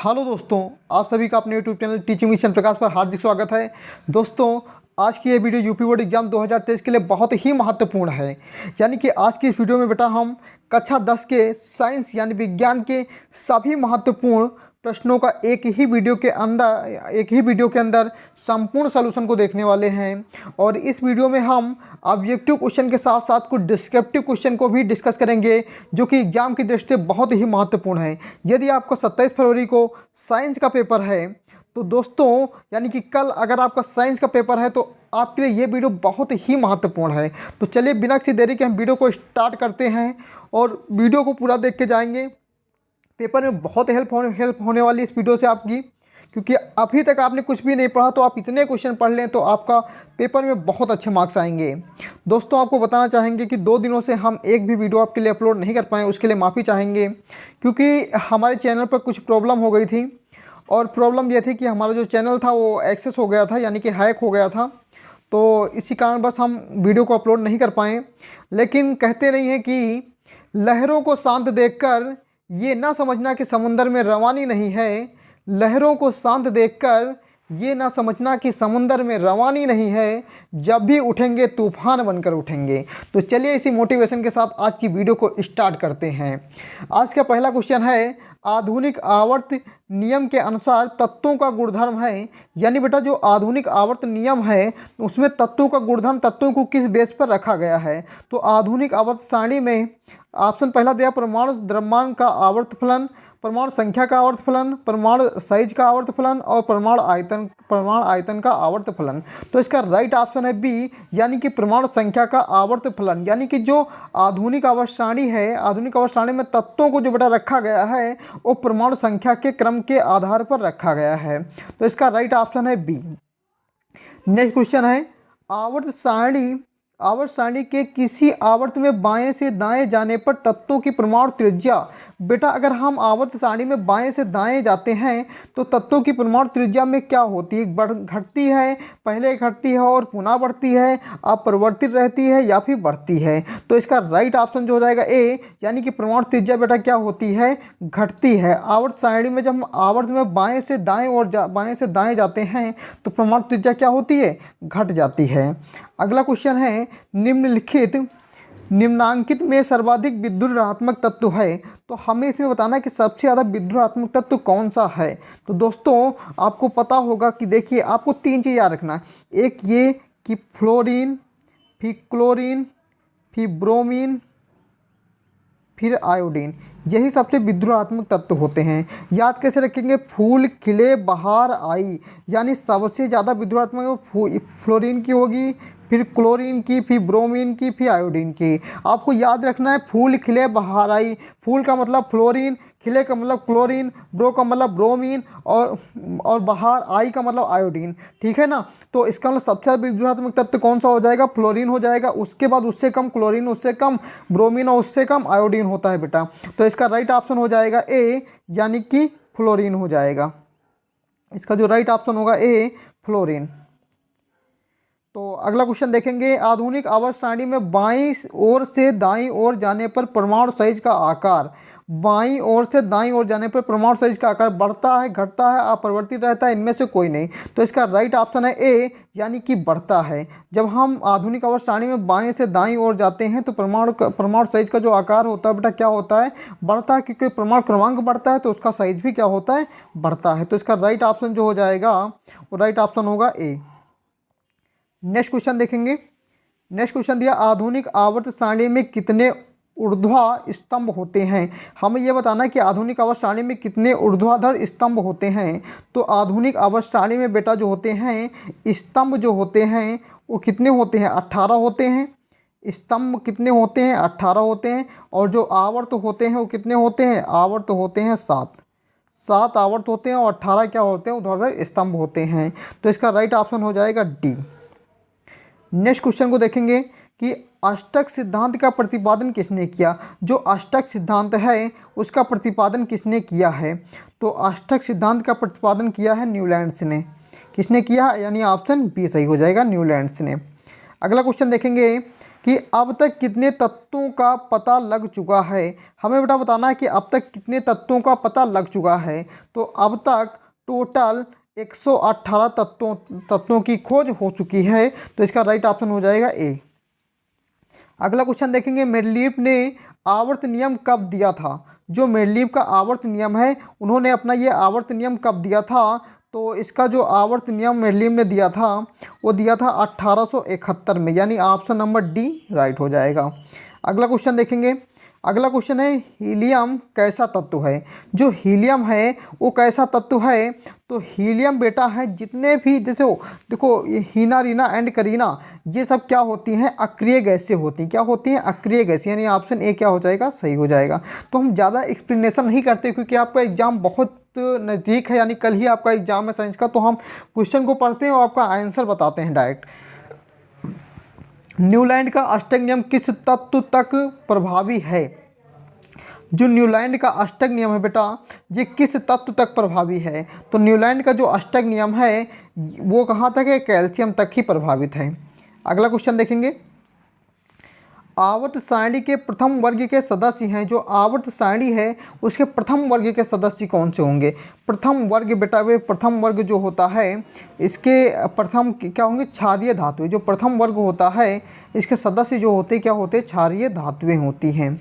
Hello दोस्तों, आप सभी का अपने यूट्यूब चैनल टीचिंग मिशन प्रकाश पर हार्दिक स्वागत है। दोस्तों, आज की ये वीडियो यूपी बोर्ड एग्जाम 2023 के लिए बहुत ही महत्वपूर्ण है। यानी कि आज की इस वीडियो में बेटा हम कक्षा 10 के साइंस यानी विज्ञान के सभी महत्वपूर्ण प्रश्नों का एक ही वीडियो के अंदर संपूर्ण सलूशन को देखने वाले हैं। और इस वीडियो में हम ऑब्जेक्टिव क्वेश्चन के साथ साथ कुछ डिस्क्रिप्टिव क्वेश्चन को भी डिस्कस करेंगे, जो कि एग्जाम की दृष्टि से बहुत ही महत्वपूर्ण है। यदि आपको 27 फरवरी को साइंस का पेपर है तो दोस्तों, यानी कि कल अगर आपका साइंस का पेपर है तो आपके लिए ये वीडियो बहुत ही महत्वपूर्ण है। तो चलिए बिना किसी देरी के हम वीडियो को स्टार्ट करते हैं और वीडियो को पूरा देख के जाएंगे। पेपर में बहुत हेल्प होने वाली इस वीडियो से आपकी, क्योंकि अभी तक आपने कुछ भी नहीं पढ़ा तो आप इतने क्वेश्चन पढ़ लें तो आपका पेपर में बहुत अच्छे मार्क्स आएंगे। दोस्तों, आपको बताना चाहेंगे कि 2 दिनों से हम एक भी वीडियो आपके लिए अपलोड नहीं कर पाए, उसके लिए माफ़ी चाहेंगे, क्योंकि हमारे चैनल पर कुछ प्रॉब्लम हो गई थी। और प्रॉब्लम ये थी कि हमारा जो चैनल था वो एक्सेस हो गया था, यानी कि हैक हो गया था। तो इसी कारण बस हम वीडियो को अपलोड नहीं कर पाए। लेकिन कहते नहीं हैं कि लहरों को शांत देखकर ये ना समझना कि समुंदर में रवानी नहीं है। लहरों को शांत देखकर ये ना समझना कि समुंदर में रवानी नहीं है। जब भी उठेंगे तूफान बनकर उठेंगे। तो चलिए इसी मोटिवेशन के साथ आज की वीडियो को स्टार्ट करते हैं। आज का पहला क्वेश्चन है, आधुनिक आवर्त नियम के अनुसार तत्वों का गुणधर्म है। यानी बेटा जो आधुनिक आवर्त नियम है उसमें तत्वों का गुणधर्म, तत्वों को किस बेस पर रखा गया है। तो आधुनिक आवर्त सारणी में ऑप्शन पहला दिया परमाणु द्रव्यमान का आवर्त फलन, परमाणु संख्या का आवर्त फलन, परमाणु साइज का आवर्त फलन और परमाणु आयतन का आवर्त फलन। तो इसका राइट ऑप्शन है बी, यानी कि परमाणु संख्या का आवर्त फलन। यानी कि जो आधुनिक आवर्त सारणी है, आधुनिक आवर्त सारणी में तत्वों को जो बेटा रखा गया है वो परमाणु संख्या के क्रम के आधार पर रखा गया है। तो इसका राइट ऑप्शन है बी। नेक्स्ट क्वेश्चन है, आवर्त सारणी के किसी आवर्त में बाएं से दाएं जाने पर तत्वों की परमाणु त्रिज्या। बेटा अगर हम आवर्त सारणी में बाएं से दाएं जाते हैं तो तत्वों की परमाणु त्रिज्या में क्या होती है, घटती है, पहले घटती है और पुनः बढ़ती है, अपरिवर्तित रहती है या फिर बढ़ती है। तो इसका राइट ऑप्शन जो हो जाएगा ए, यानी कि परमाणु त्रिज्या बेटा क्या होती है, घटती है। आवर्त सारणी में जब हम आवर्त में बाएं से दाएं जाते हैं तो परमाणु त्रिज्या क्या होती है, घट जाती है। अगला क्वेश्चन है, निम्नांकित में सर्वाधिक विद्युत ऋणात्मक तत्व है। तो हमें इसमें बताना है कि सबसे ज़्यादा विद्युत ऋणात्मक तत्व कौन सा है। तो दोस्तों आपको पता होगा कि देखिए आपको 3 चीज़ याद रखना है। एक ये कि फ्लोरीन, फिर क्लोरीन, फिर ब्रोमीन, फिर आयोडीन, यही सबसे विद्युतात्मक तत्व होते हैं। याद कैसे रखेंगे, फूल खिले बहार आई, यानी सबसे ज़्यादा विद्युतात्मक फ्लोरीन की होगी, फिर क्लोरीन की, फिर ब्रोमीन की, फिर आयोडीन की। आपको याद रखना है फूल खिले बहार आई, फूल का मतलब फ्लोरीन, खिले का मतलब क्लोरीन, ब्रो का मतलब ब्रोमीन और बहार आई का मतलब आयोडीन। ठीक है ना। तो इसका मतलब सबसे ज़्यादा विद्युतात्मक तत्व कौन सा हो जाएगा, फ्लोरीन हो जाएगा। उसके बाद उससे कम क्लोरीन, उससे कम ब्रोमीन और उससे कम आयोडीन होता है बेटा। तो इसका राइट ऑप्शन हो जाएगा ए, यानी कि फ्लोरीन हो जाएगा। इसका जो राइट ऑप्शन होगा ए, फ्लोरीन। तो अगला क्वेश्चन देखेंगे, आधुनिक आवर्त सारणी में बाईं ओर से दाईं ओर जाने पर परमाणु साइज का आकार। बाईं ओर से दाईं ओर जाने पर परमाणु साइज का आकार बढ़ता है, घटता है, अपरिवर्तित रहता है, इनमें से कोई नहीं। तो इसका राइट ऑप्शन है ए, यानी कि बढ़ता है। जब हम आधुनिक आवर्त सारणी में बाएं से दाईं ओर जाते हैं तो परमाणु साइज का जो आकार होता है बेटा क्या होता है, बढ़ता है, क्योंकि परमाणु क्रमांक बढ़ता है तो उसका साइज भी क्या होता है, बढ़ता है। तो इसका राइट ऑप्शन जो हो जाएगा वो राइट ऑप्शन होगा ए। नेक्स्ट क्वेश्चन देखेंगे। नेक्स्ट क्वेश्चन दिया, आधुनिक आवर्त सारणी में कितने ऊर्ध्वाधर स्तंभ होते हैं। हमें यह बताना है कि आधुनिक आवर्त सारणी में कितने ऊर्ध्वाधर स्तंभ होते हैं। तो आधुनिक आवर्त सारणी में बेटा जो होते हैं स्तंभ जो होते हैं वो कितने होते हैं, 18 होते हैं। स्तंभ कितने होते हैं, 18 होते हैं। और जो आवर्त होते हैं वो कितने होते हैं, आवर्त होते हैं 7 आवर्त होते हैं और 18 क्या होते हैं, ऊर्ध्वाधर स्तंभ होते हैं। तो इसका राइट ऑप्शन हो जाएगा डी। नेक्स्ट क्वेश्चन को देखेंगे कि अष्टक सिद्धांत का प्रतिपादन किसने किया। जो अष्टक सिद्धांत है उसका प्रतिपादन किसने किया है। तो अष्टक सिद्धांत का प्रतिपादन किया है न्यूलैंड्स ने। किसने किया, यानी ऑप्शन बी सही हो जाएगा, न्यूलैंड्स ने। अगला क्वेश्चन देखेंगे कि अब तक कितने तत्वों का पता लग चुका है। हमें बेटा बताना है कि अब तक कितने तत्वों का पता लग चुका है। तो अब तक टोटल 118 तत्वों की खोज हो चुकी है। तो इसका राइट ऑप्शन हो जाएगा ए। अगला क्वेश्चन देखेंगे, मेंडलीव ने आवर्त नियम कब दिया था। जो मेंडलीव का आवर्त नियम है, उन्होंने अपना ये आवर्त नियम कब दिया था। तो इसका जो आवर्त नियम मेंडलीव ने दिया था वो दिया था 1871 में, यानी ऑप्शन नंबर डी राइट हो जाएगा। अगला क्वेश्चन देखेंगे। अगला क्वेश्चन है, हीलियम कैसा तत्व है। जो हीलियम है वो कैसा तत्व है। तो हीलियम बेटा है, जितने भी जैसे देखो ये हीना रीना एंड करीना, ये सब क्या होती हैं, अक्रिय गैसें होती हैं। क्या होती हैं, अक्रिय गैसें, यानी ऑप्शन ए क्या हो जाएगा, सही हो जाएगा। तो हम ज़्यादा एक्सप्लेनेशन नहीं करते क्योंकि आपका एग्जाम बहुत नज़दीक है, यानी कल ही आपका एग्जाम है साइंस का। तो हम क्वेश्चन को पढ़ते हैं और आपका आंसर बताते हैं डायरेक्ट। न्यूलैंड का अष्टक नियम किस तत्व तक प्रभावी है। जो न्यूलैंड का अष्टक नियम है बेटा, ये किस तत्व तक प्रभावी है। तो न्यूलैंड का जो अष्टक नियम है वो कहाँ तक है, कैल्शियम तक ही प्रभावित है। अगला क्वेश्चन देखेंगे, आवर्त सारणी के प्रथम वर्ग के सदस्य हैं। जो आवर्त सारणी है उसके प्रथम वर्ग के सदस्य कौन से होंगे। प्रथम वर्ग बेटा, वे प्रथम वर्ग जो होता है इसके प्रथम क्या होंगे, क्षारीय धातुएं। जो प्रथम वर्ग होता है इसके सदस्य जो होते क्या होते, क्षारीय धातुएं होती हैं।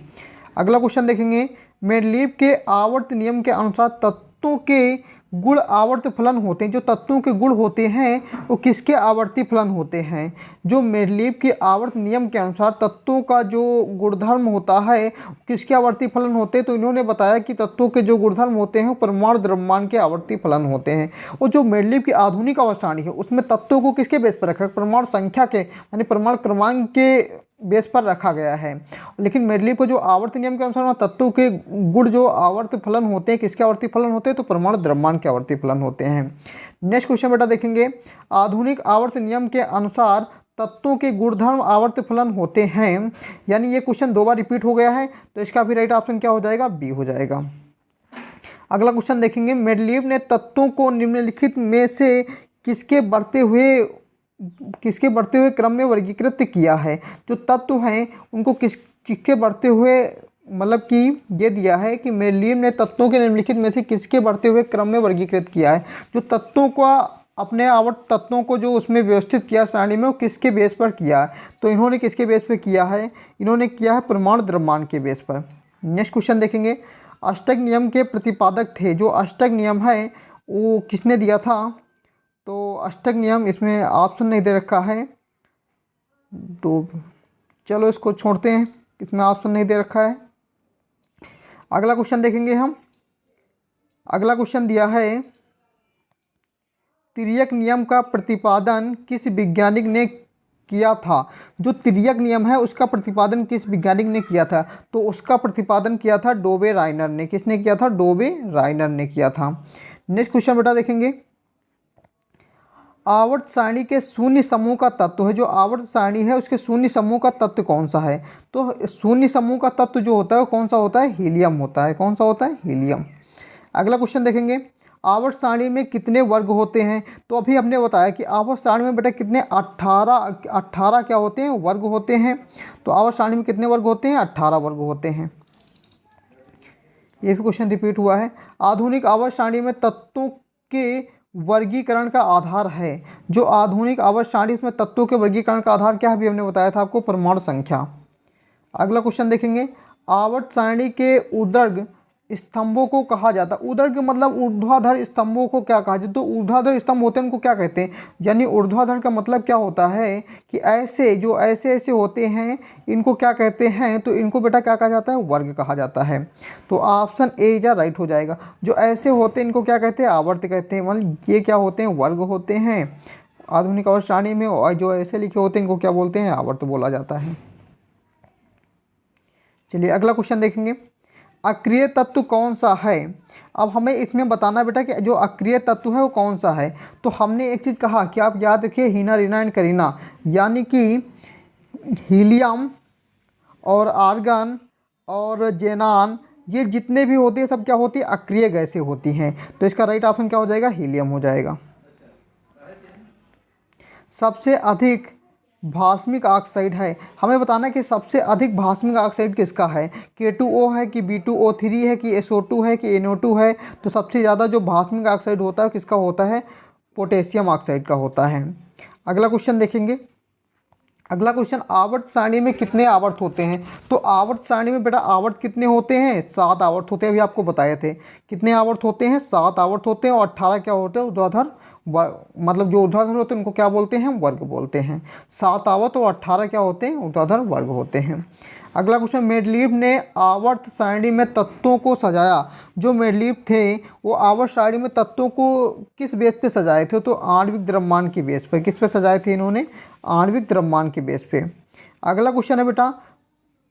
अगला क्वेश्चन देखेंगे, मेंडलीव के आवर्त नियम के अनुसार तत्वों के गुण आवर्त फलन होते हैं। जो तत्वों के गुण होते हैं वो किसके आवर्ती फलन होते हैं। जो मेंडलीव के आवर्त नियम के अनुसार तत्वों का जो गुणधर्म होता है किसके आवर्ती फलन होते हैं। तो इन्होंने बताया कि तत्वों के जो गुणधर्म होते हैं परमाणु द्रव्यमान के आवर्ती फलन होते हैं। और जो मेंडलीव की आधुनिक आवर्त सारणी है उसमें तत्वों को किसके बेस पर रखा है, परमाणु संख्या के यानी परमाणु क्रमांक के बेस पर रखा गया है। लेकिन मेंडलीव को जो आवर्त नियम के अनुसार तत्वों के गुण जो आवर्त फलन होते हैं किसके आवर्ती फलन होते हैं, तो परमाणु द्रव्यमान के आवर्ती फलन होते हैं। नेक्स्ट क्वेश्चन बेटा देखेंगे, आधुनिक आवर्त नियम के अनुसार तत्वों के गुणधर्म आवर्त फलन होते हैं। यानी ये क्वेश्चन दो बार रिपीट हो गया है, तो इसका भी राइट ऑप्शन क्या हो जाएगा, बी हो जाएगा। अगला क्वेश्चन देखेंगे, मेंडलीव ने तत्वों को निम्नलिखित में से किसके बढ़ते हुए क्रम में वर्गीकृत किया है। जो तत्व हैं उनको किसके बढ़ते हुए, मतलब कि ये दिया है कि मेंडलीव ने तत्वों के निम्नलिखित में से किसके बढ़ते हुए क्रम में वर्गीकृत किया है। जो तत्वों का अपने आवर्त तत्वों को जो उसमें व्यवस्थित किया सारणी में, वो किसके बेस पर किया है। तो इन्होंने किसके बेस पर किया है, इन्होंने किया है परमाणु द्रव्यमान के बेस पर। नेक्स्ट क्वेश्चन देखेंगे, अष्टक नियम के प्रतिपादक थे। जो अष्टक नियम है वो किसने दिया था। तो अष्टक नियम, इसमें ऑप्शन नहीं दे रखा है तो चलो इसको छोड़ते हैं, इसमें ऑप्शन नहीं दे रखा है। अगला क्वेश्चन देखेंगे हम। अगला क्वेश्चन दिया है, तिर्यक नियम का प्रतिपादन किस वैज्ञानिक ने किया था। जो तिर्यक नियम है उसका प्रतिपादन किस वैज्ञानिक ने किया था। तो उसका प्रतिपादन किया था डोबे राइनर ने। किसने किया था, डोबे राइनर ने किया था। नेक्स्ट क्वेश्चन बेटा देखेंगे, आवर्त सारणी के शून्य समूह का तत्व है। जो आवर्त सारणी है उसके शून्य समूह का तत्व कौन सा है। तो शून्य समूह का तत्व जो होता है वो कौन सा होता है, हीलियम होता है। कौन सा होता है, हीलियम। अगला क्वेश्चन देखेंगे, आवर्त सारणी में कितने वर्ग होते हैं। तो अभी हमने बताया कि आवर्त सारणी में बेटा कितने 18 क्या होते हैं, वर्ग होते हैं। तो आवर्त सारणी में कितने वर्ग होते हैं, 18 वर्ग होते हैं। ये भी क्वेश्चन रिपीट हुआ है। आधुनिक आवर्त सारणी में तत्वों के वर्गीकरण का आधार है। जो आधुनिक आवर्त सारणी, इसमें तत्वों के वर्गीकरण का आधार क्या है, अभी हमने बताया था आपको, परमाणु संख्या। अगला क्वेश्चन देखेंगे, आवर्त सारणी के ऊर्ध्वाधर स्तंभों को कहा जाता है। ऊर्ध्वाधर मतलब ऊर्ध्वाधर स्तंभों को क्या कहा जाता है। तो ऊर्ध्वाधर स्तंभ होते हैं उनको क्या कहते हैं। यानी ऊर्ध्वाधर का मतलब क्या होता है कि ऐसे जो ऐसे होते हैं इनको क्या कहते हैं। तो इनको बेटा क्या कहा जाता है, वर्ग कहा जाता है। तो ऑप्शन ए या राइट हो जाएगा। जो ऐसे होते हैं इनको क्या कहते हैं, आवर्त कहते हैं। मतलब ये क्या होते हैं, वर्ग होते हैं आधुनिक आवर्त सारणी में। और जो ऐसे लिखे होते हैं इनको क्या बोलते हैं, आवर्त बोला जाता है। चलिए अगला क्वेश्चन देखेंगे, अक्रिय तत्व कौन सा है। अब हमें इसमें बताना बेटा कि जो अक्रिय तत्व है वो कौन सा है। तो हमने एक चीज़ कहा कि आप याद रखिए, हीना रीना एंड करीना, यानी कि हीलियम और आर्गन और जेनान, ये जितने भी होते हैं सब क्या होती है, अक्रिय गैसें होती हैं। तो इसका राइट ऑप्शन क्या हो जाएगा, हीलियम हो जाएगा। सबसे अधिक भास्मिक ऑक्साइड है, हमें बताना है कि सबसे अधिक भास्मिक ऑक्साइड किसका है, K2O है कि B2O3 है कि SO2 है कि NO2 है। तो सबसे ज़्यादा जो भास्मिक ऑक्साइड होता है किसका होता है, पोटेशियम ऑक्साइड का होता है। अगला क्वेश्चन देखेंगे। अगला क्वेश्चन, आवर्त सारणी में कितने आवर्त होते हैं। तो आवर्त सारणी में बेटा आवर्त कितने होते हैं, 7 आवर्त होते हैं, अभी आपको बताए थे। कितने आवर्त होते हैं, 7 आवर्त होते हैं। और 18 क्या होते हैं, ऊर्ध्वाधर मतलब जो ऊर्ध्वाधर होते हैं उनको क्या बोलते हैं, वर्ग बोलते हैं। 7 आवर्त और 18 क्या होते हैं, ऊर्ध्वाधर वर्ग होते हैं। अगला क्वेश्चन, मेंडलीव ने आवर्त सारणी में तत्वों को सजाया। जो मेंडलीव थे वो आवर्त सारणी में तत्वों को किस बेस पे सजाए थे, तो आणविक द्रव्यमान के बेस पर। किस पे सजाए थे इन्होंने, आणविक द्रव्यमान के बेस पे। अगला क्वेश्चन है बेटा,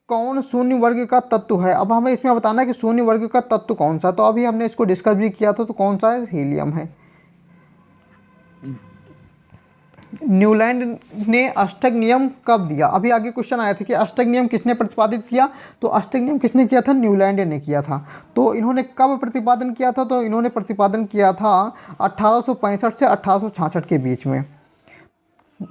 कौन शून्य वर्ग का तत्व है। अब हमें इसमें बताना है कि शून्य वर्ग का तत्व कौन सा। तो अभी हमने इसको डिस्कस भी किया था, तो कौन सा है, हीलियम है। न्यूलैंड ने अष्टक नियम कब दिया। अभी आगे क्वेश्चन आया था कि अष्टक नियम किसने प्रतिपादित किया। तो अष्टक नियम किसने किया था, न्यूलैंड ने किया था। तो इन्होंने कब प्रतिपादन किया था, तो इन्होंने प्रतिपादन किया था 1865 से 1866 के बीच में।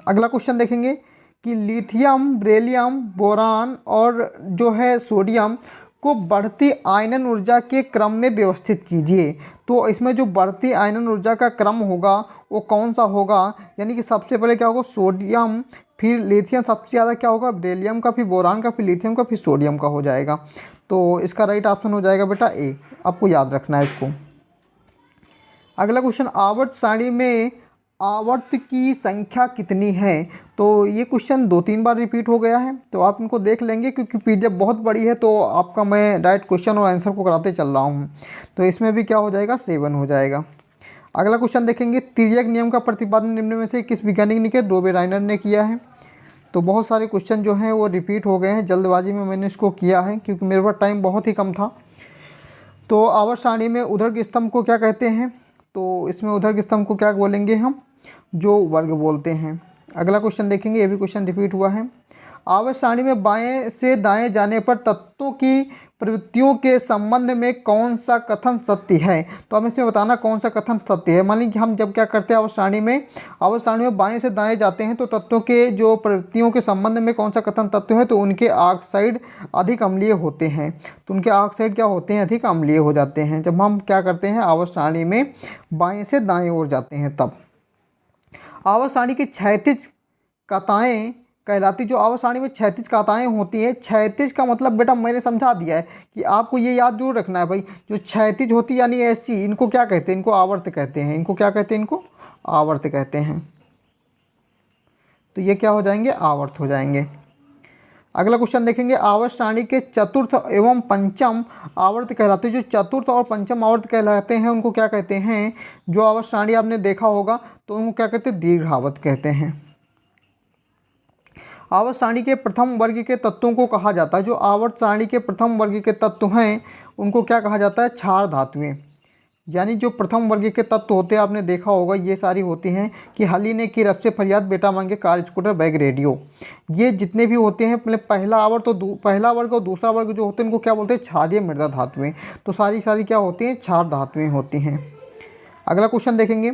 अगला क्वेश्चन देखेंगे कि लिथियम, बेरिलियम, बोरान और जो है सोडियम को बढ़ती आयनन ऊर्जा के क्रम में व्यवस्थित कीजिए। तो इसमें जो बढ़ती आयनन ऊर्जा का क्रम होगा वो कौन सा होगा, यानी कि सबसे पहले क्या होगा, सोडियम, फिर लिथियम, सबसे ज़्यादा क्या होगा, बेरिलियम का, फिर बोरान का, फिर लिथियम का, फिर सोडियम का हो जाएगा। तो इसका राइट ऑप्शन हो जाएगा बेटा ए, आपको याद रखना है इसको। अगला क्वेश्चन, आवर्त सारणी में आवर्त की संख्या कितनी है। तो ये क्वेश्चन 2-3 बार रिपीट हो गया है, तो आप इनको देख लेंगे क्योंकि पीडीएफ बहुत बड़ी है, तो आपका मैं डायरेक्ट क्वेश्चन और आंसर को कराते चल रहा हूँ। तो इसमें भी क्या हो जाएगा, 7 हो जाएगा। अगला क्वेश्चन देखेंगे, तिर्यक नियम का प्रतिपादन निम्न में से किस वैज्ञानिक ने किया। डोबेराइनर ने किया है। तो बहुत सारे क्वेश्चन जो हैं वो रिपीट हो गए हैं, जल्दबाजी में मैंने इसको किया है क्योंकि मेरे पास टाइम बहुत ही कम था। तो आवर्त सारणी में ऊर्ध्व स्तंभ को क्या कहते हैं, तो इसमें ऊर्ध्व स्तंभ को क्या बोलेंगे हम, जो वर्ग बोलते हैं। अगला क्वेश्चन देखेंगे, ये भी क्वेश्चन रिपीट हुआ है। आवर्त सारणी में बाएं से दाएं जाने पर तत्वों की प्रवृत्तियों के संबंध में कौन सा कथन सत्य है। तो हमें इसमें बताना कौन सा कथन सत्य है। मान लीजिए हम जब क्या करते हैं, आवर्त सारणी में बाएं से दाएं जाते हैं तो तत्वों के जो प्रवृत्तियों के संबंध में कौन सा कथन तत्व है, तो उनके ऑक्साइड अधिक अम्लीय होते हैं। तो उनके ऑक्साइड क्या होते हैं, अधिक अम्लीय हो जाते हैं जब हम क्या करते हैं, आवर्त सारणी में बाएँ से दाएँ ओर जाते हैं तब। आवर्त सारणी की क्षैतिज कताएं कहलाती, जो आवर्त सारणी में क्षैतिज कताएं होती हैं। क्षैतिज का मतलब बेटा मैंने समझा दिया है कि आपको ये याद जरूर रखना है भाई, जो क्षैतिज होती है यानी ऐसी, इनको क्या कहते हैं, इनको आवर्त कहते हैं। इनको क्या कहते हैं, इनको आवर्त कहते हैं। तो ये क्या हो जाएंगे, आवर्त हो जाएंगे। अगला क्वेश्चन देखेंगे, आवर्त सारणी के चतुर्थ एवं पंचम आवर्त कहलाते हैं। जो चतुर्थ और पंचम आवर्त कहलाते हैं उनको क्या कहते हैं, जो आवर्त सारणी आपने देखा होगा तो उनको क्या कहते हैं, दीर्घावर्त कहते हैं। आवर्त सारणी के प्रथम वर्ग के तत्वों को कहा जाता है। जो आवर्त सारणी के प्रथम वर्ग के तत्व हैं उनको क्या कहा जाता है, क्षार धातुएं। यानी जो प्रथम वर्ग के तत्व होते हैं, आपने देखा होगा ये सारी होती हैं कि हली ने की रब से फरियाद, बेटा मांगे कार, स्कूटर, बैग, रेडियो। ये जितने भी होते हैं, मतलब पहला आवर्त तो पहला वर्ग और दूसरा वर्ग जो होते हैं इनको क्या बोलते हैं, क्षारीय मृदा धातुएं। तो सारी क्या होती हैं, क्षार धातुएं होती हैं। अगला क्वेश्चन देखेंगे,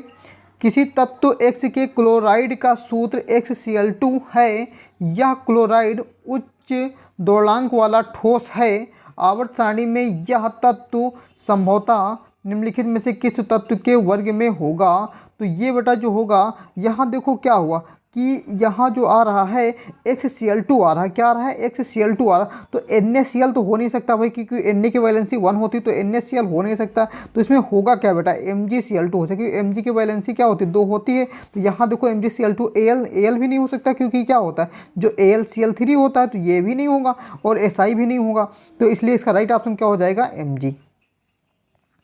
किसी तत्व X के क्लोराइड का सूत्र XCl2 है। यह क्लोराइड उच्च दोलनांक वाला ठोस है। आवर्त सारणी में यह तत्व संभवतः निम्नलिखित में से किस तत्व के वर्ग में होगा। तो ये बेटा जो होगा, यहाँ देखो क्या हुआ कि यहाँ जो आ रहा है XCl2 आ रहा है। क्या आ रहा है, XCl2 आ रहा। तो NaCl तो हो नहीं सकता भाई, क्योंकि Na की वैलेंसी 1 होती तो NaCl हो नहीं सकता। तो इसमें होगा क्या बेटा, MgCl2 हो सकता है। Mg की वैलेंसी क्या होती है, 2 होती है। तो यहाँ देखो MgCl2, Al भी नहीं हो सकता क्योंकि क्या होता है, जो AlCl3 होता है, तो ये भी नहीं होगा और Si भी नहीं होगा। तो इसलिए इसका राइट ऑप्शन क्या हो जाएगा, Mg।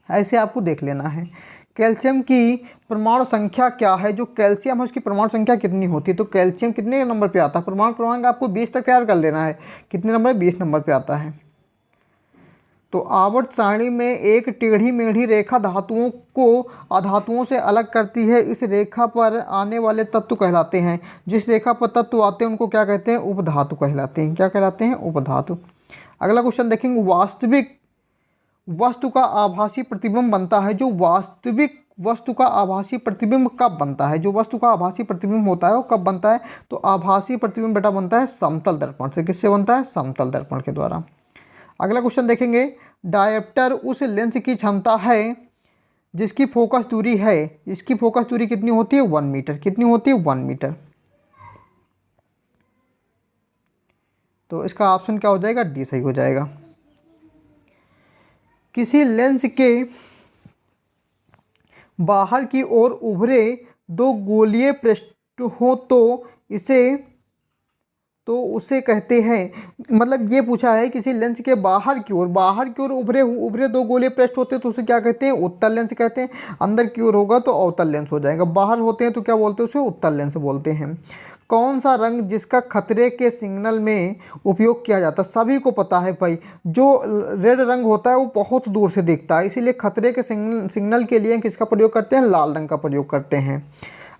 ऐसे आपको देख लेना है। कैल्शियम की परमाणु संख्या क्या है। जो कैल्शियम है उसकी परमाणु संख्या कितनी होती है। तो कैल्शियम कितने नंबर पे आता है, परमाणु क्रमांक आपको 20 तक तैयार कर लेना है। कितने नंबर, 20 नंबर पे आता है। तो आवर्त सारणी में एक टेढ़ी मेढ़ी रेखा धातुओं को अधातुओं से अलग करती है। इस रेखा पर आने वाले तत्व कहलाते हैं। जिस रेखा पर तत्व आते हैं उनको क्या कहते हैं, उपधातु कहलाते हैं। क्या कहलाते हैं, उपधातु। अगला क्वेश्चन देखेंगे, वास्तविक वस्तु का आभासी प्रतिबिंब बनता है। जो वास्तविक वस्तु का आभासी प्रतिबिंब कब बनता है? जो वस्तु का आभासी प्रतिबिंब होता है वो कब बनता है? तो आभासी प्रतिबिंब बेटा बनता है समतल दर्पण से। किससे बनता है? समतल दर्पण के द्वारा। अगला क्वेश्चन देखेंगे, डायोप्टर उस लेंस की क्षमता है जिसकी फोकस दूरी है, इसकी फोकस दूरी कितनी होती है? 1 मीटर। कितनी होती है? 1 मीटर। तो इसका ऑप्शन क्या हो जाएगा? डी सही हो जाएगा। किसी लेंस के बाहर की ओर उभरे दो गोलीय पृष्ठ हो तो उसे कहते हैं, मतलब ये पूछा है किसी लेंस के बाहर की ओर उभरे दो गोलीय पृष्ठ होते हैं तो उसे क्या कहते हैं? उत्तल लेंस कहते हैं। अंदर की ओर होगा तो अवतल लेंस हो जाएगा। बाहर होते हैं तो क्या बोलते हैं? उसे उत्तल लेंस बोलते हैं। कौन सा रंग जिसका खतरे के सिग्नल में उपयोग किया जाता है? सभी को पता है भाई, जो रेड रंग होता है वो बहुत दूर से दिखता है, इसीलिए खतरे के सिग्नल के लिए किसका प्रयोग करते हैं? लाल रंग का प्रयोग करते हैं।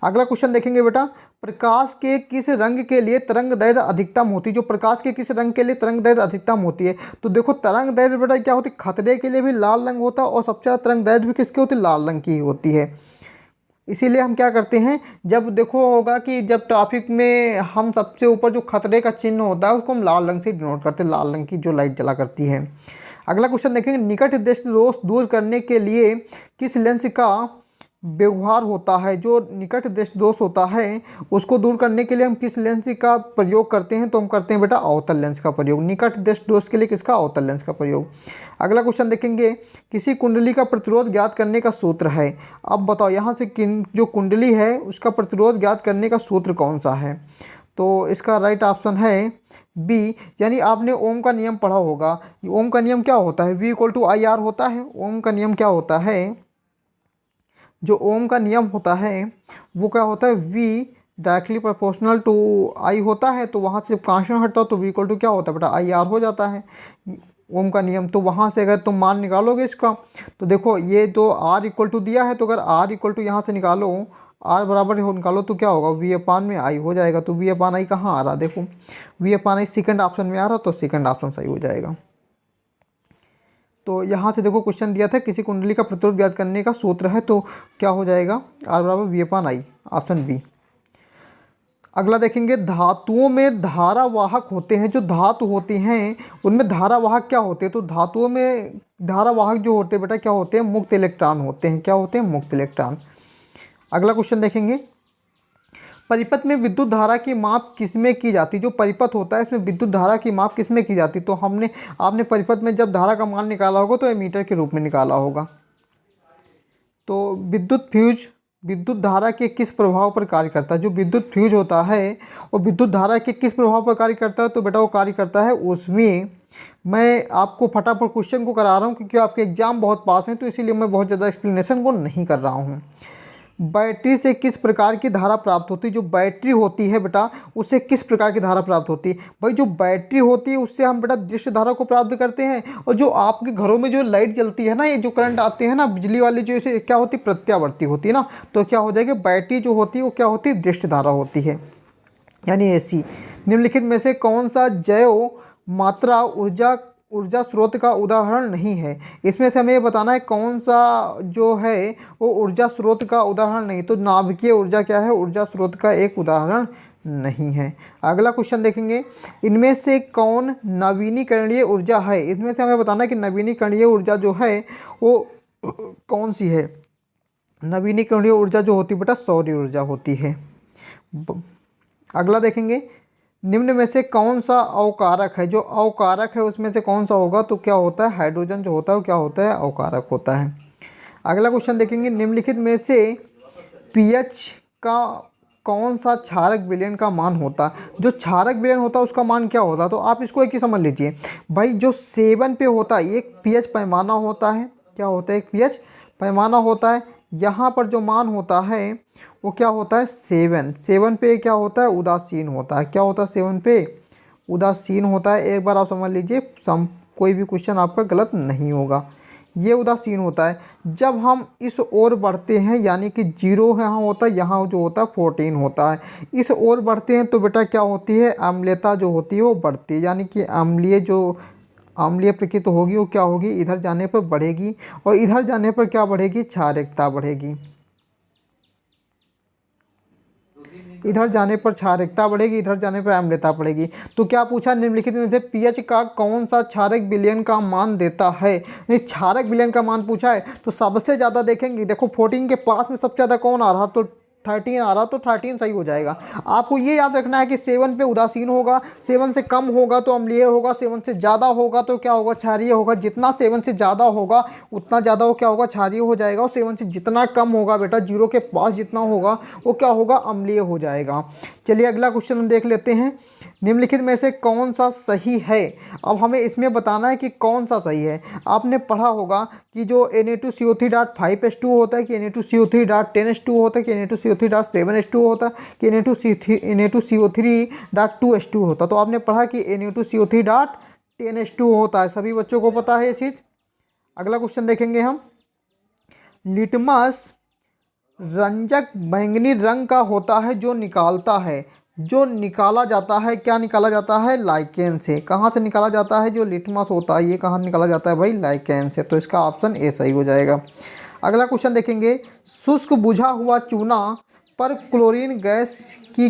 अगला क्वेश्चन देखेंगे बेटा, प्रकाश के किस रंग के लिए तरंग दैर्घ्य अधिकतम होती है? जो प्रकाश के किस रंग के लिए तरंग दैर्घ्य अधिकतम होती है? तो देखो तरंग दैर्घ्य बेटा क्या होती है? खतरे के लिए भी लाल रंग होता है और सबसे ज़्यादा तरंग दैर्घ्य भी किसकी होती है? लाल रंग की ही होती है। इसीलिए हम क्या करते हैं, जब देखो होगा कि जब ट्रैफिक में हम सबसे ऊपर जो खतरे का चिन्ह होता है उसको हम लाल रंग से डिनोट करते हैं, लाल रंग की जो लाइट जला करती है। अगला क्वेश्चन देखेंगे, निकट दृष्टि दोष दूर करने के लिए किस लेंस का व्यवहार होता है? जो निकट दृष्टि दोष होता है उसको दूर करने के लिए हम किस लेंस का प्रयोग करते हैं? तो हम करते हैं बेटा अवतल लेंस का प्रयोग। निकट दृष्टि दोष के लिए किसका? अवतल लेंस का प्रयोग। अगला क्वेश्चन देखेंगे, किसी कुंडली का प्रतिरोध ज्ञात करने का सूत्र है। अब बताओ यहाँ से जो कुंडली है उसका प्रतिरोध ज्ञात करने का सूत्र कौन सा है? तो इसका राइट ऑप्शन है बी, यानी आपने ओम का नियम पढ़ा होगा। ओम का नियम क्या होता है? V = IR होता है। ओम का नियम क्या होता है? जो ओम का नियम होता है वो क्या होता है? V directly proportional to I होता है। तो वहाँ से कांस्टेंट हटता हो तो V = क्या होता है बेटा? IR हो जाता है ओम का नियम। तो वहाँ से अगर तुम मान निकालोगे इसका, तो देखो ये तो R = दिया है, तो अगर R यहाँ से निकालो, R बराबर हो निकालो तो क्या होगा? V/I हो जाएगा। तो V/I कहाँ आ रहा? देखो V/I सेकंड ऑप्शन में आ रहा, तो सेकंड ऑप्शन सही हो जाएगा। तो यहाँ से देखो क्वेश्चन दिया था किसी कुंडली का प्रतिरोध ज्ञात करने का सूत्र है, तो क्या हो जाएगा? R बराबर V/I, ऑप्शन बी। अगला देखेंगे, धातुओं में धारावाहक होते हैं। जो धातु होती हैं उनमें धारावाहक क्या होते हैं? तो धातुओं में धारावाहक जो होते हैं बेटा क्या होते हैं? मुक्त इलेक्ट्रॉन होते हैं। क्या होते हैं? मुक्त इलेक्ट्रॉन। अगला क्वेश्चन देखेंगे, परिपथ में विद्युत धारा की माप किसमें की जाती है? जो परिपथ होता है इसमें विद्युत धारा की माप किसमें की जाती है? तो आपने परिपथ में जब धारा का मान निकाला होगा तो एमीटर के रूप में निकाला होगा। तो विद्युत फ्यूज विद्युत धारा के किस प्रभाव पर कार्य करता है? जो विद्युत फ्यूज होता है वो विद्युत धारा के किस प्रभाव पर कार्य करता है? तो बेटा वो कार्य करता है उसमें, मैं आपको फटाफट क्वेश्चन को करा रहा हूँ क्योंकि आपके एग्जाम बहुत पास हैं, तो इसीलिए मैं बहुत ज़्यादा एक्सप्लेनेशन को नहीं कर रहा हूँ। बैटरी से किस प्रकार की धारा प्राप्त होती है? जो बैटरी होती है बेटा उससे किस प्रकार की धारा प्राप्त होती है? भाई जो बैटरी होती है उससे हम बेटा दृश्य धारा को प्राप्त करते हैं। और जो आपके घरों में जो लाइट जलती है ना, ये जो करंट आते हैं ना बिजली वाली, जो इसे क्या होती है? प्रत्यावर्ती होती है ना। तो क्या हो जाएगा? बैटरी जो होती है वो क्या होती है? दृश्य धारा होती है, यानी AC। निम्नलिखित में से कौन सा जैव मात्रा ऊर्जा स्रोत का उदाहरण नहीं है? इसमें से हमें ये बताना है कौन सा जो है वो ऊर्जा स्रोत का उदाहरण नहीं। तो नाभिकीय ऊर्जा क्या है? ऊर्जा स्रोत का एक उदाहरण नहीं है। अगला क्वेश्चन देखेंगे, इनमें से कौन नवीनीकरणीय ऊर्जा है? इसमें से हमें बताना है कि नवीनीकरणीय ऊर्जा जो है वो कौन सी है? नवीनीकरणीय ऊर्जा जो होती है बेटा सौर ऊर्जा होती है। अगला देखेंगे, निम्न में से कौन सा अवकारक है? जो अवकारक है उसमें से कौन सा होगा? तो क्या होता है? हाइड्रोजन जो होता है वो क्या होता है? अवकारक होता है। अगला क्वेश्चन देखेंगे, निम्नलिखित में से pH का कौन सा क्षारक विलयन का मान होता है? जो क्षारक विलयन होता है उसका मान क्या होता है? तो आप इसको एक ही समझ लीजिए भाई, जो 7 पे होता है एक pH पैमाना होता है। क्या होता है? एक pH पैमाना होता है। यहाँ पर जो मान होता है वो क्या होता है? 7 पे क्या होता है? उदासीन होता है। क्या होता है? 7 पे उदासीन होता है। एक बार आप समझ लीजिए, कोई भी क्वेश्चन आपका गलत नहीं होगा। ये उदासीन होता है। जब हम इस ओर बढ़ते हैं यानी कि 0 यहाँ होता है, यहाँ जो होता है 14 होता है। इस ओर बढ़ते हैं तो बेटा क्या होती है? अम्लीयता जो होती है वो बढ़ती है, यानी कि अम्लीय जो अम्लीय प्रकृति होगी वो क्या होगी, इधर जाने पर बढ़ेगी, और इधर जाने पर क्या बढ़ेगी, क्षारकता बढ़ेगी। इधर जाने पर क्षारकता बढ़ेगी, इधर जाने पर अम्लता बढ़ेगी। तो क्या पूछा, निम्नलिखित में से पीएच का कौन सा क्षारक विलयन का मान देता है। ये क्षारक विलयन का मान पूछा है तो सबसे ज़्यादा देखेंगे, देखो 14 के पास में सबसे ज़्यादा कौन आ रहा, तो 13 आ रहा, तो 13 सही हो जाएगा। आपको ये याद रखना है कि 7 पे उदासीन होगा, 7 से कम होगा तो अम्लीय होगा, 7 से ज़्यादा होगा तो क्या होगा, क्षारीय होगा। जितना 7 से ज़्यादा होगा उतना ज़्यादा वो क्या होगा, क्षारीय हो जाएगा, और 7 से जितना कम होगा बेटा, 0 के पास जितना होगा वो क्या होगा, अम्लीय हो जाएगा। चलिए अगला क्वेश्चन हम देख लेते हैं, निम्नलिखित में से कौन सा सही है। अब हमें इसमें बताना है कि कौन सा सही है। आपने पढ़ा होगा कि जो Na2CO3.5H2 होता है, कि Na2CO3.10H2 होता है, कि Na2CO3.7H2 होता है, कि Na2CO3.2H2 होता है। तो आपने पढ़ा कि Na2CO3.10H2 होता है, सभी बच्चों को पता है ये चीज़। अगला क्वेश्चन देखेंगे हम, लिटमस रंजक बैंगनी रंग का होता है जो निकालता है, जो निकाला जाता है, क्या निकाला जाता है, लाइकेन से। कहाँ से निकाला जाता है, जो लिटमस होता है ये कहाँ निकाला जाता है भाई, लाइकेन से। तो इसका ऑप्शन ए सही हो जाएगा। अगला क्वेश्चन देखेंगे, शुष्क बुझा हुआ चूना पर क्लोरीन गैस की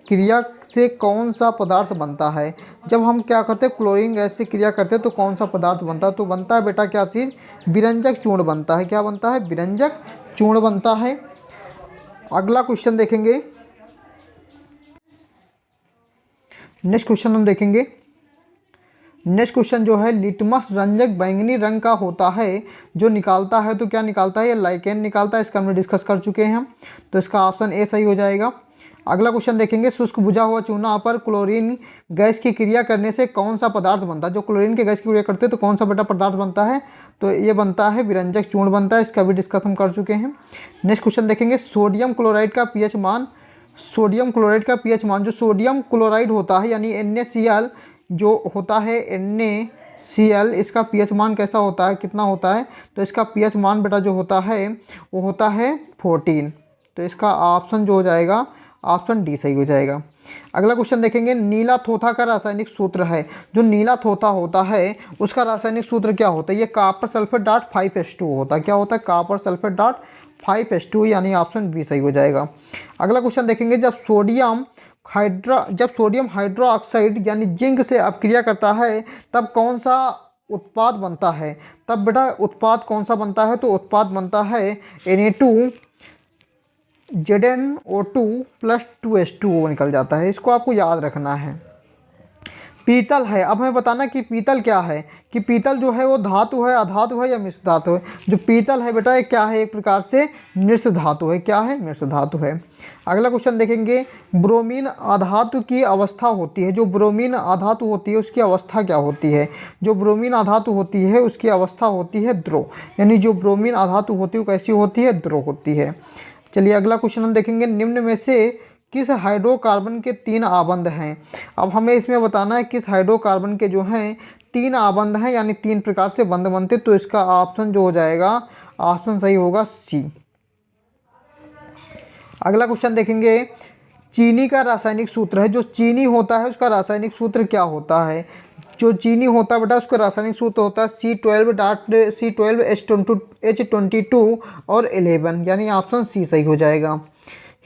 क्रिया से कौन सा पदार्थ बनता है। जब हम क्या करते हैं, क्लोरीन गैस से क्रिया करते हैं तो कौन सा पदार्थ बनता है, तो बनता है बेटा क्या चीज़, विरंजक चूर्ण बनता है। क्या बनता है, विरंजक चूर्ण बनता है। अगला क्वेश्चन देखेंगे, नेक्स्ट क्वेश्चन हम देखेंगे, नेक्स्ट क्वेश्चन जो है, लिटमस रंजक बैंगनी रंग का होता है जो निकालता है, तो क्या निकालता है, ये लाइकेन निकालता है। इसका हमने डिस्कस कर चुके हैं हम, तो इसका ऑप्शन ए सही हो जाएगा। अगला क्वेश्चन देखेंगे, शुष्क बुझा हुआ चूना पर क्लोरीन गैस की क्रिया करने से कौन सा पदार्थ बनता है। जो क्लोरीन की गैस की क्रिया करते हैं तो कौन सा बेटा पदार्थ बनता है, तो ये बनता है विरंजक चूर्ण बनता है। इसका भी डिस्कस हम कर चुके हैं। नेक्स्ट क्वेश्चन देखेंगे, सोडियम क्लोराइड का पीएच मान, सोडियम क्लोराइड का पीएच मान, जो सोडियम क्लोराइड होता है यानी NaCl जो होता है, NaCl, इसका पीएच मान कैसा होता है, कितना होता है, तो इसका पीएच मान बेटा जो होता है वो होता है 14। तो इसका ऑप्शन जो हो जाएगा, ऑप्शन डी सही हो जाएगा। अगला क्वेश्चन देखेंगे, नीला थोथा का रासायनिक सूत्र है। जो नीला थोथा होता है उसका रासायनिक सूत्र क्या होता है, ये कॉपर सल्फेट डॉट 5H2 होता है। क्या होता है, कॉपर सल्फेट डॉट 5H2, यानी ऑप्शन बी सही हो जाएगा। अगला क्वेश्चन देखेंगे, जब सोडियम हाइड्रोक्साइड यानी जिंक से अपक्रिया करता है तब कौन सा उत्पाद बनता है। तब बेटा उत्पाद कौन सा बनता है, तो उत्पाद बनता है Na2ZnO2 प्लस 2H2O निकल जाता है। इसको आपको याद रखना है। पीतल है, अब हमें बताना कि पीतल क्या है, कि पीतल जो है वो धातु है, अधातु है या मिश्र धातु है। जो पीतल है बेटा ये क्या है, एक प्रकार से मिश्र धातु है। क्या है, मिश्र धातु है। अगला क्वेश्चन देखेंगे, ब्रोमीन अधातु की अवस्था होती है। जो ब्रोमीन अधातु होती है उसकी अवस्था क्या होती है। जो ब्रोमीन अधातु होती है उसकी अवस्था होती है द्रव, यानी जो ब्रोमीन अधातु होती है वो कैसी होती है, द्रव होती है। चलिए अगला क्वेश्चन हम देखेंगे, निम्न में से किस हाइड्रोकार्बन के 3 आबंध हैं। अब हमें इसमें बताना है किस हाइड्रोकार्बन के जो हैं 3 आबंध हैं, यानी 3 प्रकार से बंध बनते। तो इसका ऑप्शन जो हो जाएगा, ऑप्शन सही होगा सी। अगला क्वेश्चन देखेंगे, चीनी का रासायनिक सूत्र है। जो चीनी होता है उसका रासायनिक सूत्र क्या होता है। जो चीनी होता है बेटा उसका रासायनिक सूत्र होता है C12H22 और 11, यानी ऑप्शन सी सही हो जाएगा।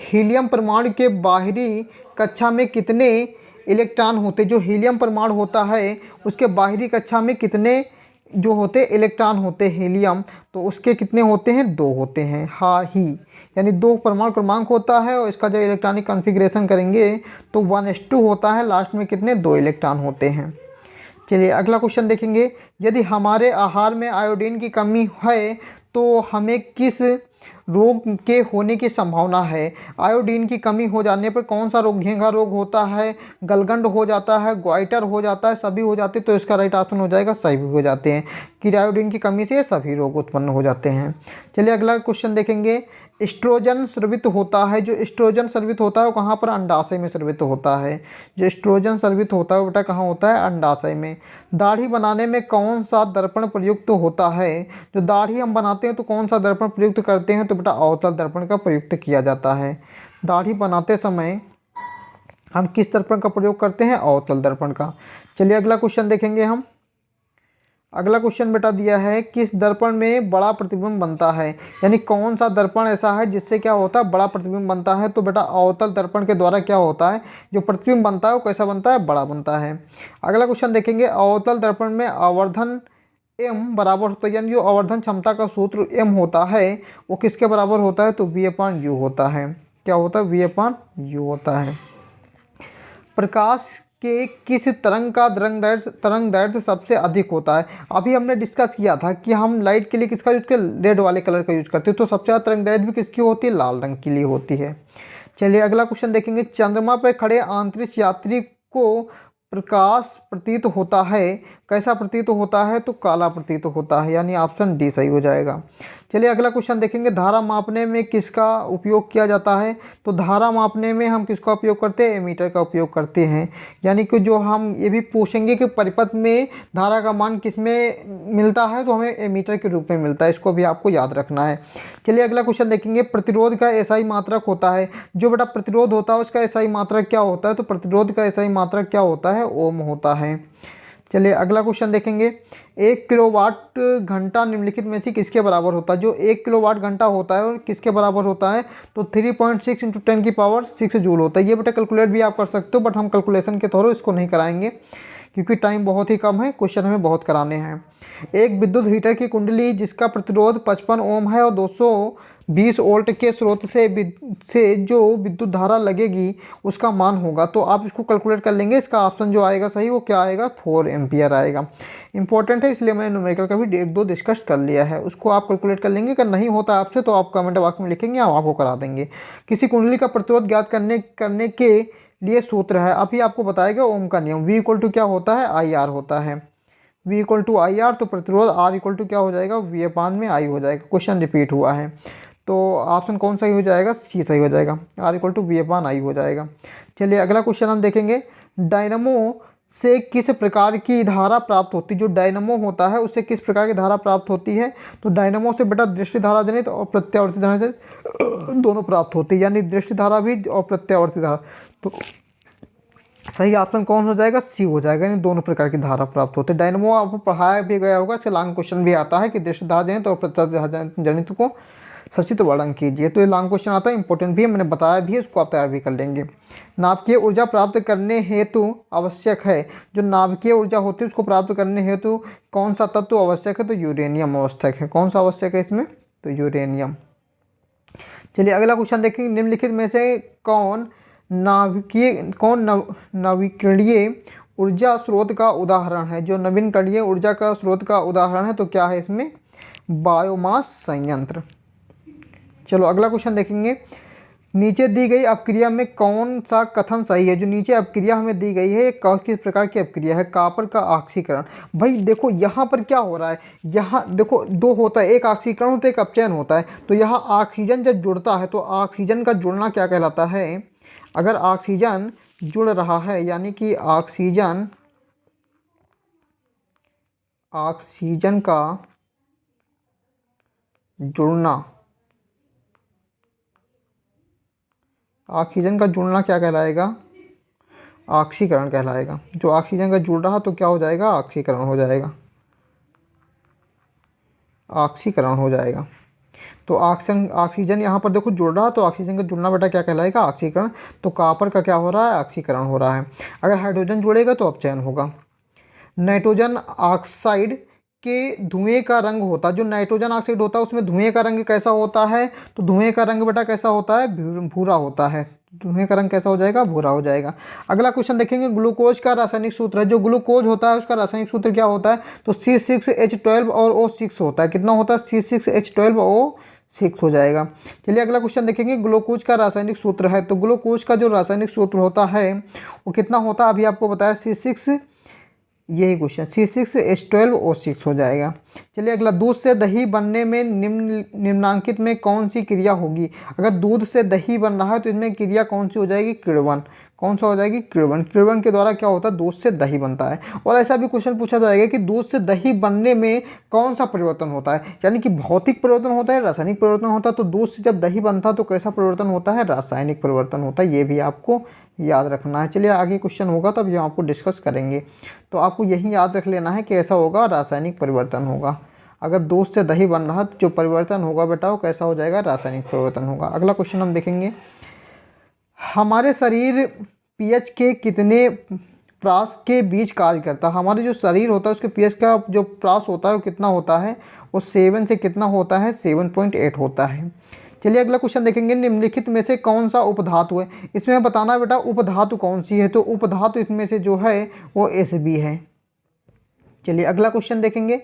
हीलियम परमाणु के बाहरी कक्षा में कितने इलेक्ट्रॉन होते। जो हीलियम परमाणु होता है उसके बाहरी कक्षा में कितने जो होते इलेक्ट्रॉन होते हीलियम, तो उसके कितने होते हैं, 2 होते हैं। हाँ ही, यानी 2 परमाणु क्रमांक होता है, और इसका जब इलेक्ट्रॉनिक कॉन्फ़िगरेशन करेंगे तो 1s2 होता है, लास्ट में कितने 2 इलेक्ट्रॉन होते हैं। चलिए अगला क्वेश्चन देखेंगे, यदि हमारे आहार में आयोडीन की कमी है तो हमें किस रोग के होने की संभावना है। आयोडीन की कमी हो जाने पर कौन सा रोग, घेंघा रोग होता है, गलगंड हो जाता है, ग्वाइटर हो जाता है, सभी हो जाते। तो इसका राइट ऑप्शन हो जाएगा सभी हो जाते हैं, कि आयोडीन की कमी से सभी रोग उत्पन्न हो जाते हैं। चलिए अगला क्वेश्चन देखेंगे, एस्ट्रोजन स्रावित होता है। जो एस्ट्रोजन स्रावित होता है वो कहाँ पर, अंडाशय में स्रावित होता है। जो एस्ट्रोजन स्रावित होता है वो बेटा कहाँ होता है, अंडाशय में। दाढ़ी बनाने में कौन सा दर्पण प्रयुक्त होता है। जो दाढ़ी हम बनाते हैं तो कौन सा दर्पण प्रयुक्त करते हैं, तो बेटा अवतल दर्पण का प्रयुक्त किया जाता है। दाढ़ी बनाते समय हम किस दर्पण का प्रयोग करते हैं? अवतल दर्पण का। चलिए अगला क्वेश्चन देखेंगे हम। अगला क्वेश्चन बेटा दिया है, किस दर्पण में बड़ा प्रतिबिंब बनता है? यानी कौन सा दर्पण ऐसा है जिससे क्या होता है? बड़ा प्रतिबिंब बनता है। तो बेटा अवतल दर्पण के द्वारा क्या होता है, जो प्रतिबिंब बनता है वो कैसा बनता है? बड़ा बनता है। अगला क्वेश्चन देखेंगे, अवतल दर्पण में आवर्धन एम बराबर होता है, यानी जो आवर्धन क्षमता का सूत्र एम होता है वो किसके बराबर होता है? तो वी अपान यू होता है। क्या होता है? वी अपान यू होता है। प्रकाश के किस तरंग का तरंग दैर्ध्य सबसे अधिक होता है? अभी हमने डिस्कस किया था कि हम लाइट के लिए किसका यूज करते? रेड वाले कलर का यूज करते हैं। तो सबसे ज़्यादा तरंग दैर्ध्य भी किसकी होती है? लाल रंग के लिए होती है। चलिए अगला क्वेश्चन देखेंगे, चंद्रमा पर खड़े अंतरिक्ष यात्री को प्रकाश प्रतीत होता है, कैसा प्रतीत होता है? तो काला प्रतीत होता है, यानी ऑप्शन डी सही हो जाएगा। चलिए अगला क्वेश्चन देखेंगे, धारा मापने में किसका उपयोग किया जाता है? तो धारा मापने में हम किसका उपयोग करते हैं? एमीटर का उपयोग करते हैं। यानी कि जो हम ये भी पूछेंगे कि परिपथ में धारा का मान किस में मिलता है, तो हमें एमीटर के रूप में मिलता है। इसको भी आपको याद रखना है। चलिए अगला क्वेश्चन देखेंगे, प्रतिरोध का एसआई मात्रक होता है। जो बेटा प्रतिरोध होता है उसका एसआई मात्रक क्या होता है? तो प्रतिरोध का एसआई मात्रक क्या होता है? ओम होता है। चलिए अगला क्वेश्चन देखेंगे, 1 किलोवाट घंटा निम्नलिखित में से किसके बराबर होता है? जो 1 किलोवाट घंटा होता है और किसके बराबर होता है? तो 3.6 × 10⁻6 जूल होता है। ये बेटा कैलकुलेट भी आप कर सकते हो, बट हम कैलकुलेशन के थ्रू इसको नहीं कराएंगे क्योंकि टाइम बहुत ही कम है, क्वेश्चन हमें बहुत कराने हैं। एक विद्युत हीटर की कुंडली जिसका प्रतिरोध 55 ओम है और 220 वोल्ट के स्रोत से जो विद्युत धारा लगेगी उसका मान होगा। तो आप इसको कैलकुलेट कर लेंगे। इसका ऑप्शन जो आएगा सही वो क्या आएगा? 4 एम्पियर आएगा। इंपॉर्टेंट है इसलिए मैंने न्यूमेरिकल का भी 1-2 डिस्कस कर लिया है। उसको आप कैलकुलेट कर लेंगे। अगर नहीं होता आपसे तो आप कमेंट बॉक्स में लिखेंगे, हम आपको करा देंगे। किसी कुंडली का प्रतिरोध ज्ञात करने के लिए सूत्र है, अभी आपको बताएगा ओम का नियम। V इक्वल टू क्या होता है? IR होता है। V इक्वल टू IR, तो प्रतिरोध R इक्वल टू क्या हो जाएगा? V अपान में I हो जाएगा। क्वेश्चन रिपीट हुआ है तो ऑप्शन कौन सही हो जाएगा? सी सही हो जाएगा। R equal to V upon I हो जाएगा। चलिए अगला क्वेश्चन हम देखेंगे, डायनमो से किस प्रकार की धारा प्राप्त होती है? जो डायनमो होता है उससे किस प्रकार की धारा प्राप्त होती है? तो डायनमो से बेटा दृष्टि धारा जनित और प्रत्यावर्ती धारा जनित दोनों प्राप्त होती है, यानी दृष्टि धारा भी और प्रत्यावर्ती धारा। तो सही ऑप्शन कौन हो जाएगा? सी हो जाएगा, यानी दोनों प्रकार की धारा प्राप्त होते हैं। डायनमो आपको पढ़ाया भी गया होगा, इससे लॉन्ग क्वेश्चन भी आता है कि दृष्टि धारा जनित और प्रत्यावर्ती धारा जनित को सचित वर्णन कीजिए। तो ये लॉन्ग क्वेश्चन आता है, इंपॉर्टेंट भी है, मैंने बताया भी है, इसको आप तैयार भी कर लेंगे। नाभिकीय ऊर्जा प्राप्त करने हेतु आवश्यक है, जो नाभिकीय ऊर्जा होती है उसको प्राप्त करने हेतु कौन सा तत्व आवश्यक है? तो यूरेनियम आवश्यक है। कौन सा आवश्यक है इसमें? तो यूरेनियम। चलिए अगला क्वेश्चन देखेंगे, निम्नलिखित में से कौन नवीकरणीय ऊर्जा स्रोत का उदाहरण है? जो नवीकरणीय ऊर्जा का स्रोत का उदाहरण है तो क्या है इसमें? बायोमास संयंत्र। चलो अगला क्वेश्चन देखेंगे, नीचे दी गई अपक्रिया में कौन सा कथन सही है? जो नीचे अपक्रिया हमें दी गई है किस प्रकार की अपक्रिया है? कॉपर का ऑक्सीकरण। भाई देखो यहाँ पर क्या हो रहा है, यहाँ देखो दो होता है, एक ऑक्सीकरण होता है, एक अपचयन होता है। तो यहाँ ऑक्सीजन जब जुड़ता है तो ऑक्सीजन का जुड़ना क्या कहलाता है? अगर ऑक्सीजन जुड़ रहा है यानी कि ऑक्सीजन का जुड़ना, ऑक्सीजन का जुड़ना क्या कहलाएगा? ऑक्सीकरण कहलाएगा। जो ऑक्सीजन का जुड़ रहा तो क्या हो जाएगा? ऑक्सीकरण हो जाएगा। ऑक्सीकरण हो जाएगा। तो ऑक्सीजन यहाँ पर देखो जुड़ रहा, तो ऑक्सीजन का जुड़ना बेटा क्या कहलाएगा? ऑक्सीकरण। तो कॉपर का क्या हो रहा है? ऑक्सीकरण हो रहा है। अगर हाइड्रोजन जुड़ेगा तो अपचयन होगा। नाइट्रोजन ऑक्साइड के धुएं का रंग होता है, जो नाइट्रोजन ऑक्साइड होता है उसमें धुएं का रंग कैसा होता है? तो धुएं का रंग बेटा कैसा होता है? भूरा होता है। धुएं का रंग कैसा हो जाएगा? भूरा हो जाएगा। अगला क्वेश्चन देखेंगे, ग्लूकोज का रासायनिक सूत्र है। जो ग्लूकोज होता है उसका रासायनिक सूत्र क्या होता है? तो C6H12 और O6 होता है। कितना होता है? C6H12 O6 हो जाएगा। चलिए अगला क्वेश्चन देखेंगे, ग्लूकोज का रासायनिक सूत्र है। तो ग्लूकोज का जो रासायनिक सूत्र होता है वो कितना होता है? अभी आपको बताया C6, यही क्वेश्चन C6H12O6 हो जाएगा। चलिए अगला, दूध से दही बनने में निम्नांकित में कौन सी क्रिया होगी? अगर दूध से दही बन रहा है तो इसमें क्रिया कौन सी हो जाएगी? किण्वन। कौन सा हो जाएगी, किण्वन। किण्वन के द्वारा क्या होता है, दूध से दही बनता है। और ऐसा भी क्वेश्चन पूछा जाएगा कि दूध से दही बनने में कौन सा परिवर्तन होता है, यानी कि भौतिक परिवर्तन होता है, रासायनिक परिवर्तन होता है। तो दूध से जब दही बनता है तो कैसा परिवर्तन होता है, रासायनिक परिवर्तन होता है। ये भी आपको याद रखना है। चलिए आगे क्वेश्चन होगा तब ये आपको डिस्कस करेंगे। तो आपको यही याद रख लेना है कि ऐसा होगा, रासायनिक परिवर्तन होगा। अगर दूध से दही बन रहा तो जो परिवर्तन होगा बेटा वो कैसा हो जाएगा, रासायनिक परिवर्तन होगा। अगला क्वेश्चन हम देखेंगे, हमारे शरीर पीएच के कितने प्रास के बीच कार्य करता है। हमारे जो शरीर होता है उसके पीएच का जो प्रास होता है वो कितना होता है, वो 7 से कितना होता है, 7.8 होता है। चलिए अगला क्वेश्चन देखेंगे, निम्नलिखित में से कौन सा उपधातु है। इसमें बताना बेटा उपधातु कौन सी है। तो उपधातु इसमें से जो है वो Sb है। चलिए अगला क्वेश्चन देखेंगे,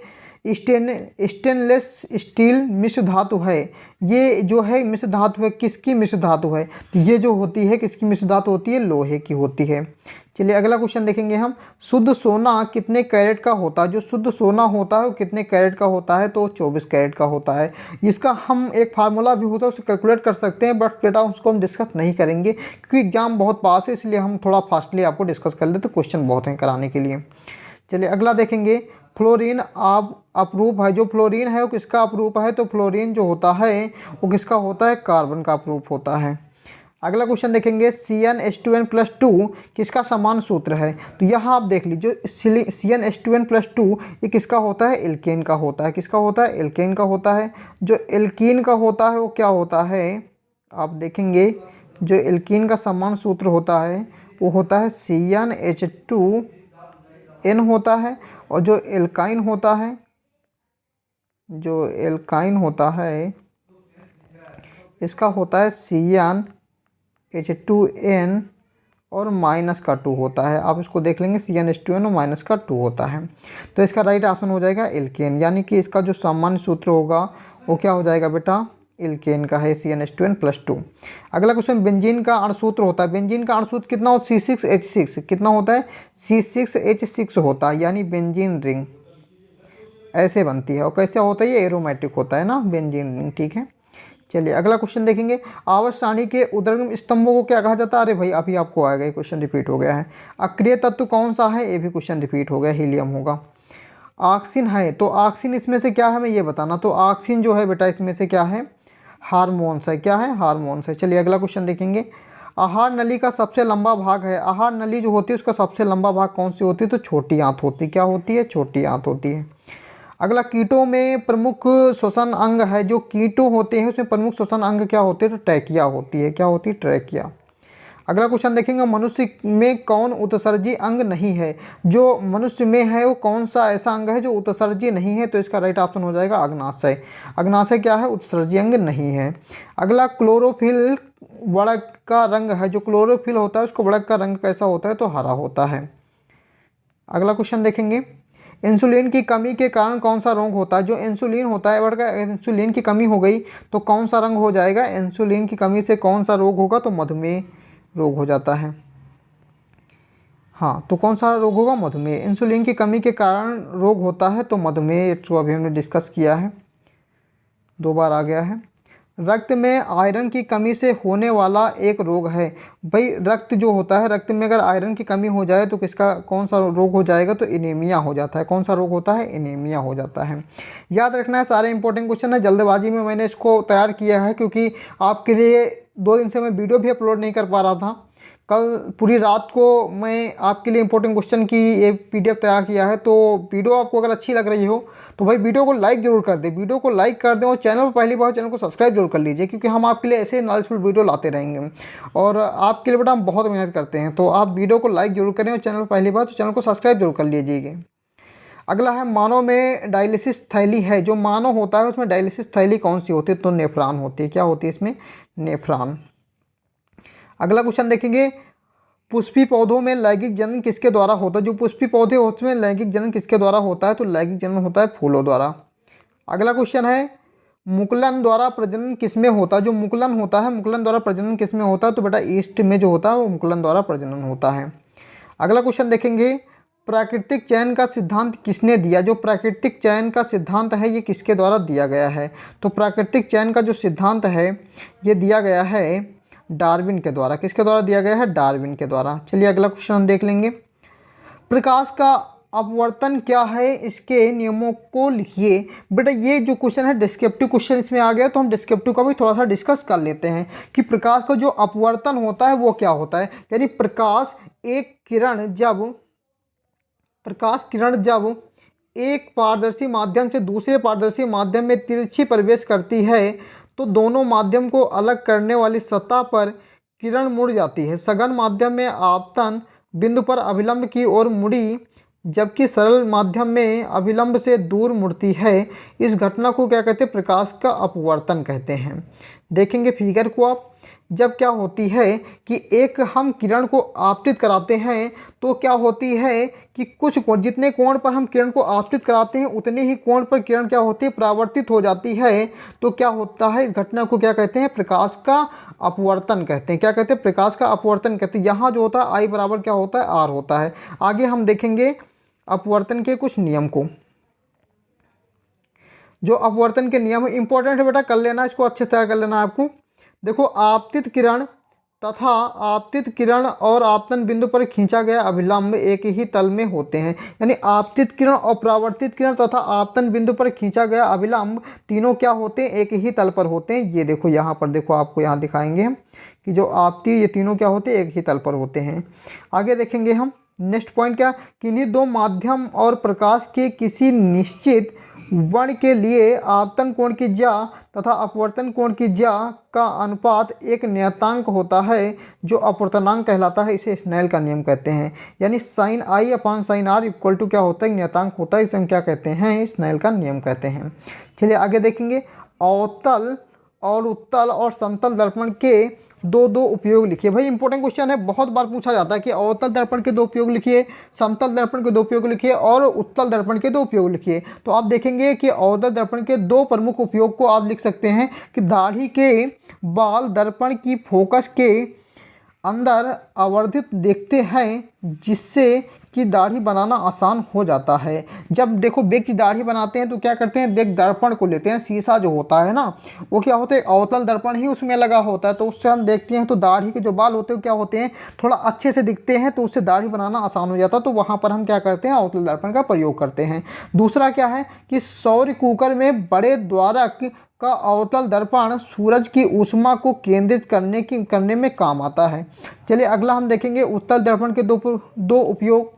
स्टेनलेस स्टील मिश्र धातु है। ये जो है मिश्र धातु है, किसकी मिश्र धातु है, तो ये जो होती है किसकी मिश्र धातु होती है, लोहे की होती है। चलिए अगला क्वेश्चन देखेंगे हम, शुद्ध सोना कितने कैरेट का होता है। जो शुद्ध सोना होता है वो कितने कैरेट का होता है, तो 24 कैरेट का होता है। इसका हम एक फार्मूला भी होता है उसको कैलकुलेट कर सकते हैं, बट बेटा उसको हम डिस्कस नहीं करेंगे क्योंकि एग्जाम बहुत पास है, इसलिए हम थोड़ा फास्टली आपको डिस्कस कर लेते, क्वेश्चन बहुत हैं कराने के लिए। चलिए अगला देखेंगे, फ्लोरीन अपरूप है। जो फ्लोरीन है वो किसका अपरूप है, तो फ्लोरीन जो होता है वो किसका होता है, कार्बन का अपरूप होता है। अगला क्वेश्चन देखेंगे, CnH2n+2 किसका समान सूत्र है। तो यहाँ आप देख लीजिए, CnH2n+2 ये किसका होता है, एल्केन का होता है। किसका होता है, एल्केन का होता है। जो एल्कीन का होता है वो क्या होता है, आप देखेंगे जो एल्कीन का समान सूत्र होता है वो होता है CnH2n होता है। और जो एल्काइन होता है, जो एल्काइन होता है इसका होता है CnH2n और -2 होता है। आप इसको देख लेंगे, CnH2n और -2 होता है। तो इसका राइट ऑप्शन हो जाएगा एल्केन, यानी कि इसका जो सामान्य सूत्र होगा वो क्या हो जाएगा बेटा, एल्केन का है, CnH2n+2। अगला क्वेश्चन, बेंजीन का अणुसूत्र होता है। बेंजीन का अणुसूत्र कितना हो, C6H6 कितना होता है, C6H6 होता है, यानी बेंजीन रिंग ऐसे बनती है। और कैसे होता है, ये एरोमेटिक होता है ना बेंजीन रिंग, ठीक है। चलिए अगला क्वेश्चन देखेंगे, आवर्त सारणी के उर्ध्वगम स्तंभों को क्या कहा जाता है। अरे भाई अभी आपको आएगा, ये क्वेश्चन रिपीट हो गया है। अक्रिय तत्व कौन सा है, ये भी क्वेश्चन रिपीट हो गया, हीलियम होगा। ऑक्सीजन है, तो ऑक्सीजन इसमें से क्या है, हमें ये बताना। तो ऑक्सीजन जो है बेटा इसमें से क्या है, हार्मोन्स है। क्या है, हार्मोन्स है। चलिए अगला क्वेश्चन देखेंगे, आहार नली का सबसे लंबा भाग है। आहार नली जो होती है उसका सबसे लंबा भाग कौन सी होती है, तो छोटी आंत होती है। क्या होती है, छोटी आंत होती है। अगला, कीटों में प्रमुख श्वसन अंग है। जो कीटो होते हैं उसमें प्रमुख श्वसन अंग क्या होते हैं, तो ट्रैकिया होती है। क्या होती है, ट्रैकिया। अगला क्वेश्चन देखेंगे, मनुष्य में कौन उत्सर्जी अंग नहीं है। जो मनुष्य में है वो कौन सा ऐसा अंग है जो उत्सर्जी नहीं है, तो इसका राइट ऑप्शन हो जाएगा अग्नाशय। अग्नाशय क्या है, उत्सर्जी अंग नहीं है। अगला, क्लोरोफिल वड़क का रंग है। जो क्लोरोफिल होता है उसको वड़क का रंग कैसा होता है, तो हरा होता है। अगला क्वेश्चन देखेंगे, इंसुलिन की कमी के कारण कौन सा रोग होता है। जो इंसुलिन होता है वड़का, इंसुलिन की कमी हो गई तो कौन सा रंग हो जाएगा, इंसुलिन की कमी से कौन सा रोग होगा, तो मधुमेह रोग हो जाता है। हाँ, तो कौन सा रोग होगा, मधुमेह। इंसुलिन की कमी के कारण रोग होता है तो मधुमेह, जो अभी हमने डिस्कस किया है, 2 बार आ गया है। रक्त में आयरन की कमी से होने वाला एक रोग है। भाई रक्त जो होता है, रक्त में अगर आयरन की कमी हो जाए तो किसका कौन सा रोग हो जाएगा, तो एनीमिया हो जाता है। कौन सा रोग होता है, एनीमिया हो जाता है। याद रखना है, सारे इंपॉर्टेंट क्वेश्चन है। जल्दबाजी में मैंने इसको तैयार किया है क्योंकि आपके लिए 2 दिन से मैं वीडियो भी अपलोड नहीं कर पा रहा था। कल पूरी रात को मैं आपके लिए इंपॉर्टेंट क्वेश्चन की ये PDF तैयार किया है। तो वीडियो आपको अगर अच्छी लग रही हो तो भाई वीडियो को लाइक जरूर कर दें, वीडियो को लाइक कर दें। और चैनल पर पहली बार चैनल को सब्सक्राइब जरूर कर लीजिए, क्योंकि हम आपके लिए ऐसे नॉलेजफुल वीडियो लाते रहेंगे और आपके लिए बेटा हम बहुत मेहनत करते हैं। तो आप वीडियो को लाइक जरूर करें और चैनल पर पहली बार तो चैनल को सब्सक्राइब जरूर कर लीजिएगा। अगला है, मानव में डायलिसिस थैली है। जो मानव होता है उसमें डायलिसिस थैली कौन सी होती है, तो नेफ्रॉन होती है। क्या होती है इसमें, नेफ्रॉन। अगला क्वेश्चन देखेंगे, पुष्पी पौधों में लैंगिक जनन किसके द्वारा होता है। जो पुष्पी पौधे होते हैं लैंगिक जनन किसके द्वारा होता है, तो लैंगिक जनन होता है फूलों द्वारा। अगला क्वेश्चन है, मुकुलन द्वारा प्रजनन किसमें होता है। जो मुकुलन होता है, मुकुलन द्वारा प्रजनन किसमें होता है, तो बेटा ईस्ट में जो होता है वो मुकुलन द्वारा प्रजनन होता है। अगला क्वेश्चन देखेंगे, प्राकृतिक चयन का सिद्धांत किसने दिया। जो प्राकृतिक चयन का सिद्धांत है ये किसके द्वारा दिया गया है, तो प्राकृतिक चयन का जो सिद्धांत है ये दिया गया है डार्विन के द्वारा। किसके द्वारा दिया गया है? डार्विन के द्वारा। चलिए अगला क्वेश्चन हम देख लेंगे। प्रकाश का अपवर्तन क्या है, इसके नियमों को लिखिए। बेटा ये जो क्वेश्चन है डिस्क्रिप्टिव क्वेश्चन इसमें आ गया, तो हम डिस्क्रिप्टिव का भी थोड़ा सा डिस्कस कर लेते हैं कि प्रकाश का जो अपवर्तन होता है वो क्या होता है। यानी प्रकाश किरण जब एक पारदर्शी माध्यम से दूसरे पारदर्शी माध्यम में तिरछी प्रवेश करती है तो दोनों माध्यम को अलग करने वाली सतह पर किरण मुड़ जाती है। सघन माध्यम में आपतन बिंदु पर अभिलंब की ओर मुड़ी, जबकि सरल माध्यम में अभिलंब से दूर मुड़ती है। इस घटना को क्या कहते हैं? प्रकाश का अपवर्तन कहते हैं। देखेंगे फिगर को आप। जब क्या होती है कि एक हम किरण को आपतित कराते हैं तो क्या होती है कि जितने कोण पर हम किरण को आपतित कराते हैं उतने ही कोण पर किरण क्या होती है? परावर्तित हो जाती है। तो क्या होता है? इस घटना को क्या कहते हैं? प्रकाश का अपवर्तन कहते हैं। क्या कहते हैं? प्रकाश का अपवर्तन कहते हैं। यहाँ जो होता है आई बराबर क्या होता है? आर होता है। आगे हम देखेंगे अपवर्तन के कुछ नियम को। जो अपवर्तन के नियम इंपॉर्टेंट है बेटा, कर लेना, इसको अच्छे से तैयार कर लेना आपको। देखो, आपतित किरण और आपतन बिंदु पर खींचा गया अभिलंब एक ही तल में होते हैं। यानी आपतित किरण और परावर्तित किरण तथा आपतन बिंदु पर खींचा गया अभिलंब तीनों क्या होते हैं? एक ही तल पर होते हैं। ये देखो यहाँ पर, देखो आपको यहाँ दिखाएंगे हम कि जो आपती ये तीनों क्या होते हैं? एक ही तल पर होते हैं। आगे देखेंगे हम नेक्स्ट पॉइंट क्या, किन्हीं दो माध्यम और प्रकाश के किसी निश्चित वर्ण के लिए आपतन कोण की ज्या तथा अपवर्तन कोण की ज्या का अनुपात एक नियतांक होता है जो अपवर्तनांक कहलाता है। इसे स्नेल का नियम कहते हैं। यानी sine I upon sine R equal to क्या होता है? नियतांक होता है। इसे हम क्या कहते हैं? स्नेल का नियम कहते हैं। चलिए आगे देखेंगे। अवतल और उत्तल और समतल दर्पण के दो उपयोग लिखिए। भाई इंपॉर्टेंट क्वेश्चन है, बहुत बार पूछा जाता है कि अवतल दर्पण के दो उपयोग लिखिए, समतल दर्पण के दो उपयोग लिखिए और उत्तल दर्पण के दो उपयोग लिखिए। तो आप देखेंगे कि अवतल दर्पण के दो प्रमुख उपयोग को आप लिख सकते हैं कि दाढ़ी के बाल दर्पण की फोकस के अंदर आवर्धित देखते हैं, जिससे कि दाढ़ी बनाना आसान हो जाता है। जब देखो व्यक्ति दाढ़ी बनाते हैं तो क्या करते हैं? देख दर्पण को लेते हैं, शीशा जो होता है ना वो क्या होता है? अवतल दर्पण ही उसमें लगा होता है, तो उससे हम देखते हैं तो दाढ़ी के जो बाल होते हैं क्या होते हैं? थोड़ा अच्छे से दिखते हैं, तो उससे दाढ़ी बनाना आसान हो जाता है। तो वहाँ पर हम क्या करते हैं? अवतल दर्पण का प्रयोग करते हैं। दूसरा क्या है कि सौर कुकर में बड़े द्वारक का अवतल दर्पण सूरज की ऊष्मा को केंद्रित करने में काम आता है। चलिए अगला हम देखेंगे उत्तल दर्पण के दो उपयोग।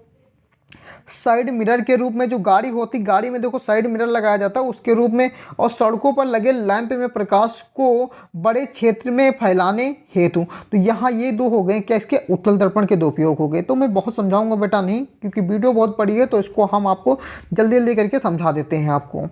साइड मिरर के रूप में, जो गाड़ी होती, गाड़ी में देखो साइड मिरर लगाया जाता है उसके रूप में, और सड़कों पर लगे लैंप में प्रकाश को बड़े क्षेत्र में फैलाने हेतु। तो यहाँ ये दो हो गए क्या? इसके उत्तल दर्पण के दो उपयोग हो गए। तो मैं बहुत समझाऊंगा बेटा नहीं, क्योंकि वीडियो बहुत बड़ी है, तो इसको हम आपको जल्दी जल्दी करके समझा देते हैं आपको।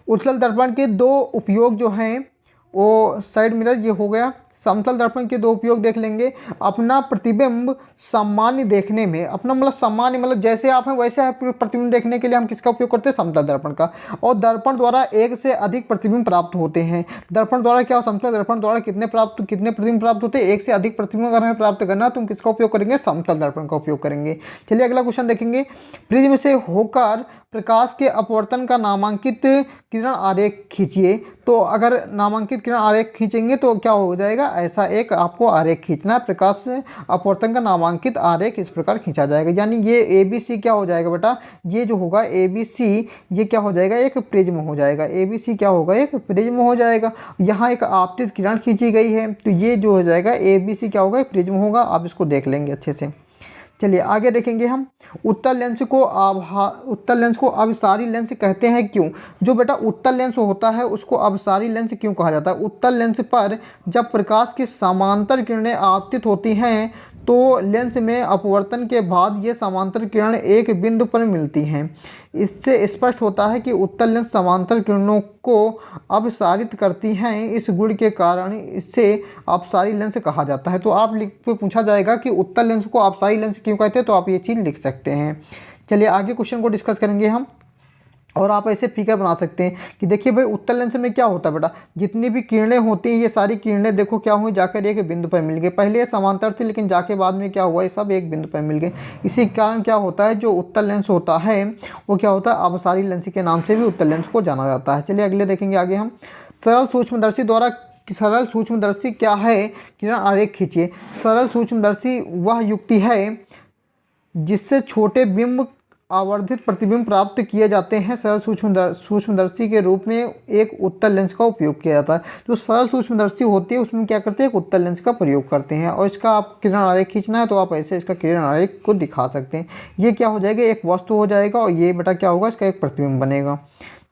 उत्तल दर्पण के दो उपयोग जो हैं वो साइड मिरर ये हो गया। समतल दर्पण के दो उपयोग देख लेंगे। अपना प्रतिबिंब सामान्य देखने में, अपना मतलब सामान्य मतलब जैसे आप हैं वैसे आप प्रतिबिंब देखने के लिए हम किसका उपयोग करते हैं? समतल दर्पण का। और दर्पण द्वारा एक से अधिक प्रतिबिंब प्राप्त होते हैं। दर्पण द्वारा क्या हो? समतल दर्पण द्वारा कितने प्रतिबिंब प्राप्त होते हैं? एक से अधिक प्रतिबिंब अगर हमें प्राप्त करना तो हम किसका उपयोग करेंगे? समतल दर्पण का उपयोग करेंगे। चलिए अगला क्वेश्चन देखेंगे। प्रिज्म से होकर प्रकाश के अपवर्तन का नामांकित किरण आरेख खींचिए। तो अगर नामांकित किरण आरेख खींचेंगे तो क्या हो जाएगा? ऐसा एक आपको आरेख खींचना है। प्रकाश से अपवर्तन का नामांकित आरेख इस प्रकार खींचा जाएगा। यानी ये ABC क्या हो जाएगा बेटा? ये जो होगा ABC ये क्या हो जाएगा? एक प्रिज्म हो जाएगा। ABC क्या होगा? एक प्रिज्म हो जाएगा। यहाँ एक आपतित किरण खींची गई है, तो ये जो हो जाएगा ABC क्या होगा? प्रिज्म होगा। आप इसको देख लेंगे अच्छे से। चलिए आगे देखेंगे हम। उत्तल लेंस को अभिसारी लेंस कहते हैं क्यों? जो बेटा उत्तल लेंस होता है उसको अभिसारी लेंस क्यों कहा जाता है? उत्तल लेंस पर जब प्रकाश की समांतर किरणें आपतित होती हैं तो लेंस में अपवर्तन के बाद ये समांतर किरण एक बिंदु पर मिलती हैं। इससे स्पष्ट होता है कि उत्तल लेंस समांतर किरणों को अपसारित करती हैं। इस गुण के कारण इसे अपसारी लेंस कहा जाता है। तो आप पूछा जाएगा कि उत्तल लेंस को अपसारी लेंस क्यों कहते हैं, तो आप ये चीज़ लिख सकते हैं। चलिए आगे क्वेश्चन को डिस्कस करेंगे हम, और आप ऐसे फिगर बना सकते हैं कि देखिए भाई उत्तल लेंस में क्या होता है बेटा? जितनी भी किरणें होती हैं ये सारी किरणें देखो क्या हुई? जाकर एक बिंदु पर मिल गए। पहले ये समांतर थे लेकिन जाके बाद में क्या हुआ? ये सब एक बिंदु पर मिल गए। इसी कारण क्या होता है? जो उत्तल लेंस होता है वो क्या होता है? अपसारी लेंस के नाम से भी उत्तल लेंस को जाना जाता है। चलिए अगले देखेंगे आगे हम। सरल सूक्ष्मदर्शी द्वारा सरल सूक्ष्मदर्शी क्या है, किरण आरेख खींचिए। सरल सूक्ष्मदर्शी वह युक्ति है जिससे छोटे बिंब आवर्धित प्रतिबिंब प्राप्त किए जाते हैं। सरल सूक्ष्मदर्शी के रूप में एक उत्तल लेंस का उपयोग किया जाता है। जो सरल सूक्ष्मदर्शी होती है उसमें क्या करते हैं, एक उत्तल लेंस का प्रयोग करते हैं, और इसका आप किरण आरेख खींचना है तो आप ऐसे इसका किरण आरेख को दिखा सकते हैं। ये क्या हो जाएगा, एक वस्तु हो जाएगा, और ये बेटा क्या होगा, इसका एक प्रतिबिंब बनेगा।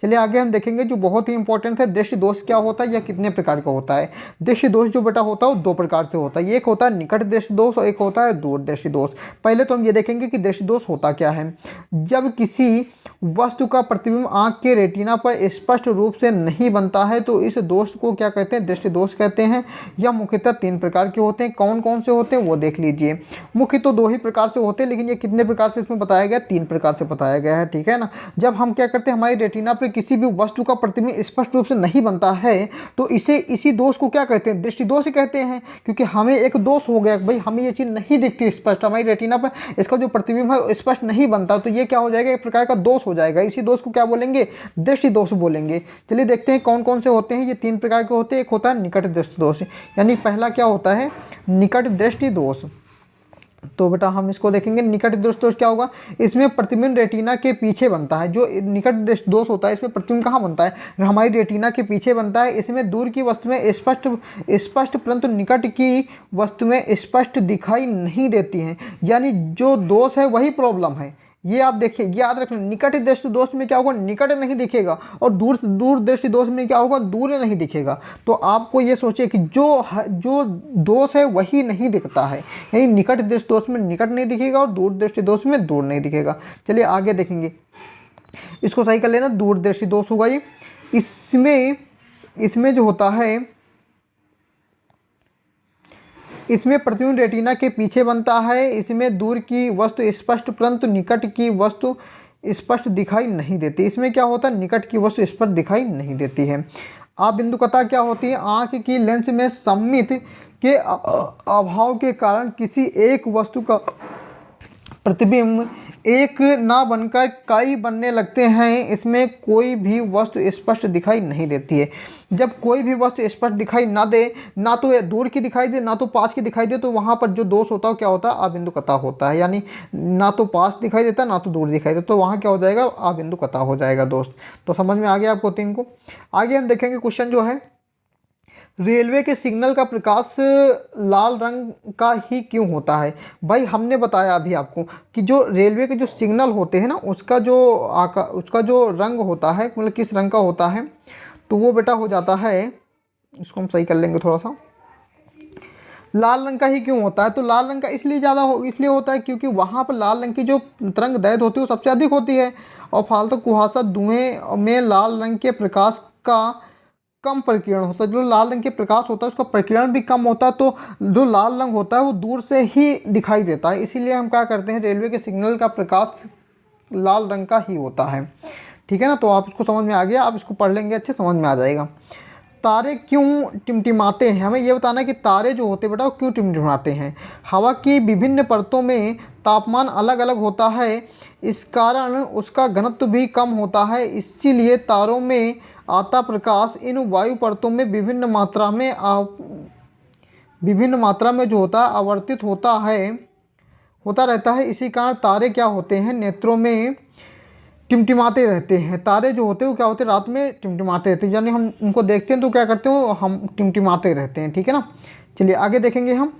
चलिए आगे हम देखेंगे जो बहुत ही इंपॉर्टेंट है, दृष्टि दोष क्या होता है या कितने प्रकार का होता है। दृष्टि दोष जो बेटा होता है वो दो प्रकार से होता है, एक होता है निकट दृष्टि दोष और एक होता है दूर दृष्टि दोष। पहले तो हम ये देखेंगे कि दृष्टि दोष होता क्या है। जब किसी वस्तु का प्रतिबिंब आंख के रेटिना पर स्पष्ट रूप से नहीं बनता है तो इस दोष को क्या कहते हैं, दृष्टि दोष कहते हैं। यह मुख्यतः 3 प्रकार के होते हैं। कौन कौन से होते हैं वो देख लीजिए। मुख्य तो 2 ही प्रकार से होते हैं, लेकिन ये कितने प्रकार से इसमें बताया गया, 3 प्रकार से बताया गया है, ठीक है ना। जब हम क्या करते हैं, हमारी रेटिना पर किसी भी वस्तु का प्रतिबिंब स्पष्ट रूप से नहीं बनता है तो इसी दोष को क्या कहते हैं, दृष्टि दोष कहते हैं। क्योंकि हमें एक दोष हो गया, भाई हमें ये चीज़ नहीं दिखती स्पष्ट, हमारी रेटिना पर इसका जो प्रतिबिंब है स्पष्ट नहीं बनता, तो ये क्या हो जाएगा, एक प्रकार का दोष हो जाएगा। इसी दोष को क्या बोलेंगे, दृष्टि दोष बोलेंगे। चलिए देखते हैं कौन कौन से होते हैं। ये 3 प्रकार के होते हैं। एक होता है निकट दृष्टि दोष, यानी पहला क्या होता है, निकट दृष्टि दोष। तो बेटा हम इसको देखेंगे। निकट दृष्टि दोष क्या होगा, इसमें प्रतिबिंब रेटिना के पीछे बनता है। जो निकट दृष्टि दोष होता है इसमें प्रतिबिंब कहाँ बनता है, हमारी रेटिना के पीछे बनता है। इसमें दूर की वस्तु में स्पष्ट परंतु निकट की वस्तु में स्पष्ट दिखाई नहीं देती हैं। यानी जो दोष है वही प्रॉब्लम है। ये आप देखिए, याद रखना, निकट दृष्टि दोष में क्या होगा, निकट नहीं दिखेगा, और दूर दृष्टि दोष में क्या होगा, दूर नहीं दिखेगा। तो आपको ये सोचिए कि जो दोष है वही नहीं दिखता है, यानी निकट दृष्टि दोष में निकट नहीं दिखेगा और दूर दृष्टि दोष में दूर नहीं दिखेगा। चलिए आगे देखेंगे, इसको सही कर लेना। दूर दृष्टि दोष होगा ये। इसमें जो होता है, इसमें प्रतिबिंब रेटिना के पीछे बनता है। इसमें दूर की वस्तु स्पष्ट परंतु निकट की वस्तु स्पष्ट दिखाई नहीं देती। इसमें क्या होता है, निकट की वस्तु स्पष्ट दिखाई नहीं देती है। आप बिंदुकता क्या होती है, आंख की लेंस में सममित के अभाव के कारण किसी एक वस्तु का प्रतिबिंब एक ना बनकर कई बनने लगते हैं। इसमें कोई भी वस्तु स्पष्ट दिखाई नहीं देती है। जब कोई भी वस्तु स्पष्ट दिखाई ना दे, ना तो दूर की दिखाई दे ना तो पास की दिखाई दे, तो वहाँ पर जो दोष होता है क्या होता है, अबिंदुकता होता है। यानी ना तो पास दिखाई देता ना तो दूर दिखाई देता, तो वहाँ क्या हो जाएगा, अबिंदुकता हो जाएगा दोस्त। तो समझ में आ गया आपको 3 को। आगे हम देखेंगे क्वेश्चन जो है, रेलवे के सिग्नल का प्रकाश लाल रंग का ही क्यों होता है। भाई हमने बताया अभी आपको कि जो रेलवे के जो सिग्नल होते हैं ना, उसका जो रंग होता है, मतलब किस रंग का होता है, तो वो बेटा हो जाता है, इसको हम सही कर लेंगे थोड़ा सा, लाल रंग का ही क्यों होता है। तो लाल रंग का इसलिए होता है क्योंकि वहाँ पर लाल रंग की जो तरंग दैर्घ्य होती है वो सबसे अधिक होती है, और फालतू कुहासा धुएं में लाल रंग के प्रकाश का कम प्रकीर्णन होता है। जो लाल रंग के प्रकाश होता है उसका प्रकीर्णन भी कम होता है, तो जो लाल रंग होता है वो दूर से ही दिखाई देता है। इसीलिए हम क्या करते हैं, रेलवे के सिग्नल का प्रकाश लाल रंग का ही होता है, ठीक है ना। तो आप इसको समझ में आ गया, आप इसको पढ़ लेंगे अच्छे, समझ में आ जाएगा। तारे क्यों टिमटिमाते हैं, हमें ये बताना है कि तारे जो होते हैं बेटा वो क्यों टिमटिमाते हैं। हवा की विभिन्न परतों में तापमान अलग अलग होता है, इस कारण उसका घनत्व भी कम होता है। इसीलिए तारों में आता प्रकाश इन वायु परतों में विभिन्न मात्रा में जो होता है आवर्तित होता रहता है। इसी कारण तारे क्या होते हैं, नेत्रों में टिमटिमाते रहते हैं। तारे जो होते हैं वो क्या होते हैं, रात में टिमटिमाते रहते हैं, यानी हम उनको देखते हैं तो क्या करते हो, हम टिमटिमाते रहते हैं, ठीक है ना। चलिए आगे देखेंगे हम,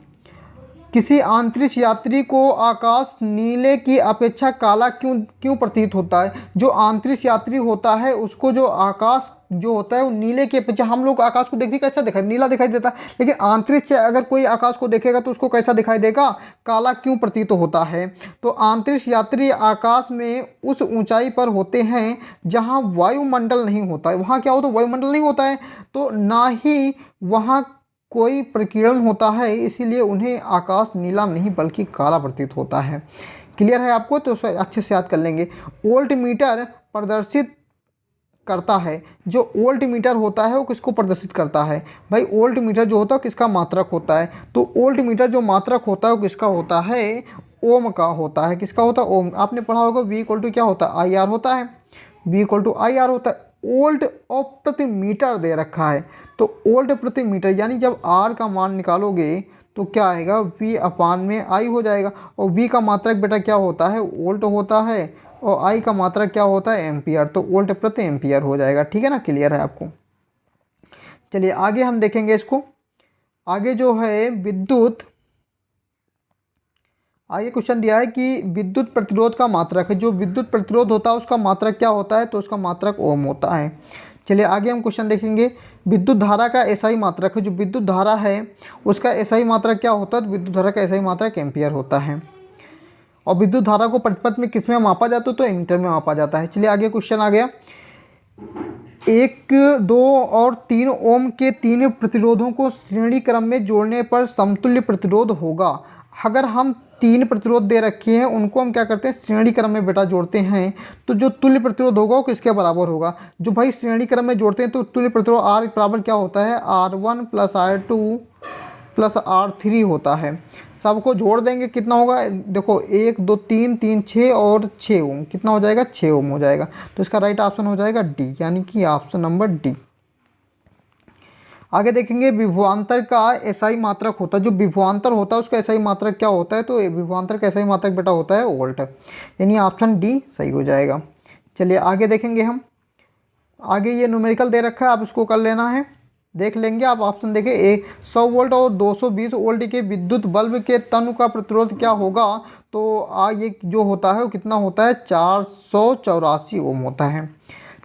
किसी अंतरिक्ष यात्री को आकाश नीले की अपेक्षा काला क्यों प्रतीत होता है। जो अंतरिक्ष यात्री होता है उसको जो आकाश जो होता है वो नीले की अपेक्षा, हम लोग आकाश को देखते कैसा दिखाई, नीला दिखाई देता है, लेकिन अंतरिक्ष अगर कोई आकाश को देखेगा तो उसको कैसा दिखाई देगा, काला क्यों प्रतीत होता है। तो अंतरिक्ष यात्री आकाश में उस ऊंचाई पर होते हैं जहाँ वायुमंडल नहीं होता है। वहाँ क्या होता है, वायुमंडल नहीं होता है, तो ना ही वहाँ कोई प्रकीर्णन होता है, इसीलिए उन्हें आकाश नीला नहीं बल्कि काला प्रतीत होता है। क्लियर है आपको, तो उसको अच्छे से याद कर लेंगे। वोल्ट मीटर प्रदर्शित करता है, जो वोल्ट मीटर होता है वो किसको प्रदर्शित करता है, भाई वोल्ट मीटर जो होता है किसका मात्रक होता है। तो वोल्ट मीटर जो मात्रक होता है वो किसका होता है, ओम का होता है। किसका होता है, ओम। आपने पढ़ा होगा V = क्या होता है, IR होता है, V = IR होता है। वोल्ट ऑफ प्रति मीटर दे रखा है। तो वोल्ट प्रति मीटर यानी जब आर का मान निकालोगे तो क्या आएगा, वी अपान में आई हो जाएगा। और वी का मात्रक बेटा क्या होता है, वोल्ट होता है, और आई का मात्रक क्या होता है, एम्पियर। तो वोल्ट प्रति एम्पियर हो जाएगा। ठीक है ना, क्लियर है आपको। चलिए आगे हम देखेंगे इसको। आगे जो है विद्युत, आगे क्वेश्चन दिया है कि विद्युत प्रतिरोध का मात्रक है। जो विद्युत प्रतिरोध होता है उसका मात्रक क्या होता है, तो उसका मात्रक ओम होता है। चलिए आगे हम क्वेश्चन देखेंगे। विद्युत धारा का एसआई मात्रक है। जो विद्युत धारा है उसका एसआई मात्रक क्या होता है, तो विद्युत धारा का एसआई मात्रक एम्पियर होता है। और विद्युत धारा को प्रतिपथ में किस में मापा जाता है, तो एमीटर में मापा जाता है। चलिए आगे क्वेश्चन आ गया। 1, 2 और 3 ओम के तीन प्रतिरोधों को श्रेणी क्रम में जोड़ने पर समतुल्य प्रतिरोध होगा। अगर हम 3 प्रतिरोध दे रखे हैं उनको हम क्या करते हैं, श्रेणी क्रम में बेटा जोड़ते हैं, तो जो तुल्य प्रतिरोध होगा वो किसके बराबर होगा। जो भाई श्रेणी क्रम में जोड़ते हैं तो तुल्य प्रतिरोध आर बराबर क्या होता है, R1 + R2 + R3 होता है। सबको जोड़ देंगे कितना होगा, देखो 1, 2, 3, 3, 6 और 6 ओम, कितना हो जाएगा, 6 ओम हो जाएगा। तो इसका राइट ऑप्शन हो जाएगा डी, यानी कि ऑप्शन नंबर डी। आगे देखेंगे विभवांतर का एसआई मात्रक होता है। जो विभवांतर होता है उसका एसआई मात्रक क्या होता है, तो विभवांतर का एसआई मात्रक बेटा होता है वोल्ट, यानी ऑप्शन डी सही हो जाएगा। चलिए आगे देखेंगे हम। आगे ये न्यूमेरिकल दे रखा है, आप इसको कर लेना है, देख लेंगे आप। ऑप्शन देखें, 100 वोल्ट और 220 वोल्ट के विद्युत बल्ब के तनु का प्रतिरोध क्या होगा, तो ये जो होता है वो कितना होता है, 484 ओम होता है।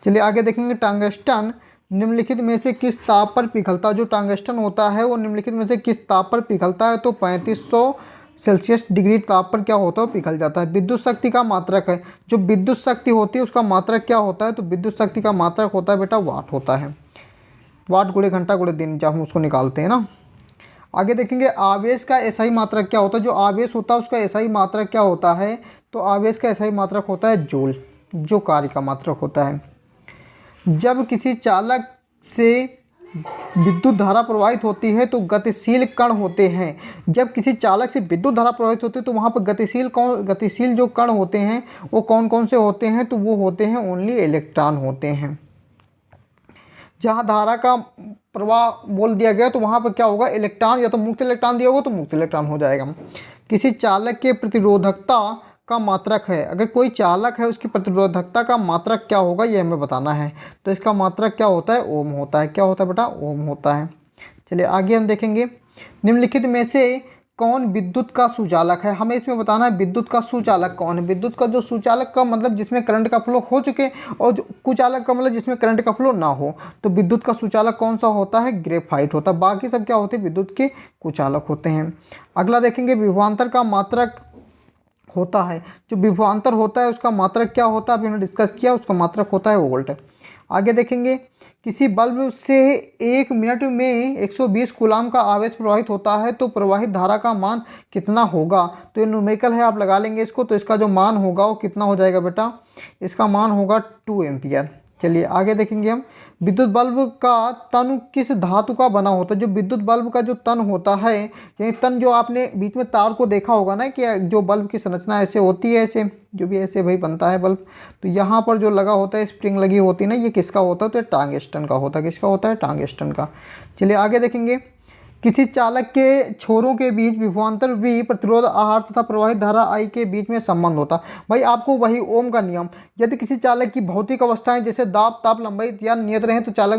चलिए आगे देखेंगे। टंगस्टन निम्नलिखित में से किस ताप पर पिघलता है। जो टंगस्टन होता है वो निम्नलिखित में से किस ताप पर पिघलता है, तो 3500 सेल्सियस डिग्री ताप पर क्या होता है, पिघल जाता है। विद्युत शक्ति का मात्रक है। जो विद्युत शक्ति होती है उसका मात्रक क्या होता है, तो विद्युत शक्ति का मात्रक होता है बेटा वाट होता है। वाट गुणे घंटा गुणे दिन जब हम उसको निकालते हैं ना। आगे देखेंगे आवेश का एसआई मात्रक क्या होता है। जो आवेश होता है उसका एसआई मात्रक क्या होता है, तो आवेश का एसआई मात्रक होता है जूल, जो कार्य का मात्रक होता है। जब किसी चालक से विद्युत धारा प्रवाहित होती है तो गतिशील कण होते हैं। जब किसी चालक से विद्युत धारा प्रवाहित होती है तो वहाँ पर गतिशील जो कण होते हैं वो कौन कौन से होते हैं, तो वो होते हैं ओनली इलेक्ट्रॉन होते हैं। जहाँ धारा का प्रवाह बोल दिया गया तो वहाँ पर क्या होगा, इलेक्ट्रॉन, या तो मुक्त इलेक्ट्रॉन दिया होगा तो मुक्त इलेक्ट्रॉन हो जाएगा। किसी चालक के प्रतिरोधकता का मात्रक है। अगर कोई चालक है उसकी प्रतिरोधकता का मात्रक क्या होगा ये हमें बताना है। तो इसका मात्रक क्या होता है, ओम होता है। क्या होता है बेटा, ओम होता है। चलिए आगे हम देखेंगे। निम्नलिखित में से कौन विद्युत का सुचालक है। हमें इसमें बताना है विद्युत का सुचालक कौन है। विद्युत का जो सुचालक का मतलब जिसमें करंट का फ्लो हो चुके, और जो कुचालक का मतलब जिसमें करंट का फ्लो ना हो। तो विद्युत का सुचालक कौन सा होता है, ग्रेफाइट होता है। बाकी सब क्या होते हैं, विद्युत के कुचालक होते हैं। अगला देखेंगे विभवांतर का मात्रक होता है। जो विभवांतर होता है उसका मात्रक क्या होता है, अभी हमने डिस्कस किया, उसका मात्रक होता है वोल्ट। आगे देखेंगे किसी बल्ब से 1 मिनट में 120 कूलाम का आवेश प्रवाहित होता है तो प्रवाहित धारा का मान कितना होगा। तो ये न्यूमेरिकल है, आप लगा लेंगे इसको। तो इसका जो मान होगा वो कितना हो जाएगा बेटा, इसका मान होगा 2 एम्पियर। चलिए आगे देखेंगे हम। विद्युत बल्ब का तन किस धातु का बना होता है। जो विद्युत बल्ब का जो तन होता है, यानी तन, जो आपने बीच में तार को देखा होगा ना कि जो बल्ब की संरचना ऐसे होती है, ऐसे जो भी ऐसे भाई बनता है बल्ब, तो यहाँ पर जो लगा होता है, स्प्रिंग लगी होती है ना, ये किसका होता है, तो टंगस्टन का होता है। किसका होता है, टंगस्टन का। चलिए आगे देखेंगे। किसी चालक के छोरों के बीच विभवांतर V, प्रतिरोध R तथा प्रवाहित धारा I के बीच में संबंध होता। भाई आपको वही ओम का नियम, यदि किसी चालक की भौतिक अवस्थाएं जैसे दाब, ताप, लंबाई या नियत रहें तो चालक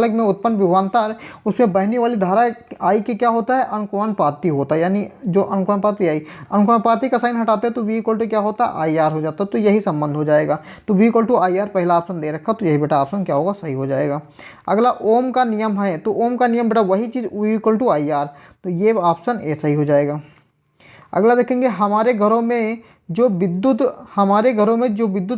में उत्पन्न विभवांतर, उसमें बहने वाली धारा I के क्या होता है, अनुक्रमानुपाती होता है। यानी जो अनुक्रमानुपाती अनुक्रमानुपाती का साइन हटाते हैं तो V = क्या होता है, IR हो जाता है। तो यही संबंध हो जाएगा। तो V = IR पहला ऑप्शन दे रखा, तो यही बेटा ऑप्शन क्या होगा, सही हो जाएगा। अगला ओम का नियम है। तो ओम का नियम बेटा वही चीज़ V = IR, तो ये ऑप्शन ए सही हो जाएगा। अगला देखेंगे। हमारे घरों में जो विद्युत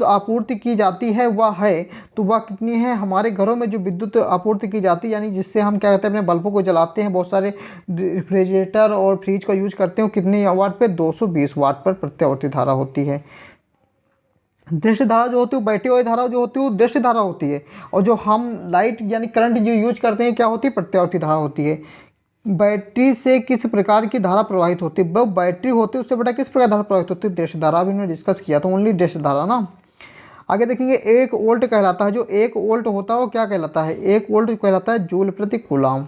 आपूर्ति की जाती है वह है, तो वह कितनी है। हमारे घरों में जो विद्युत आपूर्ति की जाती है, यानी जिससे हम क्या कहते हैं, अपने बल्बों को जलाते हैं, बहुत सारे रेफ्रिजरेटर और फ्रिज का यूज करते हैं, कितनी वाट पे, 220 वाट पर प्रत्यावर्ती धारा होती है। दृश्य धारा जो होती है, बैटरी वाली धारा जो होती है वो दृश्य धारा होती है। और जो हम लाइट यानी करंट जो यूज करते हैं क्या होती है, प्रत्यावर्ती धारा होती है। बैटरी से किस प्रकार की धारा प्रवाहित होती है, वो बैटरी होती है उससे बेटा किस प्रकार धारा प्रवाहित होती है, दृश्य धारा। अभी हमने डिस्कस किया था, ओनली दृश्य धारा ना। आगे देखेंगे 1 वोल्ट कहलाता है, जो 1 वोल्ट होता है वो क्या कहलाता है, 1 वोल्ट कहलाता है जूल प्रति कूलाम।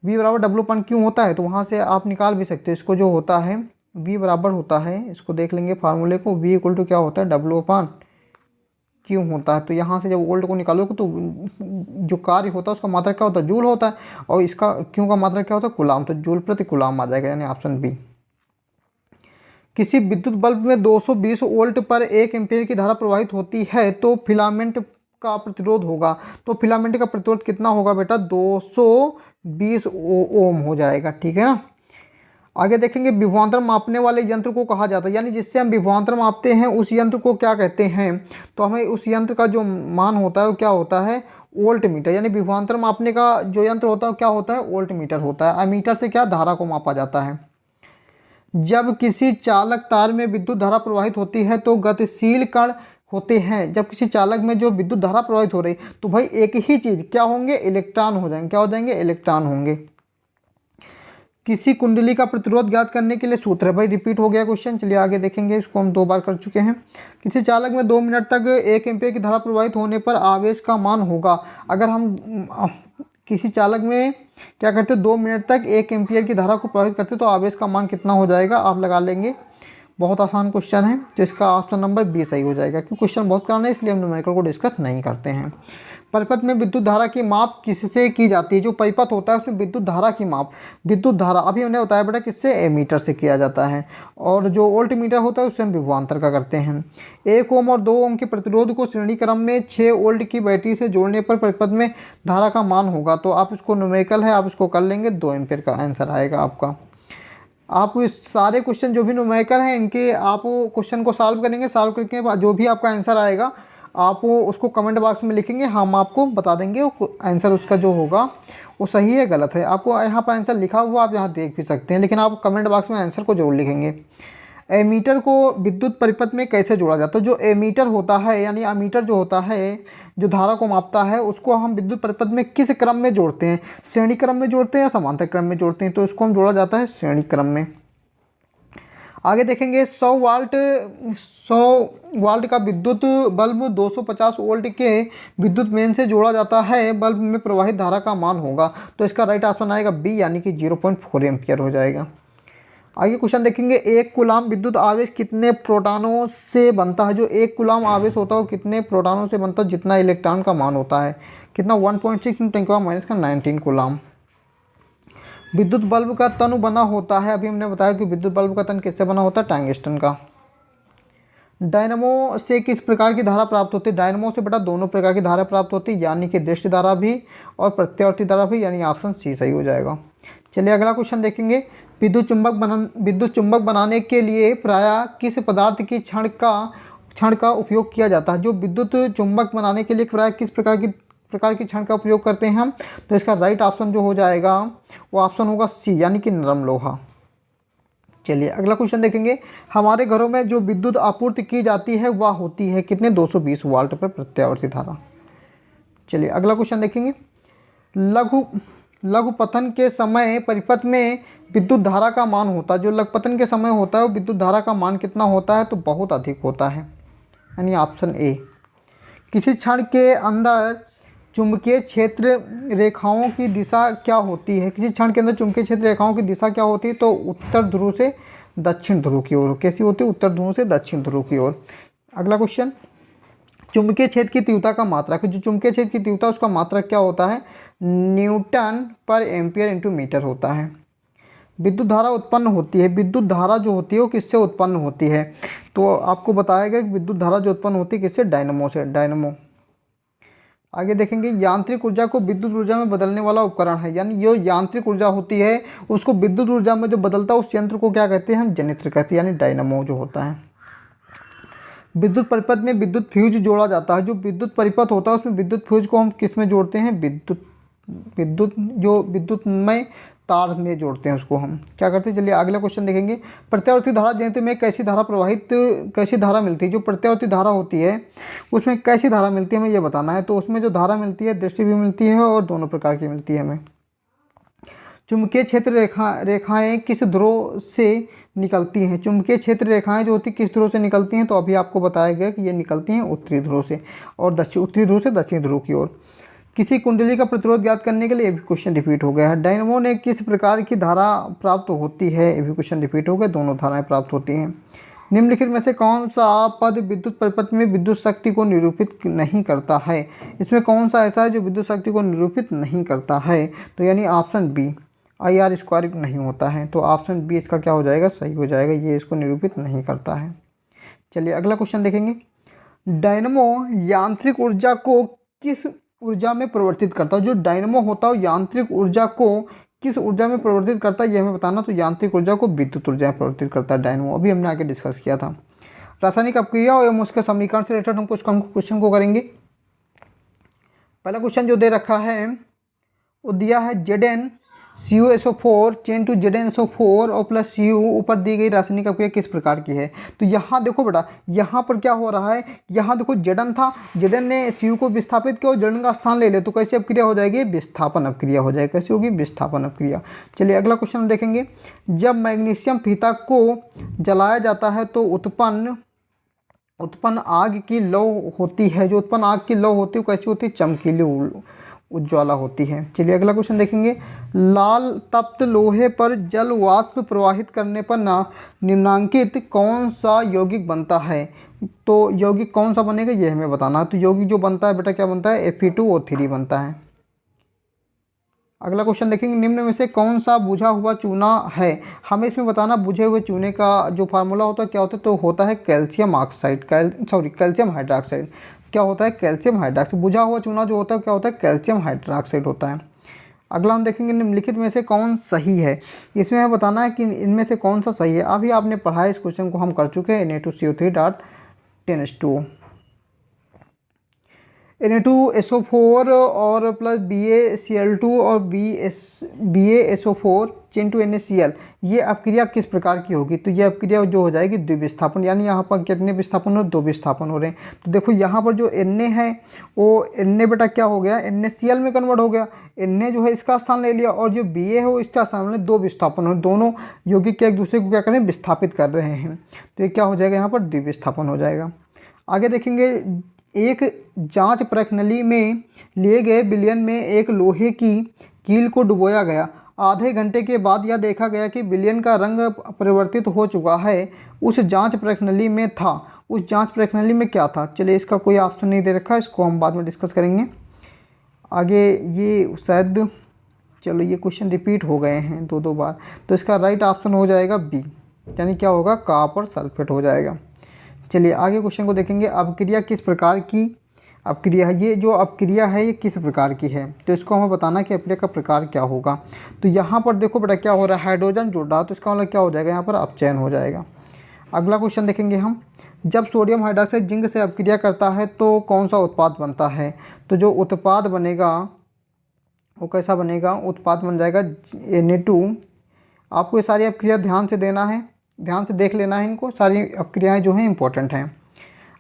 V बराबर डब्लू अपन क्यों होता है, तो वहाँ से आप निकाल भी सकते हो इसको, जो होता है V बराबर होता है, इसको देख लेंगे फार्मूले को, V इक्वल टू क्या होता है डब्लू अपान क्यों होता है। तो यहाँ से जब वोल्ट को निकालोगे तो जो कार्य होता है उसका मात्रक क्या होता है, जूल होता है, और इसका क्यों का मात्रक क्या होता है, कूलाम, तो जूल प्रति कूलाम आ जाएगा, यानी ऑप्शन बी। किसी विद्युत बल्ब में 220 वोल्ट पर 1 एम्पीयर की धारा प्रवाहित होती है तो फिलामेंट का प्रतिरोध होगा, तो फिलामेंट का प्रतिरोध कितना होगा बेटा, 220 ओम हो जाएगा, ठीक है ना। आगे देखेंगे विभवांतर मापने वाले यंत्र को कहा जाता है, यानी जिससे हम विभवांतर मापते हैं उस यंत्र को क्या कहते हैं, तो हमें उस यंत्र का जो मान होता है वो क्या होता है, वोल्ट मीटर, यानी विभवांतर मापने का जो यंत्र होता है वो क्या होता है, वोल्ट मीटर होता है। एमीटर से क्या धारा को मापा जाता है। जब किसी चालक तार में विद्युत धारा प्रवाहित होती है तो गतिशील कण होते हैं, जब किसी चालक में जो विद्युत धारा प्रवाहित हो रही तो भाई एक ही चीज़ क्या होंगे, इलेक्ट्रॉन हो जाएंगे, क्या हो जाएंगे, इलेक्ट्रॉन होंगे। किसी कुंडली का प्रतिरोध ज्ञात करने के लिए सूत्र है, भाई रिपीट हो गया क्वेश्चन, चलिए आगे देखेंगे, इसको हम 2 बार कर चुके हैं। किसी चालक में 2 मिनट तक 1 एम्पीयर की धारा प्रवाहित होने पर आवेश का मान होगा। अगर हम किसी चालक में क्या करते, 2 मिनट तक 1 एम्पीयर की धारा को प्रवाहित करते तो आवेश का मान कितना हो जाएगा, आप लगा लेंगे। बहुत आसान क्वेश्चन है, तो इसका ऑप्शन नंबर बी सही हो जाएगा, क्योंकि क्वेश्चन बहुत कराना है इसलिए हम न्यूमेरिकल को डिस्कस नहीं करते हैं। परिपथ में विद्युत धारा की माप किससे की जाती है, जो परिपथ होता है उसमें विद्युत धारा की माप, विद्युत धारा अभी हमने बताया बेटा किससे, एमीटर से किया जाता है, और जो वोल्ट मीटर होता है उससे हम विभवांतर का करते हैं। 1 ओम और 2 ओम के प्रतिरोध को श्रेणी क्रम में 6 वोल्ट की बैटरी से जोड़ने पर परिपथ में धारा का मान होगा, तो आप इसको न्यूमेरिकल है आप इसको कर लेंगे, 2 एम्पीयर का आंसर आएगा आपका। आप इस सारे क्वेश्चन जो भी न्यूमेरिकल हैं इनके आप क्वेश्चन को सॉल्व करेंगे, सॉल्व करके बाद जो भी आपका आंसर आएगा आप उसको कमेंट बॉक्स में लिखेंगे, हम आपको बता देंगे आंसर उसका जो होगा वो सही है गलत है। आपको यहाँ पर आंसर लिखा हुआ आप यहाँ देख भी सकते हैं, लेकिन आप कमेंट बॉक्स में आंसर को जरूर लिखेंगे। एमीटर को विद्युत परिपथ में कैसे जोड़ा जाता है, जो एमीटर होता है यानी अमीटर जो होता है जो धारा को मापता है उसको हम विद्युत परिपथ में किस क्रम में जोड़ते हैं, श्रेणी क्रम में जोड़ते हैं या समांतर क्रम में जोड़ते हैं, तो इसको हम जोड़ा जाता है श्रेणी क्रम में। आगे देखेंगे 100 वाल्ट का विद्युत बल्ब 250 वोल्ट के विद्युत मेन से जोड़ा जाता है, बल्ब में प्रवाहित धारा का मान होगा, तो इसका राइट ऑप्शन आएगा बी, यानी कि 0.4 एम्पियर हो जाएगा। आगे क्वेश्चन देखेंगे 1 कूलाम विद्युत आवेश कितने प्रोटॉनों से बनता है, जो 1 कूलाम आवेश होता है वो कितने प्रोटॉनों से बनता है, जितना इलेक्ट्रॉन का मान होता है, कितना 1.6 × 10⁻⁻19 कूलाम। विद्युत बल्ब का तनु बना होता है, अभी हमने बताया कि विद्युत बल्ब का तन किससे बना होता है, टंगस्टन का। डायनमो से किस प्रकार की धारा प्राप्त होती है, डायनमो से बेटा दोनों प्रकार की धारा प्राप्त होती है, यानी कि दृष्टि धारा भी और प्रत्यावर्ती धारा भी, यानी ऑप्शन सी सही हो जाएगा। चलिए अगला क्वेश्चन देखेंगे, विद्युत चुंबक बनाने के लिए प्रायः किस पदार्थ की क्षण का उपयोग किया जाता है, जो विद्युत चुंबक बनाने के लिए प्रायः किस प्रकार की क्षण का उपयोग करते हैं हम, तो इसका राइट ऑप्शन जो हो जाएगा वो ऑप्शन होगा सी, यानी कि नरम लोहा। चलिए अगला क्वेश्चन देखेंगे, हमारे घरों में जो विद्युत आपूर्ति की जाती है वह होती है कितने, 220 वाल्ट पर प्रत्यावर्ती धारा। चलिए अगला क्वेश्चन देखेंगे, लघुपतन के समय परिपथ में विद्युत धारा का मान होता है, जो लघुपतन के समय होता है वो विद्युत धारा का मान कितना होता है, तो बहुत अधिक होता है, यानी ऑप्शन ए। किसी क्षण के अंदर चुंबकीय क्षेत्र रेखाओं की दिशा क्या होती है, किसी क्षण के अंदर चुंबकीय क्षेत्र रेखाओं की दिशा क्या होती है, तो उत्तर ध्रुव से दक्षिण ध्रुव की ओर। कैसी होती है, उत्तर ध्रुव से दक्षिण ध्रुव की ओर। अगला क्वेश्चन, चुंबकीय क्षेत्र की तीव्रता का मात्रक, जो चुंबकीय क्षेत्र की तीव्रता उसका मात्रक क्या होता है, न्यूटन पर एम्पियर इंटू मीटर होता है। विद्युत धारा उत्पन्न होती है, विद्युत धारा जो होती है वो किससे उत्पन्न होती है, तो आपको बताया गया कि विद्युत धारा जो उत्पन्न होती है किससे, डायनमो से, डायनमो। आगे देखेंगे, यांत्रिक ऊर्जा को विद्युत ऊर्जा में बदलने वाला उपकरण है, यानी जो यांत्रिक ऊर्जा होती है उसको विद्युत ऊर्जा में जो बदलता है उस यंत्र को क्या कहते हैं, हम जनित्र कहते हैं, यानी डायनमो जो होता है। विद्युत परिपथ में विद्युत फ्यूज जोड़ा जाता है, जो विद्युत परिपथ होता है उसमें विद्युत फ्यूज को हम किस में जोड़ते हैं, विद्युतमय तार में जोड़ते हैं, उसको हम क्या करते हैं। चलिए अगला क्वेश्चन देखेंगे, प्रत्यावर्ती धारा यंत्र में कैसी धारा मिलती है, जो प्रत्यावर्ती धारा होती है उसमें कैसी धारा मिलती है हमें ये बताना है, तो उसमें जो धारा मिलती है दृष्टि भी मिलती है और दोनों प्रकार की मिलती है हमें। चुंबकीय क्षेत्र रेखाएं किस ध्रुव से निकलती हैं? चुंबकीय क्षेत्र रेखाएं जो होती किस ध्रुव से निकलती हैं? तो अभी आपको बताया गया कि ये निकलती हैं उत्तरी ध्रुव से और उत्तरी ध्रुव से दक्षिण ध्रुव की ओर। किसी कुंडली का प्रतिरोध ज्ञात करने के लिए ये भी क्वेश्चन रिपीट हो गया है। डायनमो ने किस प्रकार की धारा प्राप्त होती है? ये भी क्वेश्चन रिपीट हो गया, दोनों धाराएं प्राप्त होती हैं। निम्नलिखित में से कौन सा पद विद्युत परिपथ में विद्युत शक्ति को निरूपित नहीं करता है? इसमें कौन सा ऐसा है जो विद्युत शक्ति को निरूपित नहीं करता है? तो यानी ऑप्शन बी, IR² नहीं होता है, तो ऑप्शन बी इसका क्या हो जाएगा? सही हो जाएगा, ये इसको निरूपित नहीं करता है। चलिए अगला क्वेश्चन देखेंगे। डायनमो यांत्रिक ऊर्जा को किस ऊर्जा में परिवर्तित करता है? जो डायनमो होता है यांत्रिक ऊर्जा को किस ऊर्जा में परिवर्तित करता है ये हमें बताना। तो यांत्रिक ऊर्जा को विद्युत ऊर्जा में परिवर्तित करता है डायनमो, अभी हमने आगे डिस्कस किया था। रासायनिक अपक्रिया एवं उसके समीकरण से रिलेटेड हम कुछ क्वेश्चन को करेंगे। पहला क्वेश्चन जो दे रखा है वो दिया है ZnCuSO4 चेन टू ZnSO4 और प्लस Cu ऊपर दी गई रासायनिक अपक्रिया किस प्रकार की है? तो यहाँ देखो बेटा, यहाँ पर क्या हो रहा है, यहाँ देखो Zn था, Zn ने Cu को विस्थापित किया और Zn का स्थान ले ले, तो कैसी अपक्रिया हो जाएगी? विस्थापन अपक्रिया हो जाएगी। कैसी होगी? विस्थापन अपक्रिया। चलिए अगला क्वेश्चन हम देखेंगे। जब मैग्नीशियम फीता को जलाया जाता है तो उत्पन्न आग की लौ होती है। जो उत्पन्न आग की लौ होती है कैसी होती है? चमकीली उज्ज्वला होती है। चलिए अगला क्वेश्चन देखेंगे। लाल तप्त लोहे पर जल वाष्प प्रवाहित करने पर निम्नांकित कौन सा यौगिक बनता है? तो यौगिक कौन सा बनेगा ये हमें बताना है। तो यौगिक जो बनता है बेटा क्या बनता है? Fe2O3 बनता है। अगला क्वेश्चन देखेंगे। निम्न में से कौन सा बुझा हुआ चूना है? हमें इसमें बताना बुझे हुए चूने का जो फार्मूला होता है क्या होता है? तो होता है कैल्शियम हाइड्रोक्साइड। क्या होता है? Calcium hydroxide. बुझा हुआ चूना जो होता है क्या होता है? कैल्शियम हाइड्रोक्साइड होता है। अगला हम देखेंगे निम्नलिखित में से कौन सही है। इसमें हमें बताना है कि इनमें से कौन सा सही है। अभी आपने पढ़ा है, इस क्वेश्चन को हम कर चुके हैं। Na2CO3.10H2O Na2SO4 और प्लस BaCl2 और BaSO4 चेन टू NaCl, ये अपक्रिया किस प्रकार की होगी? तो ये अपक्रिया जो हो जाएगी द्विविस्थापन। यानी यहाँ पर कितने विस्थापन हो? 2 विस्थापन हो रहे हैं। तो देखो यहाँ पर जो Na है वो Na बेटा क्या हो गया? NaCl में कन्वर्ट हो गया। Na जो है इसका स्थान ले लिया और जो Ba है वो इसका स्थान ले, 2 विस्थापन हो, दोनों यौगिक के एक दूसरे को क्या करें? विस्थापित कर रहे हैं। तो ये क्या हो जाएगा? यहाँ पर द्विविस्थापन हो जाएगा। आगे देखेंगे। एक जांच प्रणाली में लिए गए विलयन में एक लोहे की कील को डुबोया गया। आधे घंटे के बाद यह देखा गया कि विलयन का रंग परिवर्तित हो चुका है। उस जांच प्रणाली में क्या था? चलिए इसका कोई ऑप्शन नहीं दे रखा है, इसको हम बाद में डिस्कस करेंगे। आगे ये शायद, चलो ये क्वेश्चन रिपीट हो गए हैं 2 बार, तो इसका राइट ऑप्शन हो जाएगा बी, यानी क्या होगा? कॉपर सल्फेट हो जाएगा। चलिए आगे क्वेश्चन को देखेंगे। अपक्रिया किस प्रकार की अपक्रिया है? ये जो अपक्रिया है ये किस प्रकार की है? तो इसको हमें बताना कि अपक्रिया का प्रकार क्या होगा। तो यहाँ पर देखो बेटा क्या हो रहा है? हाइड्रोजन जुड़ रहा है, तो इसका मतलब क्या हो जाएगा? यहाँ पर अपचयन हो जाएगा। अगला क्वेश्चन देखेंगे हम। जब सोडियम हाइड्रोक्साइड जिंक से अपक्रिया करता है तो कौन सा उत्पाद बनता है? तो जो उत्पाद बनेगा वो कैसा बनेगा? उत्पाद बन जाएगा Na2। आपको ये सारी अपक्रिया ध्यान से देना है, ध्यान से देख लेना है इनको, सारी अपक्रियाएं जो हैं इंपॉर्टेंट हैं।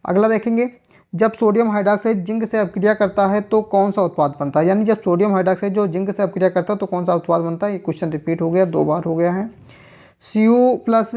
अगला देखेंगे। जब सोडियम हाइड्रोक्साइड जिंक से अपक्रिया करता है तो कौन सा उत्पाद बनता है? यानी जब सोडियम हाइड्रोक्साइड जो जिंक से अपक्रिया करता है तो कौन सा उत्पाद बनता है? ये क्वेश्चन रिपीट हो गया, 2 बार हो गया है। CuO प्लस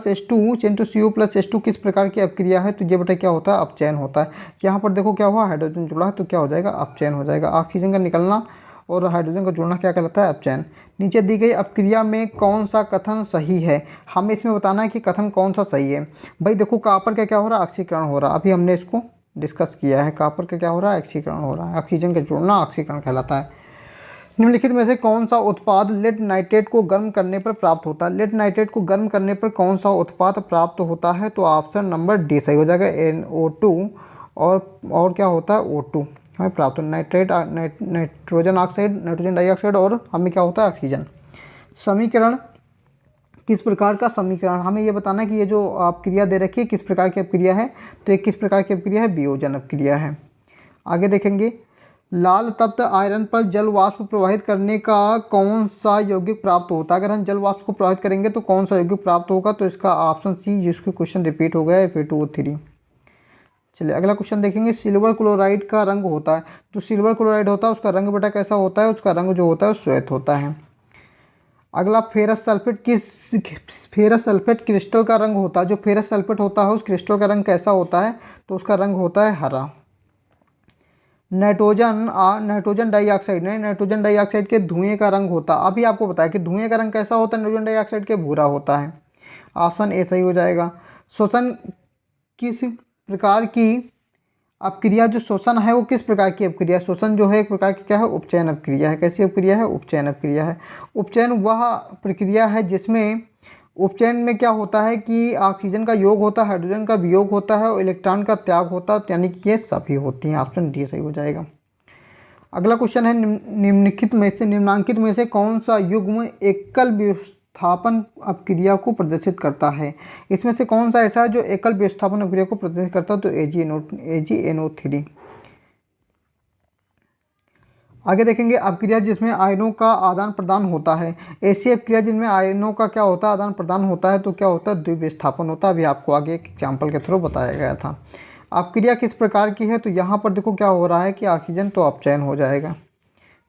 H2 चेन टू CO प्लस H2 किस प्रकार की अपक्रिया है? तो ये बेटा क्या होता है? अपचयन होता है। यहाँ पर देखो क्या हुआ? हाइड्रोजन जुड़ा है, तो क्या हो जाएगा? अपचयन हो जाएगा। ऑक्सीजन का निकलना और हाइड्रोजन का जुड़ना क्या कहलाता है? अपचयन। नीचे दी गई अपक्रिया में कौन सा कथन सही है? हमें इसमें बताना है कि कथन कौन सा सही है। भाई देखो कॉपर का क्या हो रहा है? ऑक्सीकरण हो रहा है, अभी हमने इसको डिस्कस किया है। कॉपर का क्या हो रहा है? ऑक्सीकरण हो रहा है। ऑक्सीजन का जुड़ना ऑक्सीकरण कहलाता है। निम्नलिखित में से कौन सा उत्पाद लेड नाइट्रेट को गर्म करने पर प्राप्त होता है? लेड नाइट्रेट को गर्म करने पर कौन सा उत्पाद प्राप्त होता है? तो ऑप्शन नंबर डी सही हो जाएगा। NO2 और क्या होता है? O2 हमें प्राप्त nitrate, nitrogen oxide, nitrogen dioxide और हमें क्या होता है? ऑक्सीजन। समीकरण किस प्रकार का समीकरण? हमें ये बताना है कि ये जो अपक्रिया दे रखी है किस प्रकार की अपक्रिया है। तो ये किस प्रकार की अपक्रिया है? वियोजन अपक्रिया है। आगे देखेंगे। लाल तप्त आयरन पर जल वाष्प प्रवाहित करने का कौन सा यौगिक प्राप्त होता है? अगर हम जल वाष्प को प्रवाहित करेंगे तो कौन सा यौगिक प्राप्त होगा? तो इसका ऑप्शन सी, जिसके क्वेश्चन रिपीट हो गया है, Fe2O3। चलिए अगला क्वेश्चन देखेंगे। सिल्वर क्लोराइड का रंग होता है, जो सिल्वर क्लोराइड होता है उसका रंग बेटा कैसा होता है? उसका रंग जो होता है श्वेत होता है। अगला फेरस सल्फेट क्रिस्टल का रंग होता है, जो फेरस सल्फेट होता है उस क्रिस्टल का रंग कैसा होता है? तो उसका रंग होता है हरा। नाइट्रोजन डाइऑक्साइड ने नाइट्रोजन डाइऑक्साइड के धुएं का रंग होता है, अभी आपको बताया कि धुएं का रंग कैसा होता है नाइट्रोजन डाइऑक्साइड के? भूरा होता है। ऑप्शन ए सही हो जाएगा। श्वसन किस प्रकार की अपक्रिया, जो श्वसन है वो किस प्रकार की अपक्रिया? श्वसन जो है एक प्रकार की क्या है? उपचयन अपक्रिया है। कैसी अपक्रिया है? उपचयन अपक्रिया है। उपचयन वह प्रक्रिया है जिसमें उपचयन में क्या होता है कि ऑक्सीजन का योग होता है, हाइड्रोजन का वियोग होता है और इलेक्ट्रॉन का त्याग होता है, यानी कि ये सभी होती हैं। ऑप्शन डी सही हो जाएगा। अगला क्वेश्चन है निम्नांकित में से कौन सा युग्म एकल विस्थापन अपक्रिया को प्रदर्शित करता है? इसमें से कौन सा ऐसा है जो एकल विस्थापन अपक्रिया को प्रदर्शित करता है? तो AgNO3। आगे देखेंगे अपक्रिया जिसमें आयनों का आदान प्रदान होता है। ऐसी अपक्रिया जिनमें आयनों का क्या होता है? आदान प्रदान होता है, तो क्या होता है? द्विविस्थापन होता है। अभी आपको आगे एक एग्जाम्पल के थ्रू बताया गया था। अपक्रिया किस प्रकार की है? तो यहाँ पर देखो क्या हो रहा है कि ऑक्सीजन तो अपचयन हो जाएगा,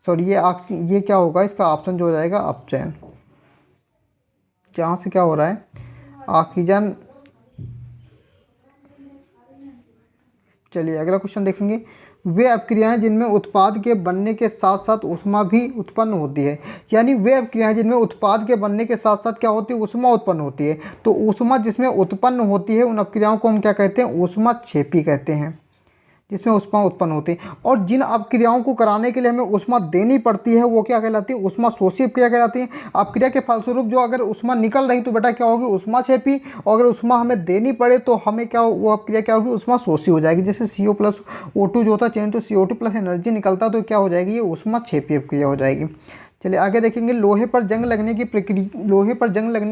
सॉरी ये क्या होगा? इसका ऑप्शन जो हो जाएगा अपचयन। जहाँ से क्या हो रहा है? ऑक्सीजन। चलिए अगला क्वेश्चन देखेंगे। वे अपक्रियाएं जिनमें उत्पाद के बनने के साथ साथ ऊष्मा भी उत्पन्न होती है, यानी वे अपक्रियाएं जिनमें उत्पाद के बनने के साथ साथ क्या होती है? ऊष्मा उत्पन्न होती है। तो ऊष्मा जिसमें उत्पन्न होती है उन अपक्रियाओं को हम क्या कहते हैं? ऊष्माक्षेपी कहते हैं, जिसमें ऊष्मा उत्पन्न होती है। और जिन अपक्रियाओं को कराने के लिए हमें ऊष्मा देनी पड़ती है वो क्या कहलाती है? ऊष्मा शोषी अपक्रिया कहलाती है। अपक्रिया के फलस्वरूप जो अगर ऊष्मा निकल रही तो बेटा क्या होगी? ऊष्माक्षेपी। और अगर ऊष्मा हमें देनी पड़े तो हमें क्या, वो अपक्रिया क्या होगी? ऊष्मा शोषी हो जाएगी। जैसे CO+O2 जो होता है change to CO2 plus energy निकलता है, तो क्या हो जाएगी? ये ऊष्माक्षेपी अपक्रिया हो जाएगी। चलिए आगे देखेंगे। लोहे पर जंग लगने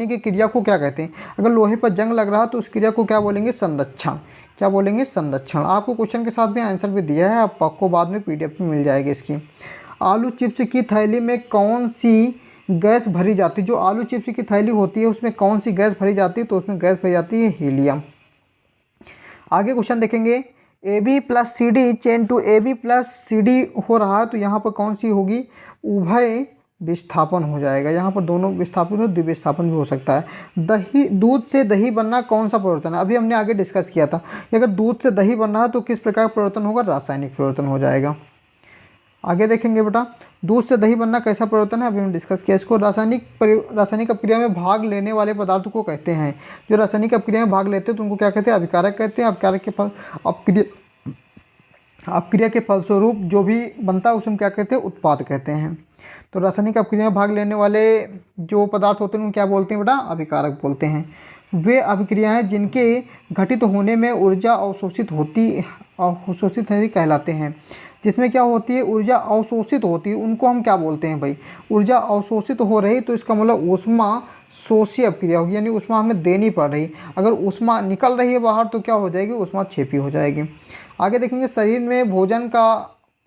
की क्रिया को क्या कहते हैं? अगर लोहे पर जंग लग रहा है तो उस क्रिया को क्या बोलेंगे? संरक्षण। क्या बोलेंगे? संरक्षण। आपको क्वेश्चन के साथ में आंसर भी दिया है, आपको बाद में PDF में मिल जाएगी इसकी। आलू चिप्स की थैली में कौन सी गैस भरी जाती है? जो आलू चिप्स की थैली होती है उसमें कौन सी गैस भरी जाती है? तो उसमें गैस भरी जाती है हीलियम। आगे क्वेश्चन देखेंगे। AB+CD चेन टू AB+CD हो रहा है, तो यहाँ पर कौन सी होगी? उभय विस्थापन हो जाएगा। यहाँ पर दोनों विस्थापन हो, द्विविस्थापन भी हो सकता है। दूध से दही बनना कौन सा परिवर्तन है? अभी हमने आगे डिस्कस किया था कि अगर दूध से दही बन रहा है तो किस प्रकार परिवर्तन होगा? रासायनिक परिवर्तन हो जाएगा। आगे देखेंगे बेटा, दूध से दही बनना कैसा परिवर्तन है? अभी हमने डिस्कस किया इसको। रासायनिक अपक्रिया में भाग लेने वाले पदार्थ को कहते हैं, जो रासायनिक अपक्रिया में भाग लेते हैं तो उनको क्या कहते हैं? अभिकारक कहते हैं। अभिकारक के फल अपक्रिया के फलस्वरूप जो भी बनता है उसे हम क्या कहते हैं? उत्पाद कहते हैं। तो रासायनिक अपक्रिया में भाग लेने वाले जो पदार्थ होते हैं उनको क्या बोलते हैं बेटा? अभिकारक बोलते हैं। वे अभिक्रियाएं जिनके घटित होने में ऊर्जा अवशोषित होती कहलाते हैं। जिसमें क्या होती है? ऊर्जा अवशोषित होती है, उनको हम क्या बोलते हैं भाई? ऊर्जा अवशोषित हो रही तो इसका मतलब ऊष्मा शोषी अपक्रिया होगी, यानी ऊष्मा हमें देनी पड़ रही। अगर ऊष्मा निकल रही है बाहर तो क्या हो जाएगी? ऊष्माक्षेपी हो जाएगी। आगे देखेंगे। शरीर में भोजन का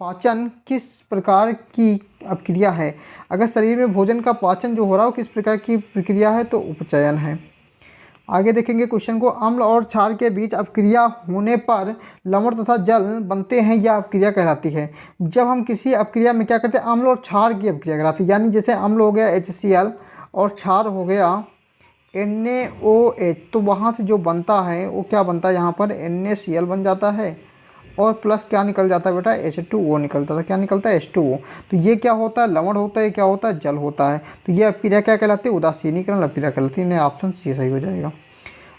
पाचन किस प्रकार की अपक्रिया है? अगर शरीर में भोजन का पाचन जो हो रहा है किस प्रकार की प्रक्रिया है? तो उपचयन है। आगे देखेंगे क्वेश्चन को। अम्ल और क्षार के बीच अपक्रिया होने पर लवण तथा जल बनते हैं, यह अपक्रिया कहलाती है। जब हम किसी अपक्रिया में क्या करते हैं? अम्ल और क्षार की अपक्रिया कहलाती है। यानी जैसे अम्ल हो गया HCl और क्षार हो गया NaOH, तो वहाँ से जो बनता है वो क्या बनता है? यहाँ पर NaCl बन जाता है और प्लस क्या निकल जाता है बेटा? H2O निकलता था। क्या निकलता है? H2O। तो ये क्या होता है? लवण होता है। क्या होता है? जल होता है। तो ये अपक्रिया क्या कहलाती है? उदासीनीकरण अपक्रिया कहलाती है। ऑप्शन सी सही हो जाएगा।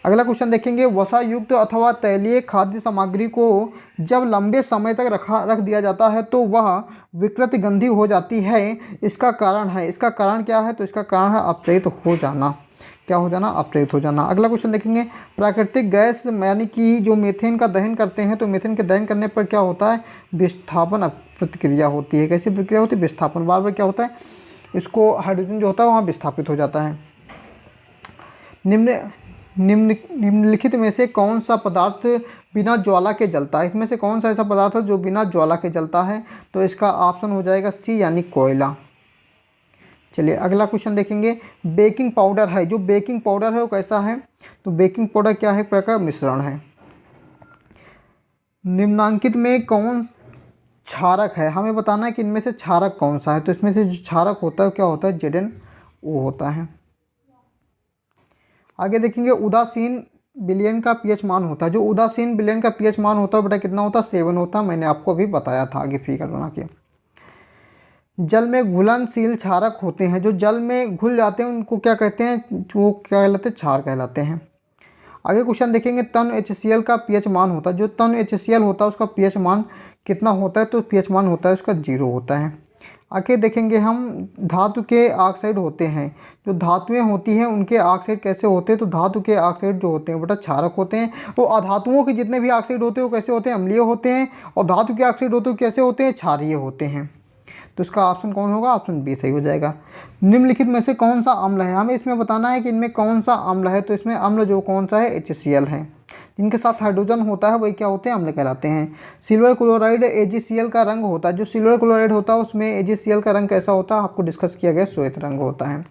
अगला क्वेश्चन देखेंगे। वसा युक्त अथवा तैलीय खाद्य सामग्री को जब लंबे समय तक रख दिया जाता है तो वह विकृत गंधी हो जाती है, इसका कारण है। इसका कारण क्या है? तो इसका कारण है अपचयित हो जाना। क्या हो जाना? अपचयित हो जाना। अगला क्वेश्चन देखेंगे। प्राकृतिक गैस यानी कि जो मीथेन का दहन करते हैं तो मीथेन के दहन करने पर क्या होता है? विस्थापन प्रतिक्रिया होती है। कैसी प्रक्रिया होती है? विस्थापन। बार बार क्या होता है? इसको हाइड्रोजन जो होता है वहाँ विस्थापित हो जाता है। निम्नलिखित में से कौन सा पदार्थ बिना ज्वाला के जलता है? इसमें से कौन सा ऐसा पदार्थ है जो बिना ज्वाला के जलता है? तो इसका ऑप्शन हो जाएगा सी, यानी कोयला। चलिए अगला क्वेश्चन देखेंगे। बेकिंग पाउडर है, जो बेकिंग पाउडर है वो कैसा है? तो बेकिंग पाउडर क्या है? प्रकार मिश्रण है। निम्नांकित में कौन क्षारक है, हमें बताना है कि इनमें से क्षारक कौन सा है। तो इसमें से जो क्षारक होता है क्या होता है, ZnO होता है। आगे देखेंगे उदासीन विलयन का पीएच मान होता है। जो उदासीन विलयन का पीएच मान होता है बेटा कितना होता है, 7 होता है। मैंने आपको अभी बताया था आगे फिगर बना के। जल में घुलनशील क्षारक होते हैं, जो जल में घुल जाते हैं उनको क्या कहते हैं, वो क्या कहलाते हैं, क्षार कहलाते हैं। आगे क्वेश्चन देखेंगे तन HCl का पीएच मान होता है। जो तन HCl होता है उसका पीएच मान कितना होता है, तो पीएच मान होता है उसका 0 होता है। आगे देखेंगे हम धातु के ऑक्साइड होते हैं। जो धातुएं होती हैं उनके ऑक्साइड कैसे होते हैं, तो धातु के ऑक्साइड जो होते हैं बेटा क्षारक होते हैं। तो अधातुओं के जितने भी ऑक्साइड होते हैं वो कैसे होते हैं, अम्लीय होते हैं। और धातु के ऑक्साइड होते हैं कैसे होते हैं, क्षारीय होते हैं। तो इसका ऑप्शन कौन होगा, ऑप्शन बी सही हो जाएगा। निम्नलिखित में से कौन सा अम्ल है, हमें इसमें बताना है कि इनमें कौन सा अम्ल है। तो इसमें अम्ल जो कौन सा है, HCl है। जिनके साथ हाइड्रोजन होता है वही क्या होते हैं, अम्ल कहलाते हैं। सिल्वर क्लोराइड AgCl का रंग होता है। जो सिल्वर क्लोराइड होता है उसमें AgCl का रंग कैसा होता है, आपको डिस्कस किया गया, श्वेत रंग होता है।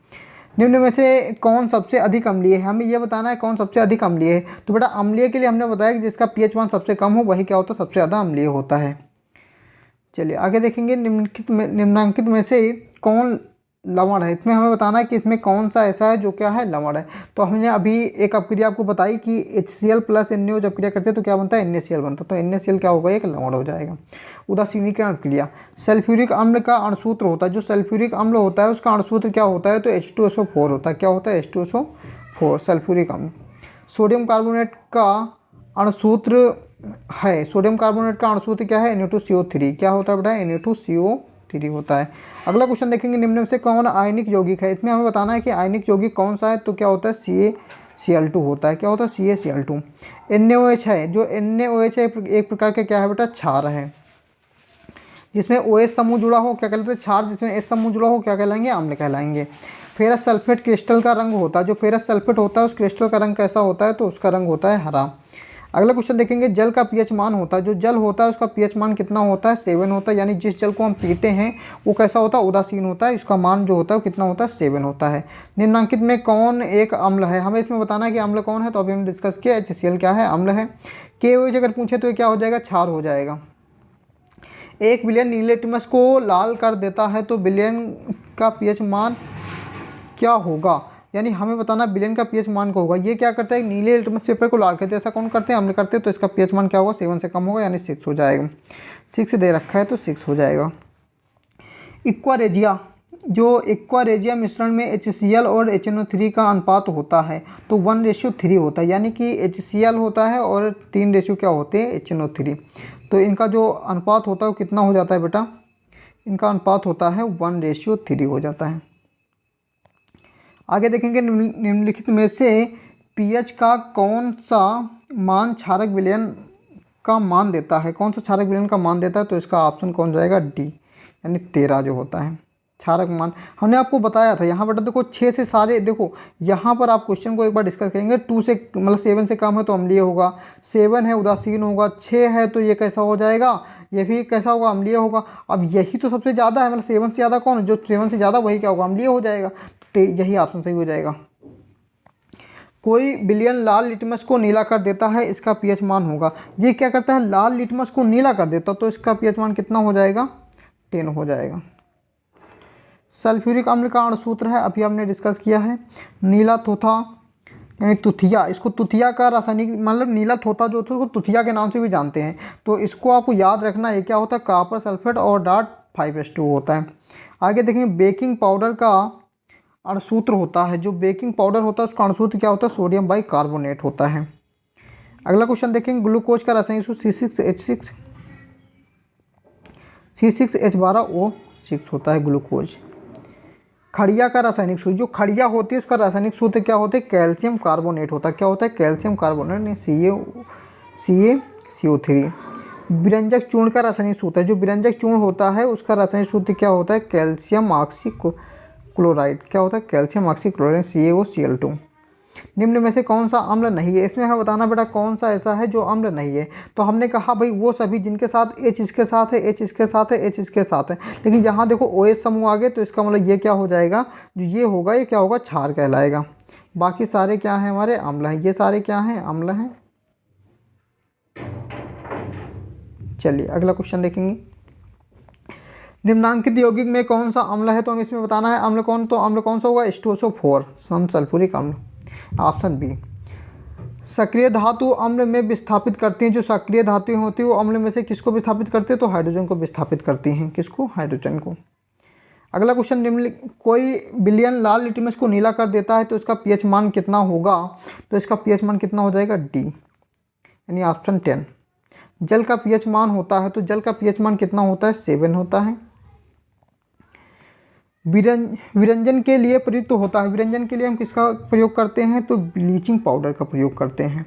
निम्न में से कौन सबसे अधिक अम्लीय है, हमें यह बताना है कौन सबसे अधिक अम्लीय है। तो बेटा अम्लीय के लिए हमने बताया कि जिसका पीएच मान सबसे कम हो वही क्या होता है, सबसे ज़्यादा अम्लीय होता है। चलिए आगे देखेंगे निम्नांकित में से कौन लवण है। इसमें हमें बताना है कि इसमें कौन सा ऐसा है जो क्या है, लवण है। तो हमने अभी एक अपक्रिया आपको बताई कि HCl + NaO जब क्रिया करते हैं तो क्या बनता है, NaCl बनता है। तो NaCl क्या होगा, एक लवण हो जाएगा। उदासीनीकरण क्रिया, सल्फ्यूरिक अम्ल का अणुसूत्र होता है। जो सल्फ्यूरिक अम्ल होता है उसका अणुसूत्र क्या होता है, तो H2SO4 होता है। क्या होता है, H2SO4 सल्फ्यूरिक अम्ल। सोडियम कार्बोनेट का अणुसूत्र है, सोडियम कार्बोनेट का अणुसूत्र क्या है, Na2CO3। क्या होता है बेटा, Na2CO3 होता है। अगला क्वेश्चन देखेंगे निम्न में से कौन आयनिक यौगिक है। इसमें हमें बताना है कि आयनिक यौगिक कौन सा है। तो क्या होता है, CaCl2 होता है। क्या होता है, CaCl2। NaOH है, जो NaOH है एक प्रकार का क्या है बेटा, क्षार है। जिसमें OH समूह जुड़ा हो क्या कहलाते हैं, क्षार। जिसमें H समूह जुड़ा हो क्या कहलाएंगे, अम्ल कहलाएंगे। फेरस सल्फेट क्रिस्टल का रंग होता है। जो फेरस सल्फेट होता है उस क्रिस्टल का रंग कैसा होता है, तो उसका रंग होता है हरा। अगला क्वेश्चन देखेंगे जल का पीएच मान होता है। जो जल होता है उसका पीएच मान कितना होता है, 7 होता है। यानी जिस जल को हम पीते हैं वो कैसा होता है, उदासीन होता है। इसका मान जो होता है वो कितना होता है, 7 होता है। निम्नांकित में कौन एक अम्ल है, हमें इसमें बताना है कि अम्ल कौन है। तो अभी हमने डिस्कस किया HCl क्या है, अम्ल है। KOH अगर पूछे तो ये क्या हो जाएगा, क्षार हो जाएगा। 1 बिलियन नीले लिटमस को लाल कर देता है तो बिलियन का पीएच मान क्या होगा। यानी हमें बताना बिलियन का पीएच मान क्या होगा। ये क्या करता है, नीले लिटमस पेपर को लाल करते हैं। ऐसा कौन करते हैं, अम्ल करते हैं। तो इसका पीएच मान क्या होगा, 7 से कम होगा, यानी 6 हो जाएगा। 6 दे रखा है तो 6 हो जाएगा। इक्वारेजिया, जो इक्वारेजिया मिश्रण में HCl और HNO3 का अनुपात होता है तो 1:3 होता है। यानी कि HCl होता है और 3 रेशियो क्या होते हैं, HNO3। तो इनका जो अनुपात होता है वो कितना हो जाता है बेटा, इनका अनुपात होता है 1:3 हो जाता है। आगे देखेंगे निम्नलिखित में से पीएच का कौन सा मान क्षारक विलयन का मान देता है। कौन सा क्षारक विलयन का मान देता है, तो इसका ऑप्शन कौन जाएगा, डी, यानी 13 जो होता है क्षारक मान। हमने आपको बताया था यहाँ पर देखो 6 से सारे, देखो यहाँ पर आप क्वेश्चन को एक बार डिस्कस करेंगे। 2 से मतलब 7 से कम है तो अम्लीय होगा, 7 है उदासीन होगा, 6 है तो ये कैसा हो जाएगा, ये भी कैसा होगा, अम्लीय होगा। अब यही तो सबसे ज़्यादा है, मतलब 7 से ज़्यादा कौन है, जो 7 से ज़्यादा वही क्या होगा, अम्लीय हो जाएगा। तो यही ऑप्शन सही हो जाएगा। कोई बिलियन लाल लिटमस को नीला कर देता है, इसका पीएच मान होगा। ये क्या करता है, लाल लिटमस को नीला कर देता, तो इसका पीएच मान कितना हो जाएगा, 10 हो जाएगा। सल्फ्यूरिक अम्ल का अणुसूत्र है, अभी हमने डिस्कस किया है, नीला थोथा यानी तुथिया। इसको तुथिया का रासायनिक मतलब नीला थोथा जो होता है उसको तुथिया के नाम से भी जानते हैं। तो इसको आपको याद रखना, ये क्या होता है, कॉपर सल्फेट और DAT5S2 होता है। आगे देखेंगे बेकिंग पाउडर का अणुसूत्र होता है। जो बेकिंग पाउडर होता है उसका अणुसूत्र क्या होता है, सोडियम बाइकार्बोनेट होता है। अगला क्वेश्चन देखेंगे ग्लूकोज का रासायनिक सूत्र C6H12O6 होता है ग्लूकोज। खड़िया का रासायनिक सूत्र, जो खड़िया होती है उसका रासायनिक सूत्र क्या होता है, कैल्शियम कार्बोनेट होता है। क्या होता है, कैल्शियम कार्बोनेट ने CaCO3। विरंजक चूर्ण का रासायनिक सूत्र है, जो विरंजक चूर्ण होता है उसका रासायनिक सूत्र क्या होता है, कैल्शियम ऑक्सीक्लोराइड। क्या होता है, कैल्शियम ऑक्सीक्लोराइड CaOCl2। निम्न में से कौन सा अम्ल नहीं है। इसमें हमें बताना बेटा कौन सा ऐसा है जो अम्ल नहीं है। तो हमने कहा भाई वो सभी जिनके साथ H इसके साथ है, H इसके साथ है, H इसके साथ है। लेकिन यहाँ देखो OH समूह आ गए तो इसका मतलब ये क्या हो जाएगा, जो ये होगा ये क्या होगा, क्षार कहलाएगा। बाकी सारे क्या हैं, हमारे अम्ल हैं। ये सारे क्या हैं, अम्ल हैं। चलिए अगला क्वेश्चन देखेंगे। निम्नांकित यौगिक में कौन सा अम्ल है, तो हमें इसमें बताना है अम्ल कौन, तो अम्ल कौन सा होगा, H2SO4 समसल्फ्यूरिक अम्ल, ऑप्शन बी। सक्रिय धातु अम्ल में विस्थापित करती हैं, जो सक्रिय धातुएं होती हैं वो अम्ल में से किसको विस्थापित करते हैं, तो हाइड्रोजन को विस्थापित करती हैं, किसको, हाइड्रोजन को। अगला क्वेश्चन, निम्न कोई विलयन लाल लिटमस को नीला कर देता है तो इसका पीएच मान कितना होगा, तो इसका पीएच मान कितना हो जाएगा, डी, यानी ऑप्शन 10। जल का पीएच मान होता है, तो जल का पीएच मान कितना होता है, 7 होता है। विरंजन के लिए प्रयुक्त होता है, विरंजन के लिए हम किसका प्रयोग करते हैं, तो ब्लीचिंग पाउडर का प्रयोग करते हैं।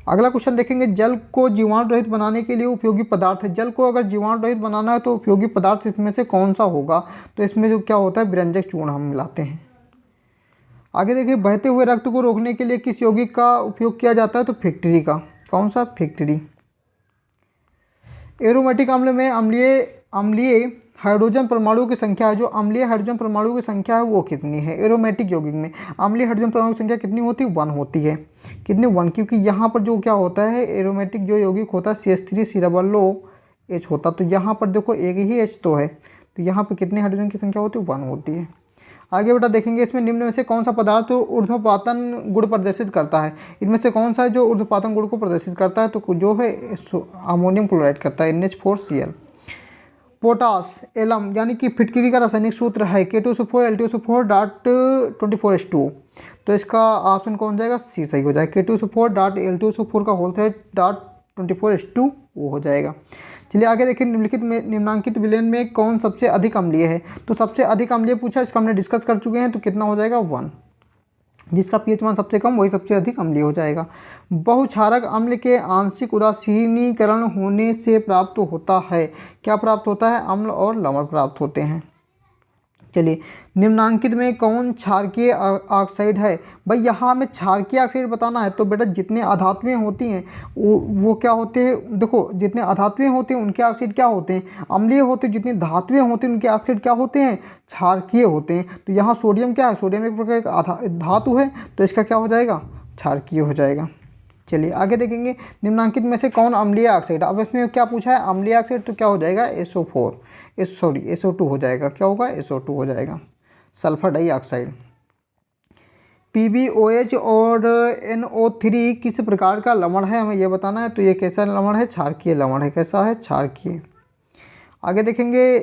अगला क्वेश्चन देखेंगे, जल को जीवाणु रहित बनाने के लिए उपयोगी पदार्थ है, जल को अगर जीवाणु रहित बनाना है तो उपयोगी पदार्थ इसमें से कौन सा होगा, तो इसमें जो क्या होता है, विरंजक चूर्ण हम मिलाते हैं। आगे देखिए, बहते हुए रक्त को रोकने के लिए किस यौगिक का उपयोग किया जाता है, तो फैक्ट्री का, कौन सा, फैक्ट्री। एरोमेटिक अम्ल में अम्लीय हाइड्रोजन परमाणु की संख्या है, जो अम्लीय हाइड्रोजन परमाणु की संख्या है वो कितनी है। एरोमेटिक यौगिक में अम्लीय हाइड्रोजन परमाणु की संख्या कितनी होती है, 1 होती है। कितनी, 1, क्योंकि यहाँ पर जो क्या होता है, एरोमेटिक जो यौगिक होता है CH3COOH होता, तो यहाँ पर देखो एक ही H तो है, तो यहाँ पर कितने हाइड्रोजन की संख्या होती है, 1 होती है। आगे बेटा देखेंगे, इसमें निम्न में से कौन सा पदार्थ ऊर्ध्वपातन गुण प्रदर्शित करता है, इनमें से कौन सा है जो ऊर्ध्वपातन गुण को प्रदर्शित करता है, तो जो है अमोनियम क्लोराइड करता है, NH4Cl। पोटास एलम यानी कि फिटकरी का रासायनिक सूत्र है K2SO4 L2SO4.24H2, तो इसका ऑप्शन कौन जाएगा, सी सही हो जाएगा, K2SO4.L2SO4 का होल थ्रेड .24H2 वो हो जाएगा। चलिए आगे देखिए, निम्नांकित विलयन में कौन सबसे अधिक अम्लीय है, तो सबसे अधिक अम्लीय पूछा, इसका हमने डिस्कस कर चुके हैं, तो कितना हो जाएगा, 1। जिसका पीएच मान सबसे कम वही सबसे अधिक अम्लीय हो जाएगा। बहुक्षारक अम्ल के आंशिक उदासीनीकरण होने से प्राप्त होता है, क्या प्राप्त होता है, अम्ल और लवण प्राप्त होते हैं। चलिए, निम्नांकित में कौन क्षारकीय ऑक्साइड है, भाई यहाँ हमें क्षारकीय ऑक्साइड बताना है, तो बेटा जितने अधातुएं होती हैं वो क्या होते हैं, देखो जितने अधातुएं होते हैं उनके ऑक्साइड क्या होते हैं, अम्लीय होते हैं, जितनी धातुएं होती हैं उनके ऑक्साइड क्या होते हैं, क्षारकीय होते हैं। तो यहाँ सोडियम क्या है, सोडियम एक प्रकार का धातु है, तो इसका क्या हो जाएगा, क्षारकीय हो जाएगा। चलिए आगे देखेंगे, निम्नांकित में से कौन अम्लीय ऑक्साइड, अब इसमें क्या पूछा है, अम्लीय ऑक्साइड, तो क्या हो जाएगा, SO2 हो जाएगा, क्या होगा, SO2 हो जाएगा, सल्फर डाइऑक्साइड। PbOH और NO3 किस प्रकार का लवण है, हमें यह बताना है, तो ये कैसा लवण है, क्षारकीय लवण है, कैसा है, क्षारकीय। आगे देखेंगे,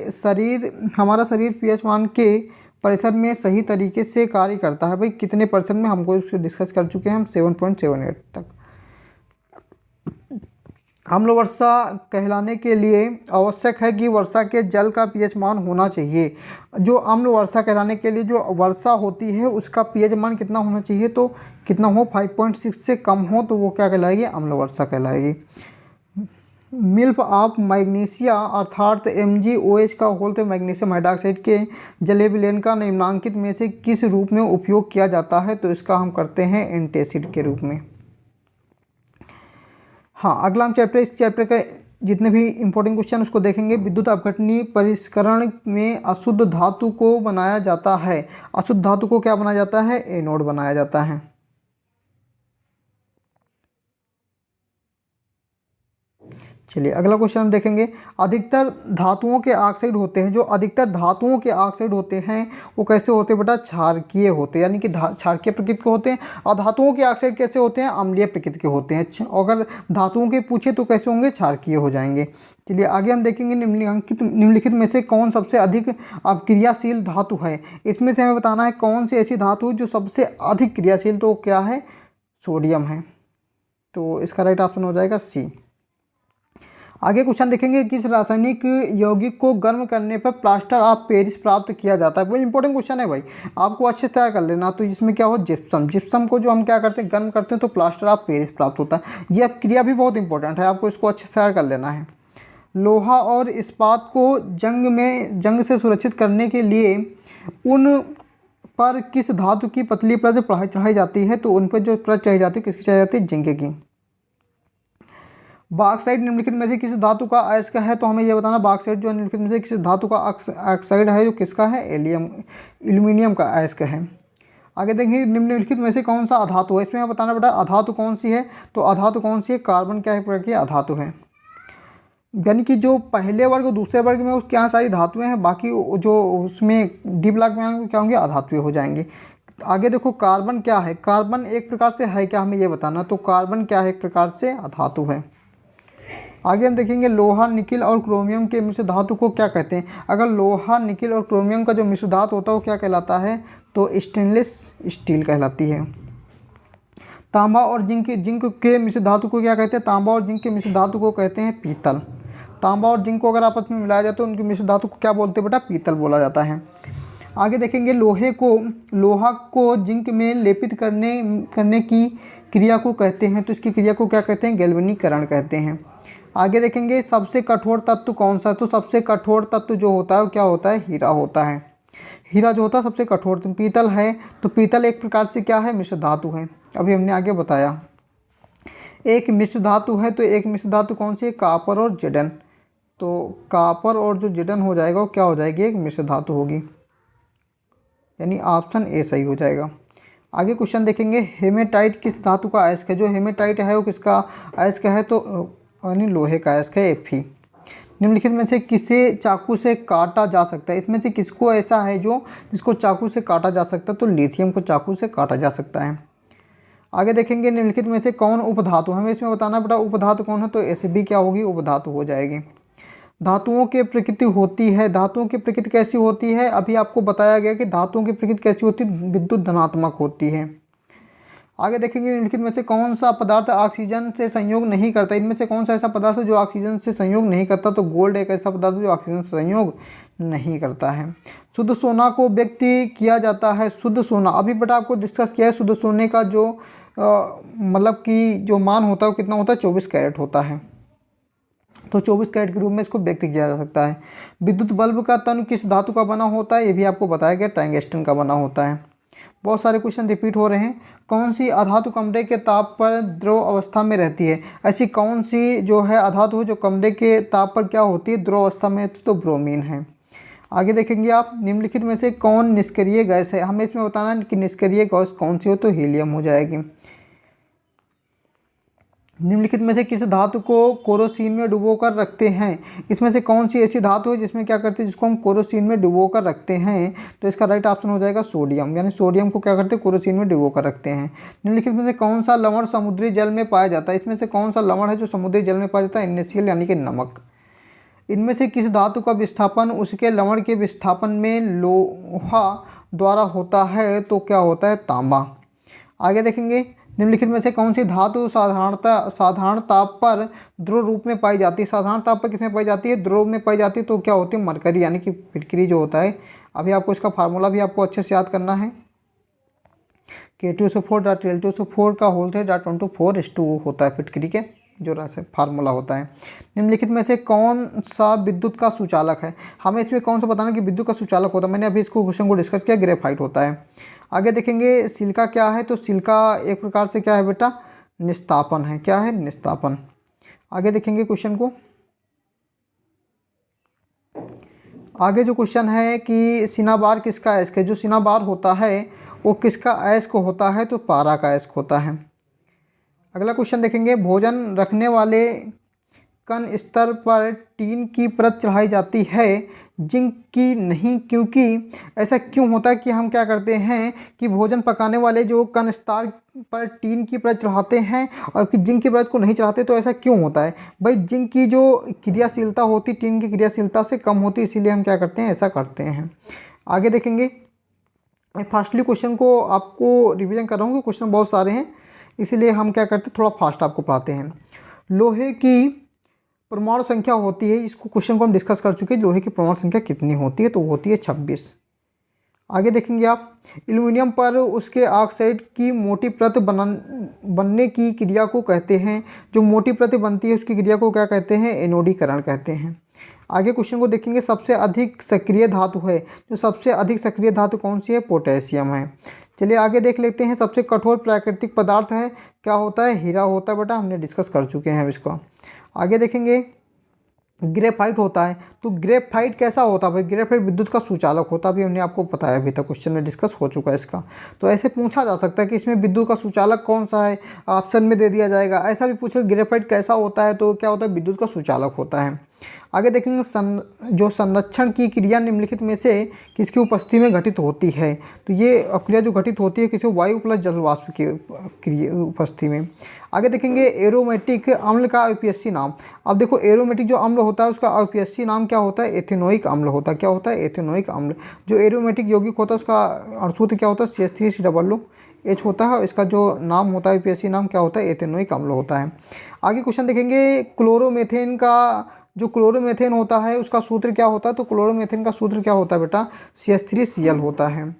हमारा शरीर पीएच मान के परिसर में सही तरीके से कार्य करता है, भाई कितने % में, हमको इसको डिस्कस कर चुके हैं हम, 7.78 तक। अम्ल वर्षा कहलाने के लिए आवश्यक है कि वर्षा के जल का पीएच मान होना चाहिए, जो अम्ल वर्षा कहलाने के लिए जो वर्षा होती है उसका पीएच मान कितना होना चाहिए, तो कितना हो, 5.6 से कम हो तो वो क्या कहलाएगी, अम्ल वर्षा कहलाएगी। मिल्क ऑफ मैग्नीशिया अर्थात MgOH का होल मैग्नीशियम हाइड्रोक्साइड के जलीय विलयन का निम्नांकित में से किस रूप में उपयोग किया जाता है, तो इसका हम करते हैं एंटासिड के रूप में। हाँ, अगला हम इस चैप्टर का जितने भी इंपॉर्टेंट क्वेश्चन उसको देखेंगे। विद्युत अपघटनीय परिष्करण में अशुद्ध धातु को बनाया जाता है, अशुद्ध धातु को क्या बनाया जाता है, एनोड बनाया जाता है। चलिए अगला क्वेश्चन हम देखेंगे, अधिकतर धातुओं के ऑक्साइड होते हैं, जो अधिकतर धातुओं के ऑक्साइड होते हैं वो कैसे होते हैं बेटा, क्षारकीय होते हैं, यानी कि क्षारकीय प्रकृति के होते हैं। और धातुओं के ऑक्साइड कैसे होते हैं, अम्लीय प्रकृति के होते हैं। अगर धातुओं के पूछे तो कैसे होंगे, क्षारकीय हो जाएंगे। चलिए आगे हम देखेंगे, निम्नलिखित में से कौन सबसे अधिक क्रियाशील धातु है, इसमें से हमें बताना है कौन सी ऐसी धातु जो सबसे अधिक क्रियाशील, तो क्या है, सोडियम है, तो इसका राइट ऑप्शन हो जाएगा सी। आगे क्वेश्चन देखेंगे, किस रासायनिक यौगिक को गर्म करने पर प्लास्टर ऑफ पेरिस प्राप्त किया जाता है। वो इंपॉर्टेंट क्वेश्चन है भाई, आपको अच्छे से तैयार कर लेना। तो इसमें क्या हो, जिप्सम को जो हम क्या करते हैं, गर्म करते हैं तो प्लास्टर ऑफ पेरिस प्राप्त होता है। यह क्रिया भी बहुत इंपॉर्टेंट है, आपको इसको अच्छे से तैयार कर लेना है। लोहा और इस्पात को जंग से सुरक्षित करने के लिए उन पर किस धातु की पतली परत चढ़ाई जाती है, तो उन पर जो परत चढ़ाई जाती है किसकी चढ़ाई जाती है, जिंक की। बॉक्साइड निम्नलिखित में से किस धातु का अयस्क है, तो हमें यह बताना, बॉक्साइड जो निम्नलिखित में से किस धातु का ऑक्साइड है, जो किसका है, एल्यूमिनियम का अयस्क है। आगे देखेंगे, निम्नलिखित में से कौन सा अधातु है, इसमें बताना बेटा अधातु कौन सी है, तो अधातु कौन सी है, कार्बन क्या है प्रकार की अधातु है। यानी कि जो पहले वर्ग और दूसरे वर्ग में उसके यहाँ सारी धातुएं हैं, बाकी जो उसमें डी ब्लॉक में आएंगे क्या होंगे, अधातुएं हो जाएंगे। आगे देखो कार्बन क्या है, कार्बन एक प्रकार से है क्या, हमें ये बताना। तो कार्बन क्या है, एक प्रकार से अधातु है। आगे हम देखेंगे लोहा निकिल और क्रोमियम के मिश्र धातु को क्या कहते हैं। अगर लोहा निकिल और क्रोमियम का जो मिश्र धातु होता है वो क्या कहलाता है, तो स्टेनलेस स्टील कहलाती है। तांबा और जिंक के मिश्र धातु को क्या कहते हैं, तांबा और जिंक के मिश्र धातु को कहते हैं पीतल। तांबा और जिंक को अगर आपस में मिलाया जाए तो उनके मिश्र धातु को क्या बोलते हैं बेटा, पीतल बोला जाता है। आगे देखेंगे लोहा को जिंक में लेपित करने की क्रिया को कहते हैं, तो इसकी क्रिया को क्या कहते हैं, गैल्वेनीकरण कहते हैं। आगे देखेंगे सबसे कठोर तत्व कौन सा है, तो सबसे कठोर तत्व जो होता है वो क्या होता है, हीरा होता है। हीरा जो होता है सबसे कठोर। पीतल है, तो पीतल एक प्रकार से क्या है, मिश्र धातु है, अभी हमने आगे बताया। एक मिश्र धातु है, तो एक मिश्र धातु कौन सी है, कापर और जिडन। तो कापर और जो जिडन हो जाएगा वो क्या हो जाएगी, एक मिश्र धातु होगी, यानी ऑप्शन ए सही हो जाएगा। आगे क्वेश्चन देखेंगे हेमेटाइट किस धातु का अयस्क है। जो हेमेटाइट है वो किसका अयस्क है, तो यानी लोहे का अयस्क है, Fe। निम्नलिखित में से किसे चाकू से काटा जा सकता है, इसमें से किसको ऐसा है जो जिसको चाकू से काटा जा सकता है, तो लिथियम को चाकू से काटा जा सकता है। आगे देखेंगे निम्नलिखित में से कौन उपधातु, हमें इसमें बताना बेटा उपधातु कौन है, तो Sb क्या होगी, उपधातु हो जाएगी। धातुओं की प्रकृति होती है, धातुओं की प्रकृति कैसी होती है, अभी आपको बताया गया कि धातुओं की प्रकृति कैसी होती है, विद्युत धनात्मक होती है। आगे देखेंगे निम्नलिखित में से कौन सा पदार्थ ऑक्सीजन से संयोग नहीं करता, इनमें से कौन सा ऐसा पदार्थ है जो ऑक्सीजन से संयोग नहीं करता, तो गोल्ड एक ऐसा पदार्थ है जो ऑक्सीजन से संयोग नहीं करता है। शुद्ध सोना को व्यक्त किया जाता है, शुद्ध सोना अभी बेटा आपको डिस्कस किया है, शुद्ध सोने का जो मतलब कि जो मान होता है वो कितना होता है, 24 कैरेट होता है, तो 24 कैरेट के रूप में इसको व्यक्त किया जा सकता है। विद्युत बल्ब का तन किस धातु का बना होता है, ये भी आपको बताया गया, टंगस्टन का बना होता है। बहुत सारे क्वेश्चन रिपीट हो रहे हैं। कौन सी अधातु कमरे के ताप पर द्रव अवस्था में रहती है, ऐसी कौन सी जो है अधातु जो कमरे के ताप पर क्या होती है, द्रव अवस्था में, तो ब्रोमीन है। आगे देखेंगे आप निम्नलिखित में से कौन निष्क्रिय गैस है, हमें इसमें बताना है कि निष्क्रिय गैस कौन सी हो, तो हीलियम हो जाएगी। निम्नलिखित में से किस धातु को केरोसिन में डुबोकर रखते हैं, इसमें से कौन सी ऐसी धातु है जिसमें क्या करते हैं, जिसको हम केरोसिन में डुबोकर रखते हैं, तो इसका राइट ऑप्शन हो जाएगा सोडियम, यानी सोडियम को क्या करते हैं, केरोसिन में डुबोकर रखते हैं। निम्नलिखित में से कौन सा लवण समुद्री जल में पाया जाता है, इसमें से कौन सा लवण है जो समुद्री जल में पाया जाता है, NaCl यानी कि नमक। इनमें से किस धातु का विस्थापन उसके लवण के विस्थापन में लोहा द्वारा होता है, तो क्या होता है, तांबा। आगे देखेंगे निम्नलिखित में से कौन सी धातु साधारण ताप पर द्रव रूप में पाई जाती है, साधारण ताप पर किसमें पाई जाती है, द्रव में पाई जाती है, तो क्या होती है, मरकरी यानी कि फिटकरी जो होता है। अभी आपको इसका फार्मूला भी आपको अच्छे से याद करना है, K2SO4.L2SO4 का होल थे .24:2 होता है फिटकरी के जो फार्मूला होता है। निम्नलिखित में से कौन सा विद्युत का सुचालक है, हमें इसमें कौन सा बताना कि विद्युत का सुचालक होता है, मैंने अभी इसको क्वेश्चन को डिस्कस किया, ग्रेफाइट होता है। आगे देखेंगे सिलिका क्या है, तो सिलिका एक प्रकार से क्या है बेटा, निस्तापन है, क्या है, निस्तापन। आगे देखेंगे क्वेश्चन को, आगे जो क्वेश्चन है कि सिनाबार किसका अयस्क है, जो सिनाबार होता है वो किसका अयस्क होता है, तो पारा का अयस्क होता है। अगला क्वेश्चन देखेंगे भोजन रखने वाले कण स्तर पर टीन की परत चढ़ाई जाती है, जिंक की नहीं, क्योंकि ऐसा क्यों होता है कि हम क्या करते हैं कि भोजन पकाने वाले जो कण स्तर पर टीन की परत चढ़ाते हैं और कि जिंक की परत को नहीं चढ़ाते, तो ऐसा क्यों होता है भाई, जिंक की जो क्रियाशीलता होती टीन की क्रियाशीलता से कम होती, इसीलिए हम क्या करते हैं, ऐसा करते हैं। आगे देखेंगे, मैं फास्टली क्वेश्चन को आपको रिविजन कर रहा हूँ, क्वेश्चन बहुत सारे हैं इसीलिए हम क्या करते हैं, थोड़ा फास्ट आपको पढ़ाते हैं। लोहे की परमाणु संख्या होती है, इसको क्वेश्चन को हम डिस्कस कर चुके हैं, लोहे की परमाणु संख्या कितनी होती है, तो होती है 26। आगे देखेंगे आप एल्युमिनियम पर उसके ऑक्साइड की मोटी परत बनने की क्रिया को कहते हैं, जो मोटी परत बनती है उसकी क्रिया को क्या कहते हैं, एनोडीकरण कहते हैं। आगे क्वेश्चन को देखेंगे सबसे अधिक सक्रिय धातु है, जो सबसे अधिक सक्रिय धातु कौन सी है, पोटेशियम है। चलिए आगे देख लेते हैं सबसे कठोर प्राकृतिक पदार्थ है, क्या होता है, हीरा होता है बेटा, हमने डिस्कस कर चुके हैं इसको। आगे देखेंगे ग्रेफाइट होता है, तो ग्रेफाइट कैसा होता है भाई, ग्रेफाइट विद्युत का सुचालक होता है, अभी हमने आपको बताया, अभी तक क्वेश्चन में डिस्कस हो चुका है इसका। तो ऐसे पूछा जा सकता है कि इसमें विद्युत का सुचालक कौन सा है, ऑप्शन में दे दिया जाएगा, ऐसा भी पूछे ग्रेफाइट कैसा होता है, तो क्या होता है, विद्युत का सुचालक होता है। आगे देखेंगे जो संरक्षण की क्रिया निम्नलिखित में से किसकी उपस्थिति में घटित होती है। तो ये क्रिया जो घटित होती है किसी वायु प्लस जल वाष्प की क्रिया उपस्थिति में। आगे देखेंगे एरोमेटिक अम्ल का आईयूपीएसी नाम। अब देखो एरोमेटिक जो अम्ल होता है उसका आईयूपीएसी नाम क्या होता है, एथेनोइक अम्ल होता है। क्या होता है, एथेनोइक अम्ल। जो एरोमेटिक यौगिक होता है उसका अणुसूत्र क्या होता है, CH3COOH होता है। इसका जो नाम होता है आईयूपीएसी नाम क्या होता है, एथेनोइक अम्ल होता है। आगे क्वेश्चन देखेंगे क्लोरोमेथेन का जो क्लोरोमेथेन होता है उसका सूत्र क्या होता है। तो क्लोरोमेथेन का सूत्र क्या होता है बेटा, CH3Cl होता है।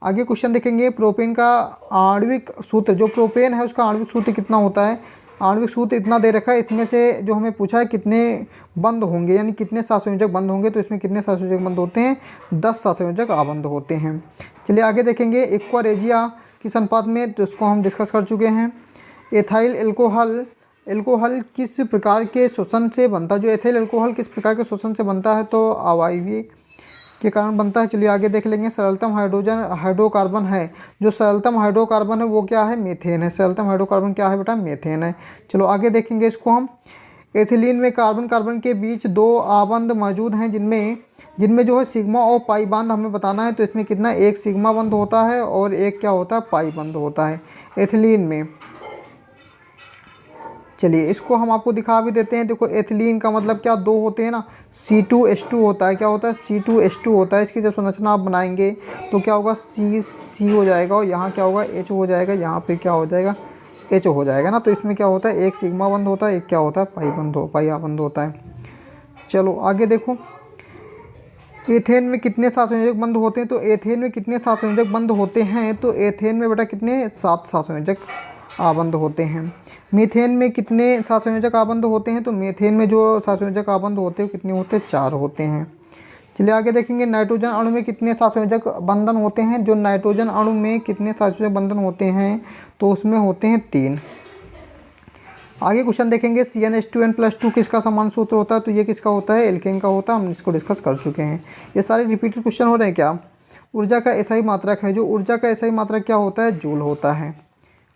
आगे क्वेश्चन देखेंगे प्रोपेन का आणविक सूत्र। जो प्रोपेन है उसका आणविक सूत्र कितना होता है। आणविक सूत्र इतना दे रखा है, इसमें से जो हमें पूछा है कितने बंद होंगे, यानी कितने सहसंयोजक बंद होंगे। तो इसमें कितने सहसंयोजक बंद होते हैं, 10 सहसंयोजक आबंध होते हैं। चलिए आगे देखेंगे एक्वा रेजिया किस अनुपात में, तो उसको हम डिस्कस कर चुके हैं। एथाइल एल्कोहल किस प्रकार के शोषण से बनता है। जो एथिल एल्कोहल किस प्रकार के शोषण से बनता है, तो अवायवीय के कारण बनता है। चलिए आगे देख लेंगे सरलतम हाइड्रोकार्बन है। जो सरलतम हाइड्रोकार्बन है वो क्या है, मीथेन है। सरलतम हाइड्रोकार्बन क्या है बेटा, मीथेन है। चलो आगे देखेंगे इसको हम। एथिलीन में कार्बन के बीच 2 आबंध मौजूद हैं जिनमें जो है सिग्मा और पाई बंध हमें बताना है। तो इसमें कितना, एक सिग्मा बंध होता है और एक क्या होता है, पाई बंध होता है एथिलीन में। चलिए इसको हम आपको दिखा भी देते हैं। देखो एथिलीन का मतलब क्या, 2 होते हैं ना, C2H2 होता है। क्या होता है, C2H2 होता है। इसकी जब संरचना आप बनाएंगे तो क्या होगा, C हो जाएगा और यहाँ क्या होगा, H हो जाएगा। यहाँ पे क्या हो जाएगा, H हो जाएगा ना। तो इसमें क्या होता है, एक सिग्मा बंध होता है, एक क्या होता है, पाई बंध होता है। चलो आगे देखो एथेन में कितने सहसंयोजक बंध होते हैं। तो एथेन में कितने सहसंयोजक बंध होते हैं, तो एथेन में बेटा कितने, 7 सहसंयोजक आबंध होते हैं। मीथेन में कितने सहसंयोजक आबंध होते हैं। तो मीथेन में जो सहसंयोजक आबंध होते हैं कितने होते हैं, 4 होते हैं। चलिए आगे देखेंगे नाइट्रोजन अणु में कितने सहसंयोजक बंधन होते हैं। जो नाइट्रोजन अणु में कितने सहसंयोजक बंधन होते हैं, तो उसमें होते हैं 3। आगे क्वेश्चन देखेंगे CnH2n+2 किसका समान सूत्र होता है। तो ये किसका होता है, एल्केन का होता है। हम इसको डिस्कस कर चुके हैं। ये सारे रिपीटेड क्वेश्चन हो रहे हैं क्या। ऊर्जा का एसआई मात्रक है। जो ऊर्जा का एसआई मात्रक क्या होता है, जूल होता है।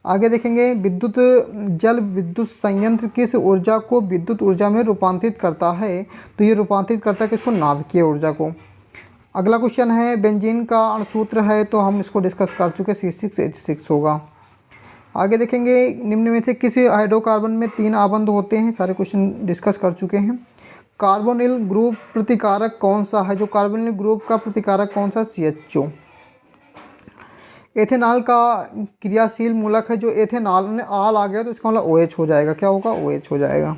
आगे देखेंगे जल विद्युत संयंत्र किस ऊर्जा को विद्युत ऊर्जा में रूपांतरित करता है। तो ये रूपांतरित करता है किसको, नाभिकीय ऊर्जा को। अगला क्वेश्चन है बेंजीन का अणुसूत्र है। तो हम इसको डिस्कस कर चुके, C6H6 होगा। आगे देखेंगे निम्न में से किस हाइड्रोकार्बन में 3 आबंध होते हैं। सारे क्वेश्चन डिस्कस कर चुके हैं। कार्बोनिल ग्रुप प्रतिकारक कौन सा है। जो कार्बोनिल ग्रुप का प्रतिकारक कौन सा, CHO। एथेनॉल का क्रियाशील मूलक है। जो एथेनॉल में आल आ गया तो इसका मतलब OH हो जाएगा। क्या होगा, OH हो जाएगा।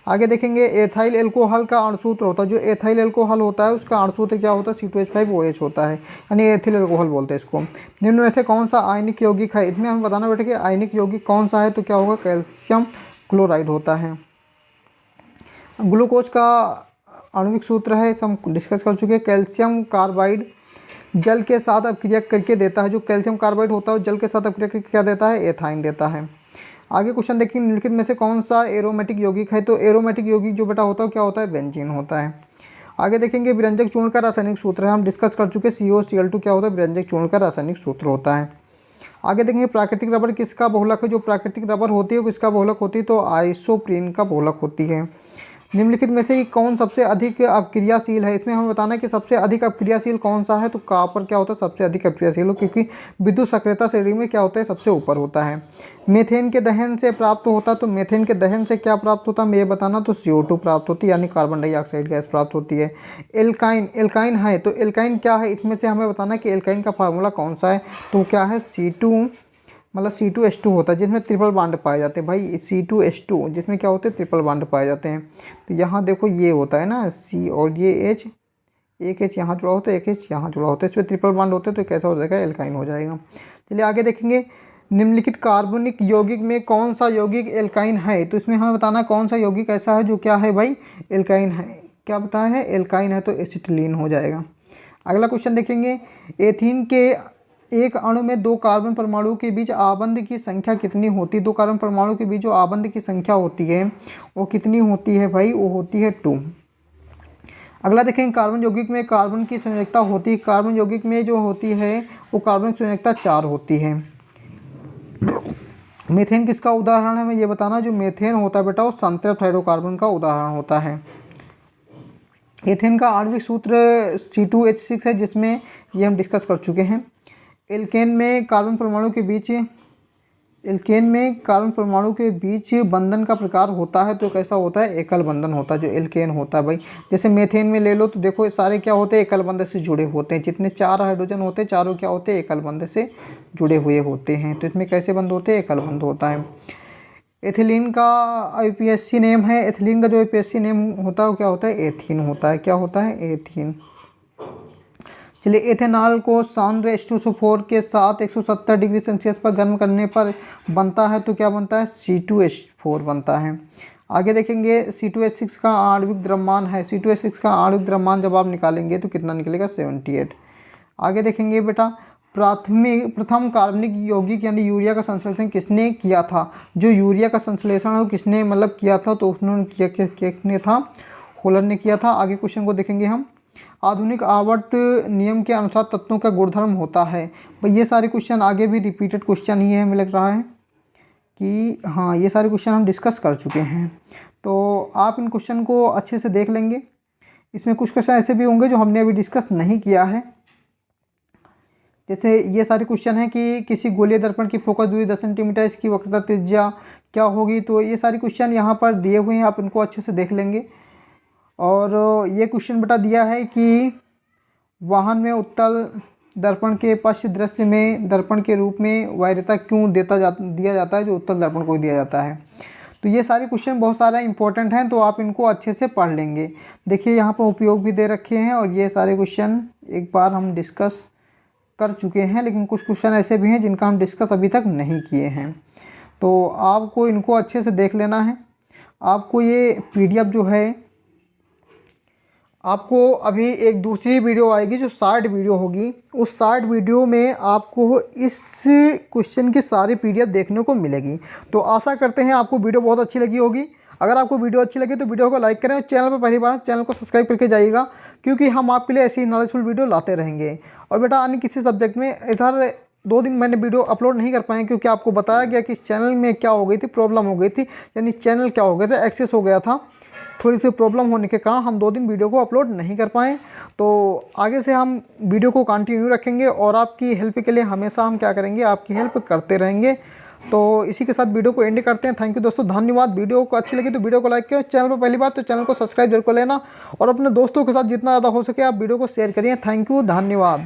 आगे देखेंगे एथाइल एल्कोहल का अणुसूत्र होता है। जो एथाइल एल्कोहल होता है उसका अणुसूत्र क्या होता है, C2H5OH होता है, यानी एथिल एल्कोहल बोलते हैं इसको। निम्न में से कौन सा आयनिक यौगिक है। इसमें हमें बताना बेटा कि आयनिक यौगिक कौन सा है। तो क्या होगा, कैल्शियम क्लोराइड होता है। ग्लूकोज का आणविक सूत्र है, हम डिस्कस कर चुके हैं। कैल्शियम कार्बाइड जल के साथ अपक्रिया करके देता है। जो कैल्शियम कार्बाइड होता है जल के साथ अपक्रिया करके क्या देता है, एथाइन देता है। आगे क्वेश्चन देखिए निम्नलिखित में से कौन सा एरोमेटिक यौगिक है। तो एरोमेटिक यौगिक जो बेटा होता है क्या होता है, बेंजीन होता है। आगे देखेंगे विरंजक चूर्ण का रासायनिक सूत्र है। हम डिस्कस कर चुके COCl2 क्या होता है, विरंजक चूर्ण का रासायनिक सूत्र होता है। आगे देखेंगे प्राकृतिक रबर किसका बहुलक है। जो प्राकृतिक रबर होती है वो किसका बहुलक होती है, तो आइसोप्रीन का बहुलक होती है। निम्नलिखित में से कौन सबसे अधिक अपक्रियाशील है। इसमें हमें बताना है कि सबसे अधिक अपक्रियाशील कौन सा है। तो कॉपर क्या होता है, सबसे अधिक अपक्रियाशील हो, क्योंकि विद्युत सक्रियता श्रेणी में क्या होता है, सबसे ऊपर होता है। मीथेन के दहन से प्राप्त होता है। तो मीथेन के दहन से क्या प्राप्त होता है, मैं ये बताना, तो CO2 प्राप्त होती है, यानी कार्बन डाइऑक्साइड गैस प्राप्त होती है। एल्काइन है। तो एल्काइन क्या है, इसमें से हमें बताना है कि एल्काइन का फार्मूला कौन सा है। तो क्या है, C2H2 होता है, जिसमें ट्रिपल बॉन्ड पाए जाते हैं भाई। C2H2 जिसमें क्या होते हैं, ट्रिपल बॉन्ड पाए जाते हैं। तो यहाँ देखो ये होता है ना C और ये H, एक H यहाँ जुड़ा होता है, एक H यहाँ जुड़ा होता है, इसमें ट्रिपल बॉन्ड होते हैं। तो कैसा हो जाएगा, एल्काइन हो जाएगा। चलिए आगे देखेंगे निम्नलिखित कार्बनिक यौगिक में कौन सा यौगिक एल्काइन है। तो इसमें हमें बताना कौन सा यौगिक ऐसा है जो क्या है भाई, एल्काइन है। क्या बताया है, एल्काइन है। तो एसिटिलीन हो जाएगा। अगला क्वेश्चन देखेंगे एथीन के एक अणु में 2 कार्बन परमाणु के बीच आबंध की संख्या कितनी होती है। 2 कार्बन परमाणु के बीच जो आबंध की संख्या होती है वो कितनी होती है भाई, वो होती है 2। अगला देखेंगे कार्बन यौगिक में कार्बन की संयोजकता होती है। कार्बन यौगिक में जो होती है वो कार्बन की संयोजकता 4 होती है। मीथेन किसका उदाहरण है, मैं ये बताना। जो मीथेन होता है बेटा वो संतृप्त हाइड्रोकार्बन का उदाहरण होता है। एथेन का आणविक सूत्र C2H6 है, जिसमें ये हम डिस्कस कर चुके हैं। एल्केन में कार्बन परमाणु के बीच बंधन का प्रकार होता है तो कैसा होता है, एकल बंधन होता है जो एल्केन होता है भाई। जैसे मेथेन में ले लो तो देखो सारे क्या होते हैं, एकल बंधन से जुड़े होते हैं। जितने 4 हाइड्रोजन होते हैं चारों क्या होते हैं, एकल बंधन से जुड़े हुए होते हैं। तो इसमें कैसे बंध होते हैं, एकल बंध होता है। एथिलीन का IUPAC नेम है, एथिलीन का जो IUPAC नेम होता है वो क्या होता है, एथीन होता है। क्या होता है, एथीन। चलिए, एथेनॉल को सांद्र H2SO4 के साथ 170 डिग्री सेल्सियस पर गर्म करने पर बनता है तो क्या बनता है, C2H4 बनता है। आगे देखेंगे C2H6 का आणविक द्रव्यमान है। C2H6 का आणविक द्रव्यमान जब आप निकालेंगे तो कितना निकलेगा, 78। आगे देखेंगे बेटा, प्रथम कार्बनिक यौगिक यानी यूरिया का संश्लेषण किसने किया था। जो यूरिया का संश्लेषण है वो किसने मतलब किया था, तो उन्होंने किसने था, होलर ने किया था। आगे क्वेश्चन को देखेंगे हम। आधुनिक आवर्त नियम के अनुसार तत्वों का गुणधर्म होता है। भाई ये सारे क्वेश्चन आगे भी रिपीटेड क्वेश्चन ही है, हमें लग रहा है कि हाँ ये सारे क्वेश्चन हम डिस्कस कर चुके हैं। तो आप इन क्वेश्चन को अच्छे से देख लेंगे। इसमें कुछ क्वेश्चन ऐसे भी होंगे जो हमने अभी डिस्कस नहीं किया है। जैसे ये सारे क्वेश्चन हैं कि किसी गोलीय दर्पण की फोकस दूरी 10 सेंटीमीटर, इसकी वक्रता त्रिज्या क्या होगी। तो ये सारे क्वेश्चन यहाँ पर दिए हुए हैं, आप इनको अच्छे से देख लेंगे। और ये क्वेश्चन बेटा दिया है कि वाहन में उत्तल दर्पण के पश्च दृश्य में दर्पण के रूप में वरीयता क्यों दिया जाता है, जो उत्तल दर्पण को दिया जाता है। तो ये सारे क्वेश्चन बहुत सारा इंपॉर्टेंट हैं, तो आप इनको अच्छे से पढ़ लेंगे। देखिए यहाँ पर उपयोग भी दे रखे हैं और ये सारे क्वेश्चन एक बार हम डिस्कस कर चुके हैं, लेकिन कुछ क्वेश्चन ऐसे भी हैं जिनका हम डिस्कस अभी तक नहीं किए हैं। तो आपको इनको अच्छे से देख लेना है। आपको ये PDF जो है, आपको अभी एक दूसरी वीडियो आएगी जो शॉर्ट वीडियो होगी। उस शॉर्ट वीडियो में आपको इस क्वेश्चन की सारी PDF देखने को मिलेगी। तो आशा करते हैं आपको वीडियो बहुत अच्छी लगी होगी। अगर आपको वीडियो अच्छी लगी तो वीडियो को लाइक करें और चैनल पर पहली बार चैनल को सब्सक्राइब करके जाइएगा, क्योंकि हम आपके लिए ऐसी नॉलेजफुल वीडियो लाते रहेंगे। और बेटा अन्य किसी सब्जेक्ट में इधर 2 दिन मैंने वीडियो अपलोड नहीं कर पाए, क्योंकि आपको बताया गया कि इस चैनल में क्या हो गई थी, प्रॉब्लम हो गई थी, यानी चैनल क्या हो गया था, एक्सेस हो गया था। थोड़ी सी प्रॉब्लम होने के कारण हम 2 दिन वीडियो को अपलोड नहीं कर पाए। तो आगे से हम वीडियो को कंटिन्यू रखेंगे और आपकी हेल्प के लिए हमेशा हम क्या करेंगे, आपकी हेल्प करते रहेंगे। तो इसी के साथ वीडियो को एंड करते हैं। थैंक यू दोस्तों, धन्यवाद। वीडियो को अच्छी लगी तो वीडियो को लाइक करें, चैनल पर पहली बार तो चैनल को सब्सक्राइब जरूर कर लेना और अपने दोस्तों के साथ जितना ज़्यादा हो सके आप वीडियो को शेयर करिए। थैंक यू, धन्यवाद।